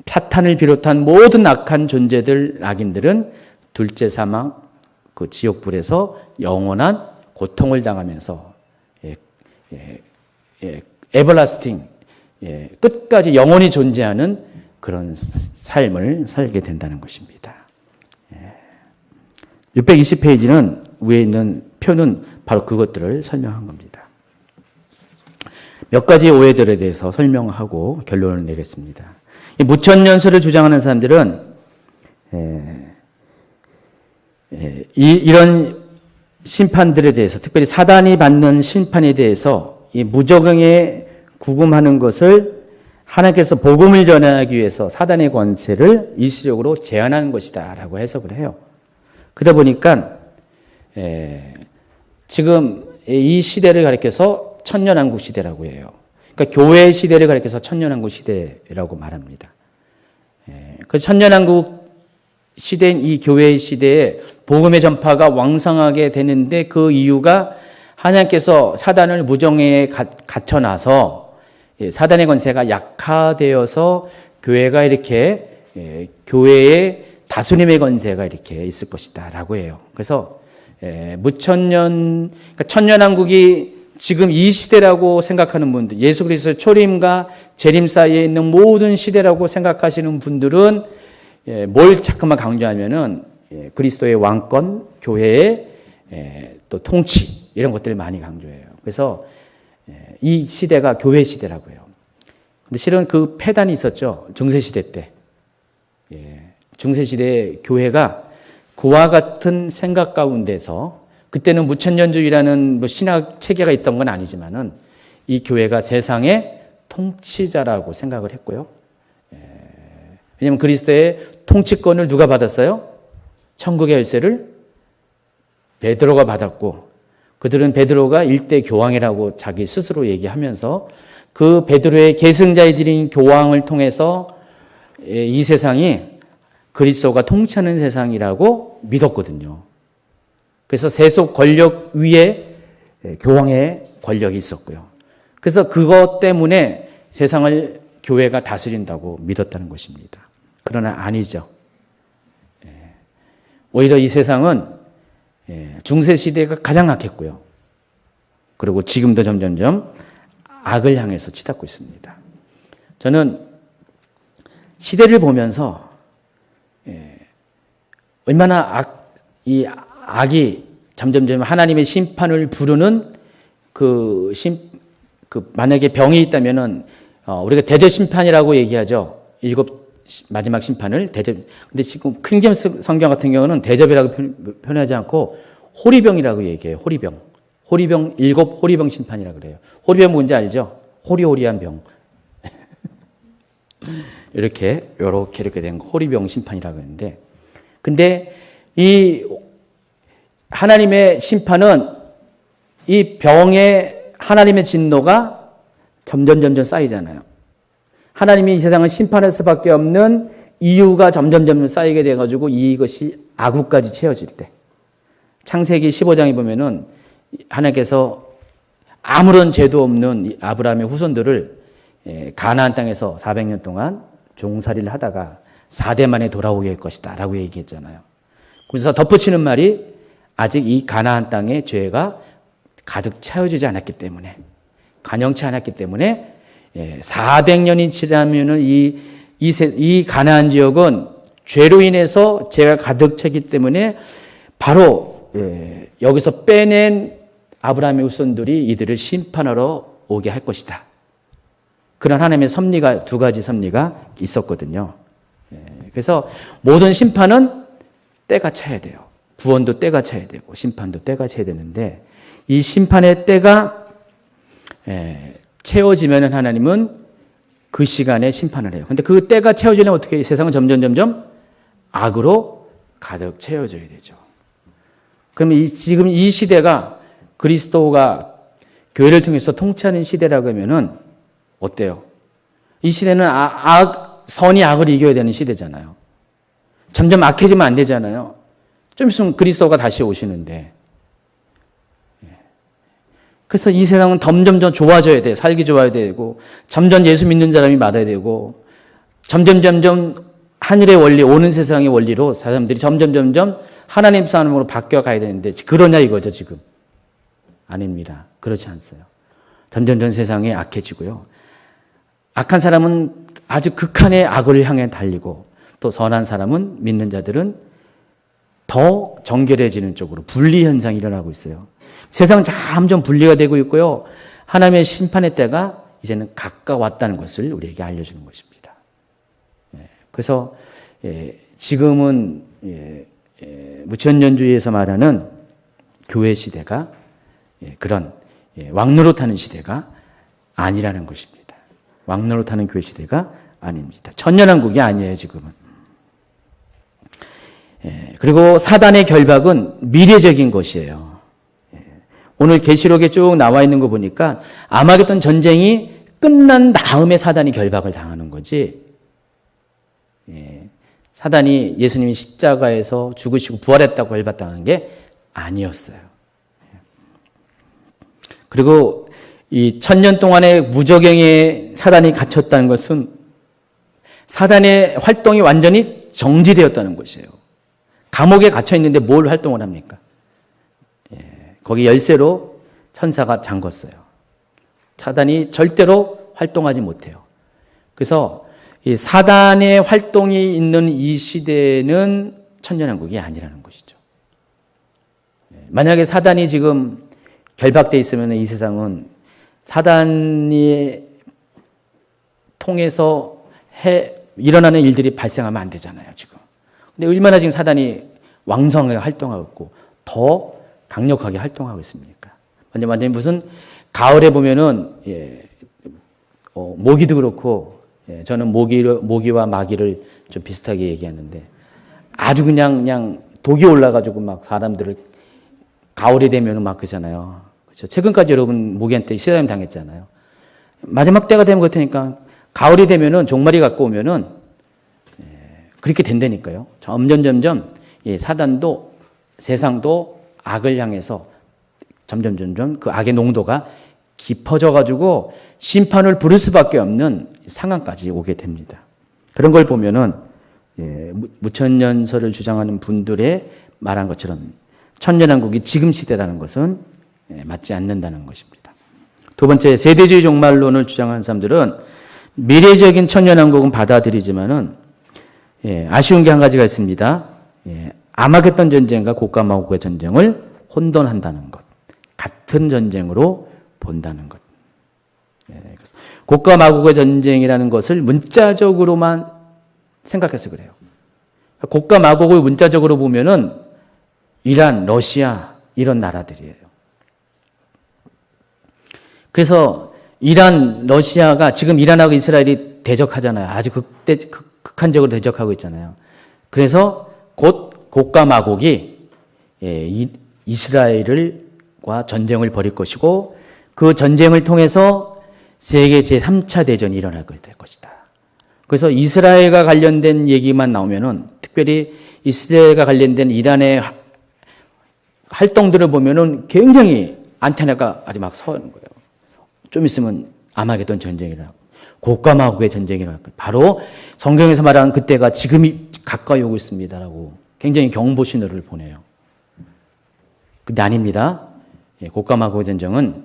사탄을 비롯한 모든 악한 존재들, 악인들은 둘째 사망, 그 지옥불에서 영원한 고통을 당하면서 에버라스팅, 끝까지 영원히 존재하는 그런 삶을 살게 된다는 것입니다. 620페이지는 위에 있는 표는 바로 그것들을 설명한 겁니다. 몇 가지 오해들에 대해서 설명하고 결론을 내겠습니다. 이 무천년설을 주장하는 사람들은 이런 심판들에 대해서, 특별히 사단이 받는 심판에 대해서 이 무적응에 구금하는 것을 하나님께서 복음을 전하기 위해서 사단의 권세를 일시적으로 제한하는 것이다 라고 해석을 해요. 그러다 보니까 지금 이 시대를 가리켜서 천년왕국 시대라고 해요. 그러니까 교회의 시대를 가리켜서 천년왕국 시대라고 말합니다. 그 천년왕국 시대인 이 교회의 시대에 복음의 전파가 왕성하게 되는데 그 이유가 하나님께서 사단을 무정에 갇혀놔서 사단의 권세가 약화되어서 교회가 이렇게 교회의 다수님의 권세가 이렇게 있을 것이다 라고 해요. 그래서 무천년, 그러니까 천년왕국이 지금 이 시대라고 생각하는 분들, 예수 그리스도의 초림과 재림 사이에 있는 모든 시대라고 생각하시는 분들은 뭘 자꾸만 강조하면은 그리스도의 왕권, 교회의 또 통치 이런 것들을 많이 강조해요. 그래서 이 시대가 교회 시대라고 해요. 근데 실은 그 폐단이 있었죠. 중세시대 때. 중세시대에 교회가 그와 같은 생각 가운데서 그때는 무천년주의라는 뭐 신학 체계가 있던 건 아니지만은 이 교회가 세상의 통치자라고 생각을 했고요. 왜냐하면 그리스도의 통치권을 누가 받았어요? 천국의 열쇠를 베드로가 받았고 그들은 베드로가 일대 교황이라고 자기 스스로 얘기하면서 그 베드로의 계승자이들인 교황을 통해서 이 세상이 그리스도가 통치하는 세상이라고 믿었거든요. 그래서 세속 권력 위에 교황의 권력이 있었고요. 그래서 그것 때문에 세상을 교회가 다스린다고 믿었다는 것입니다. 그러나 아니죠. 오히려 이 세상은 중세시대가 가장 악했고요. 그리고 지금도 점점점 악을 향해서 치닫고 있습니다. 저는 시대를 보면서 얼마나 이 악이 점점점 하나님의 심판을 부르는 만약에 병이 있다면은 우리가 대접 심판이라고 얘기하죠. 마지막 심판을 대접. 근데 지금 킹제임스 성경 같은 경우는 대접이라고 표현하지 않고 호리병이라고 얘기해요. 호리병 7 호리병 심판이라고 그래요. 호리병 뭔지 알죠? 호리호리한 병. 이렇게 된 호리병 심판이라고 하는데, 근데 이 하나님의 심판은 이 병에 하나님의 진노가 점점 쌓이잖아요. 하나님이 이 세상을 심판할 수밖에 없는 이유가 점점 쌓이게 돼가지고 이것이 악우까지 채워질 때, 창세기 15장에 보면은 하나님께서 아무런 죄도 없는 아브라함의 후손들을 가나안 땅에서 400년 동안 종살이를 하다가 4대 만에 돌아오게 할 것이다 라고 얘기했잖아요. 그래서 덧붙이는 말이 아직 이 가나안 땅의 죄가 가득 채워지지 않았기 때문에, 간영치 않았기 때문에 400년이 지나면은 이 가나안 지역은 죄로 인해서 죄가 가득 차기 때문에 바로 여기서 빼낸 아브라함의 후손들이 이들을 심판하러 오게 할 것이다. 그런 하나님의 섭리가, 두 가지 섭리가 있었거든요. 그래서 모든 심판은 때가 차야 돼요. 구원도 때가 차야 되고 심판도 때가 차야 되는데, 이 심판의 때가 채워지면 하나님은 그 시간에 심판을 해요. 근데 그 때가 채워지려면 어떻게 해요? 세상은 점점 악으로 가득 채워져야 되죠. 그러면 지금 이 시대가 그리스도가 교회를 통해서 통치하는 시대라고 하면은 어때요? 이 시대는 선이 악을 이겨야 되는 시대잖아요. 점점 악해지면 안 되잖아요. 좀 있으면 그리스도가 다시 오시는데. 그래서 이 세상은 점점 좋아져야 돼. 살기 좋아야 되고, 점점 예수 믿는 사람이 많아야 되고, 점점 하늘의 원리, 오는 세상의 원리로 사람들이 점점 하나님 사람으로 바뀌어 가야 되는데, 그러냐 이거죠, 지금. 아닙니다. 그렇지 않어요. 점점 세상이 악해지고요. 악한 사람은 아주 극한의 악을 향해 달리고, 또 선한 사람은, 믿는 자들은 더 정결해지는 쪽으로 분리 현상이 일어나고 있어요. 세상은 점점 분리가 되고 있고요. 하나님의 심판의 때가 이제는 가까웠다는 것을 우리에게 알려주는 것입니다. 그래서 지금은 무천년주의에서 말하는 교회 시대가 그런 왕노릇하는 시대가 아니라는 것입니다. 왕노릇하는 교회 시대가 아닙니다. 천년왕국이 아니에요, 지금은. 그리고 사단의 결박은 미래적인 것이에요. 오늘 계시록에 쭉 나와 있는 거 보니까 아마겟돈 전쟁이 끝난 다음에 사단이 결박을 당하는 거지, 사단이 예수님이 십자가에서 죽으시고 부활했다고 결박당한 게 아니었어요. 그리고 이 1000년 동안의 무저갱에 사단이 갇혔다는 것은 사단의 활동이 완전히 정지되었다는 것이에요. 감옥에 갇혀 있는데 뭘 활동을 합니까? 거기 열쇠로 천사가 잠궜어요. 사단이 절대로 활동하지 못해요. 그래서 이 사단의 활동이 있는 이 시대는 천년왕국이 아니라는 것이죠. 만약에 사단이 지금 결박되어 있으면 이 세상은 사단이 통해서 일어나는 일들이 발생하면 안 되잖아요, 지금. 근데 얼마나 지금 사단이 왕성하게 활동하고 있고 더 강력하게 활동하고 있습니까? 완전히 무슨 가을에 보면은 모기도 그렇고, 저는 모기와 마귀를 좀 비슷하게 얘기하는데 아주 그냥 독이 올라가지고 막 사람들을 가을이 되면은 막 그러잖아요. 그렇죠? 최근까지 여러분 모기한테 시달림 당했잖아요. 마지막 때가 되면 그렇다니까. 가을이 되면은 종말이 갖고 오면은 그렇게 된다니까요. 점점 사단도 세상도 악을 향해서 점점 그 악의 농도가 깊어져 가지고 심판을 부를 수밖에 없는 상황까지 오게 됩니다. 그런 걸 보면은 무천년설을 주장하는 분들의 말한 것처럼 천년왕국이 지금 시대라는 것은 맞지 않는다는 것입니다. 두 번째, 세대주의 종말론을 주장하는 사람들은 미래적인 천년왕국은 받아들이지만은 아쉬운 게 한 가지가 있습니다. 아마겟돈 전쟁과 고가마고의 전쟁을 혼돈한다는 것, 같은 전쟁으로 본다는 것. 고가마고의 전쟁이라는 것을 문자적으로만 생각해서 그래요. 고가마고를 문자적으로 보면은 이란, 러시아 이런 나라들이에요. 그래서 이란, 러시아가 지금 이란하고 이스라엘이 대적하잖아요. 아주 극한적으로 대적하고 있잖아요. 그래서 곧 곡과 마곡이 이스라엘과 전쟁을 벌일 것이고 그 전쟁을 통해서 세계 제3차 대전이 일어날 것이다. 그래서 이스라엘과 관련된 얘기만 나오면은 특별히 이스라엘과 관련된 이란의 활동들을 보면은 굉장히 안테나가 아주 막 서는 거예요. 좀 있으면 아마겟돈 전쟁이라고. 곡과 마곡의 전쟁이라고. 바로 성경에서 말하는 그때가 지금이 가까이 오고 있습니다라고 굉장히 경보 신호를 보내요. 근데 아닙니다. 곡과 마곡의 전쟁은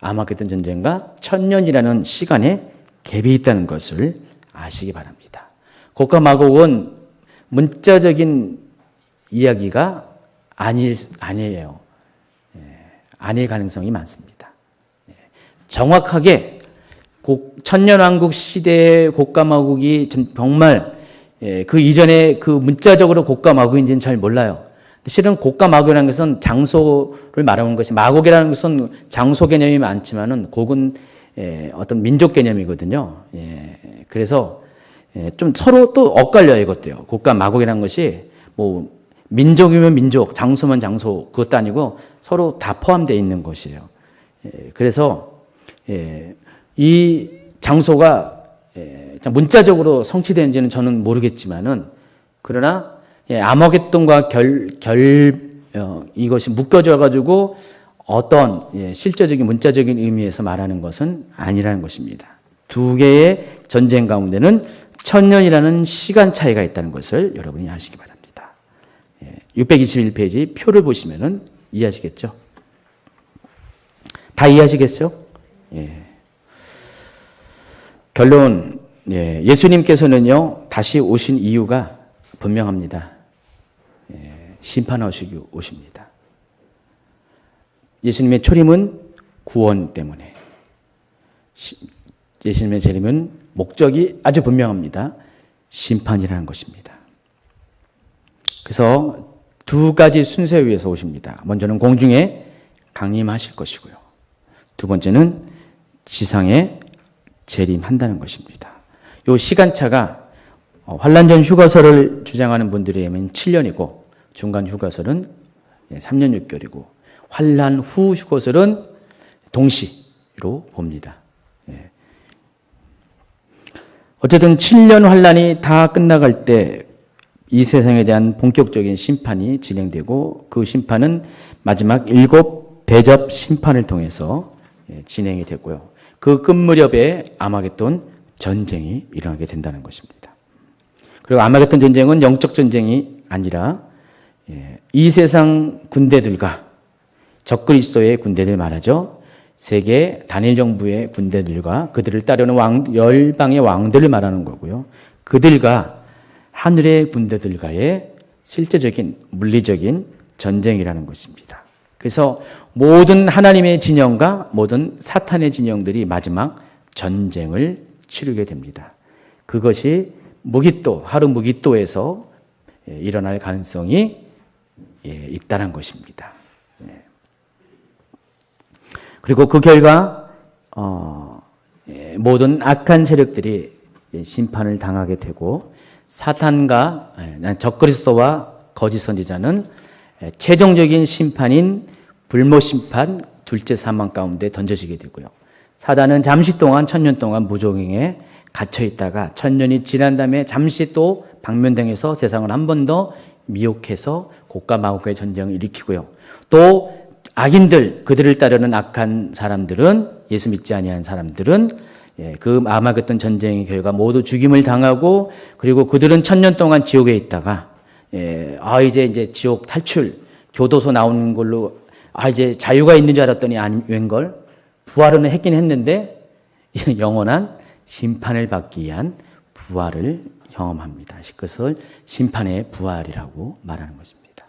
아마겟돈 전쟁과 1000년이라는 시간에 갭이 있다는 것을 아시기 바랍니다. 곡과 마곡은 문자적인 이야기가 아니에요. 아닐 가능성이 많습니다. 정확하게 천년왕국 시대의 곡과 마곡이 정말 그 이전에 그 문자적으로 곡과 마곡인지는 잘 몰라요. 실은 곡과 마곡이라는 것은 장소를 말하는 것이, 마곡이라는 것은 장소 개념이 많지만은 곡은 어떤 민족 개념이거든요. 그래서 좀 서로 또 엇갈려요, 이것도요. 곡과 마곡이라는 것이 뭐 민족이면 민족, 장소면 장소, 그것도 아니고 서로 다 포함되어 있는 것이에요. 그래서 이 장소가 문자적으로 성취되는지는 저는 모르겠지만은, 그러나 아마겟돈과 이것이 묶여져 가지고 어떤 실제적인 문자적인 의미에서 말하는 것은 아니라는 것입니다. 두 개의 전쟁 가운데는 1000년이라는 시간 차이가 있다는 것을 여러분이 아시기 바랍니다. 621페이지 표를 보시면은 이해하시겠죠? 다 이해하시겠죠? 결론, 예수님께서는요, 다시 오신 이유가 분명합니다. 심판하시기 오십니다. 예수님의 초림은 구원 때문에, 예수님의 재림은 목적이 아주 분명합니다. 심판이라는 것입니다. 그래서 두 가지 순서에 의해서 오십니다. 먼저는 공중에 강림하실 것이고요. 두 번째는 지상에 재림한다는 것입니다. 이 시간차가 환란 전 휴거설을 주장하는 분들에 의하면 7년이고 중간 휴거설은 3년 6개월이고 환란 후 휴거설은 동시로 봅니다. 어쨌든 7년 환란이 다 끝나갈 때 이 세상에 대한 본격적인 심판이 진행되고 그 심판은 마지막 7 대접 심판을 통해서 진행이 되고요. 그 끝 무렵에 아마겟돈 전쟁이 일어나게 된다는 것입니다. 그리고 아마겟돈 전쟁은 영적 전쟁이 아니라 이 세상 군대들과 적그리스도의 군대들 말하죠. 세계 단일 정부의 군대들과 그들을 따르는 열방의 왕들을 말하는 거고요. 그들과 하늘의 군대들과의 실제적인 물리적인 전쟁이라는 것입니다. 그래서 모든 하나님의 진영과 모든 사탄의 진영들이 마지막 전쟁을 치르게 됩니다. 그것이 하루 무기또에서 일어날 가능성이 있다는 것입니다. 그리고 그 결과 모든 악한 세력들이 심판을 당하게 되고 사탄과 적그리스도와 거짓 선지자는 최종적인 심판인 불모 심판, 둘째 사망 가운데 던져지게 되고요. 사단은 잠시 동안 1000년 동안 무종행에 갇혀 있다가 1000년이 지난 다음에 잠시 또 방면당해서 세상을 한 번 더 미혹해서 곡과 마곡의 전쟁을 일으키고요. 또 악인들, 그들을 따르는 악한 사람들은, 예수 믿지 아니한 사람들은 그 아마겟돈 전쟁의 결과 모두 죽임을 당하고, 그리고 그들은 1000년 동안 지옥에 있다가 이제 지옥 탈출, 교도소 나오는 걸로 이제 자유가 있는 줄 알았더니 웬걸 부활은 했긴 했는데 영원한 심판을 받기 위한 부활을 경험합니다. 그것을 심판의 부활이라고 말하는 것입니다.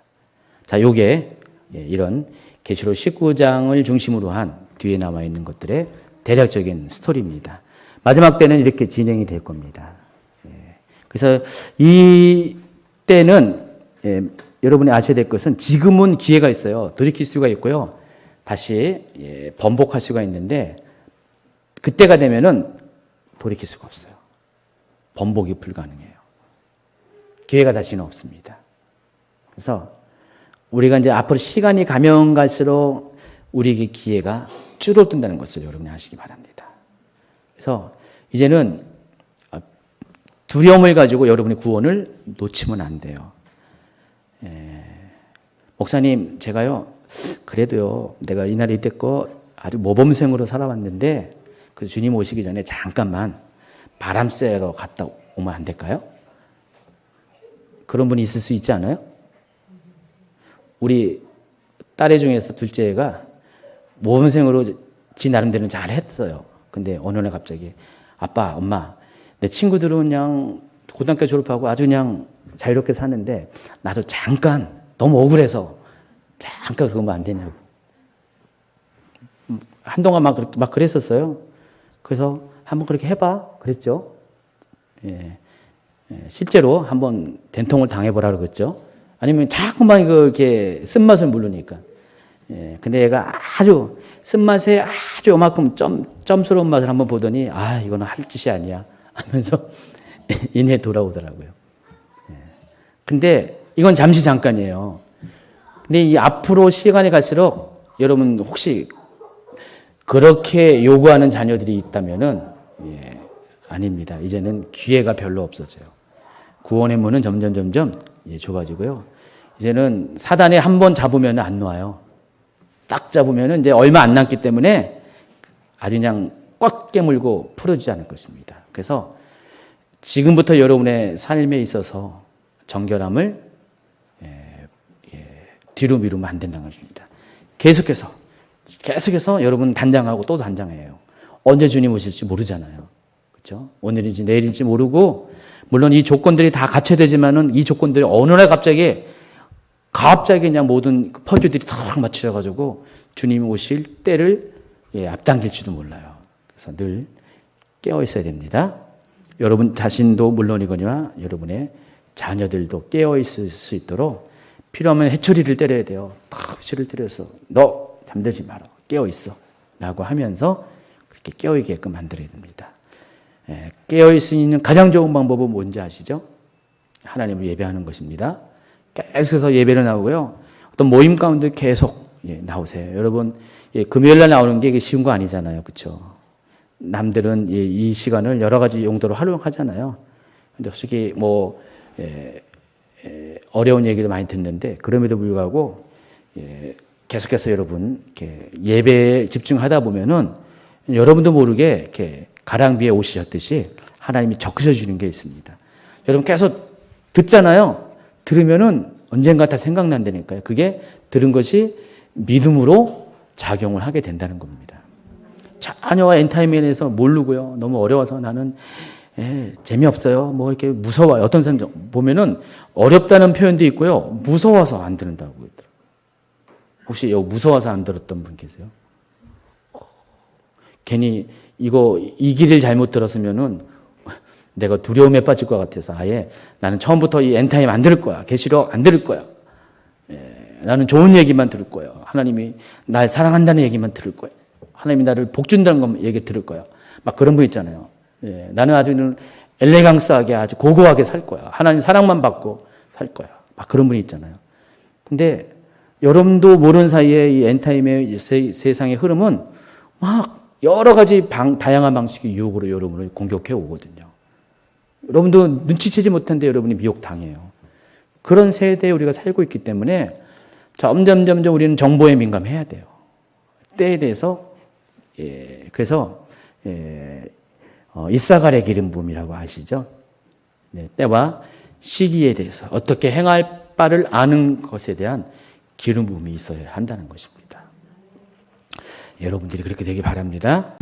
자, 요게 이런 계시록 19장을 중심으로 한 뒤에 남아 있는 것들의 대략적인 스토리입니다. 마지막 때는 이렇게 진행이 될 겁니다. 그래서 이 때는 여러분이 아셔야 될 것은 지금은 기회가 있어요. 돌이킬 수가 있고요. 다시 번복할 수가 있는데 그때가 되면은 돌이킬 수가 없어요. 번복이 불가능해요. 기회가 다시는 없습니다. 그래서 우리가 이제 앞으로 시간이 가면 갈수록 우리에게 기회가 줄어든다는 것을 여러분이 아시기 바랍니다. 그래서 이제는 두려움을 가지고 여러분의 구원을 놓치면 안 돼요. 목사님, 제가요, 그래도요, 내가 이날 이때껏 아주 모범생으로 살아왔는데, 그 주님 오시기 전에 잠깐만 바람 쐬러 갔다 오면 안 될까요? 그런 분이 있을 수 있지 않아요? 우리 딸애 중에서 둘째가 모범생으로 지 나름대로는 잘 했어요. 근데 어느 날 갑자기, 아빠, 엄마, 내 친구들은 그냥 고등학교 졸업하고 아주 그냥 자유롭게 사는데 나도 잠깐 너무 억울해서 잠깐 그러면 안 되냐고. 한동안 막 그랬었어요. 그래서 한번 그렇게 해봐 그랬죠. 실제로 한번 된통을 당해보라 그랬죠. 아니면 자꾸만 이렇게 쓴맛을 모르니까. 근데 얘가 아주 쓴맛에 아주 요만큼 점스러운 맛을 한번 보더니 아 이거는 할 짓이 아니야 하면서 이내 돌아오더라고요. 근데 이건 잠시 잠깐이에요. 근데 이 앞으로 시간이 갈수록 여러분 혹시 그렇게 요구하는 자녀들이 있다면은 아닙니다. 이제는 기회가 별로 없어져요. 구원의 문은 점점 좁아지고요. 이제는 사단에 한 번 잡으면 안 놔요. 딱 잡으면 이제 얼마 안 남기 때문에 아주 그냥 꽉 깨물고 풀어주지 않을 것입니다. 그래서 지금부터 여러분의 삶에 있어서 정결함을 뒤로 미루면 안 된다는 것입니다. 계속해서 여러분 단장하고 또 단장해요. 언제 주님 오실지 모르잖아요. 그렇죠? 오늘인지 내일인지 모르고 물론 이 조건들이 다 갖춰야 되지만은 이 조건들이 어느 날 갑자기 그냥 모든 퍼즐들이 탁 맞춰져가지고 주님 오실 때를 앞당길지도 몰라요. 그래서 늘 깨어 있어야 됩니다. 여러분 자신도 물론이거니와 여러분의 자녀들도 깨어 있을 수 있도록 필요하면 해초리를 때려야 돼요. 탁 해초리를 때려서 너 잠들지 마라. 깨어 있어. 라고 하면서 그렇게 깨어 있게끔 만들어야 됩니다. 깨어 있을 수 있는 가장 좋은 방법은 뭔지 아시죠? 하나님을 예배하는 것입니다. 계속해서 예배를 나오고요. 어떤 모임 가운데 계속 나오세요. 여러분 금요일 날 나오는 게 쉬운 거 아니잖아요. 그렇죠? 남들은 이 시간을 여러 가지 용도로 활용하잖아요. 근데 솔직히 어려운 얘기도 많이 듣는데 그럼에도 불구하고 계속해서 여러분 이렇게 예배에 집중하다 보면은 여러분도 모르게 이렇게 가랑비에 오시셨듯이 하나님이 적셔 주는 게 있습니다. 여러분 계속 듣잖아요. 들으면은 언젠가 다 생각난다니까요. 그게 들은 것이 믿음으로 작용을 하게 된다는 겁니다. 자녀와 엔타이멘에서 모르고요. 너무 어려워서 나는 재미없어요. 이렇게 무서워요. 어떤 사람 보면은 어렵다는 표현도 있고요. 무서워서 안 듣는다고 그러더라고요. 혹시 무서워서 안 들었던 분 계세요? 괜히 이 길을 잘못 들었으면은 내가 두려움에 빠질 것 같아서 아예 나는 처음부터 이 엔타임 안 들을 거야. 계시록 안 들을 거야. 나는 좋은 얘기만 들을 거예요. 하나님이 날 사랑한다는 얘기만 들을 거예요. 하나님이 나를 복 준다는 것 얘기 들을 거야. 막 그런 분 있잖아요. 나는 아주 엘레강스하게 아주 고고하게 살 거야. 하나님 사랑만 받고 살 거야. 막 그런 분이 있잖아요. 근데 여러분도 모르는 사이에 이 엔타임의 세상의 흐름은 막 여러 가지 다양한 방식의 유혹으로 여러분을 공격해 오거든요. 여러분도 눈치채지 못한데 여러분이 미혹당해요. 그런 세대에 우리가 살고 있기 때문에 점점 우리는 정보에 민감해야 돼요. 때에 대해서 그래서 이사갈의 기름 부음이라고 아시죠? 때와 시기에 대해서 어떻게 행할 바를 아는 것에 대한 기름 부음이 있어야 한다는 것입니다. 여러분들이 그렇게 되기 바랍니다.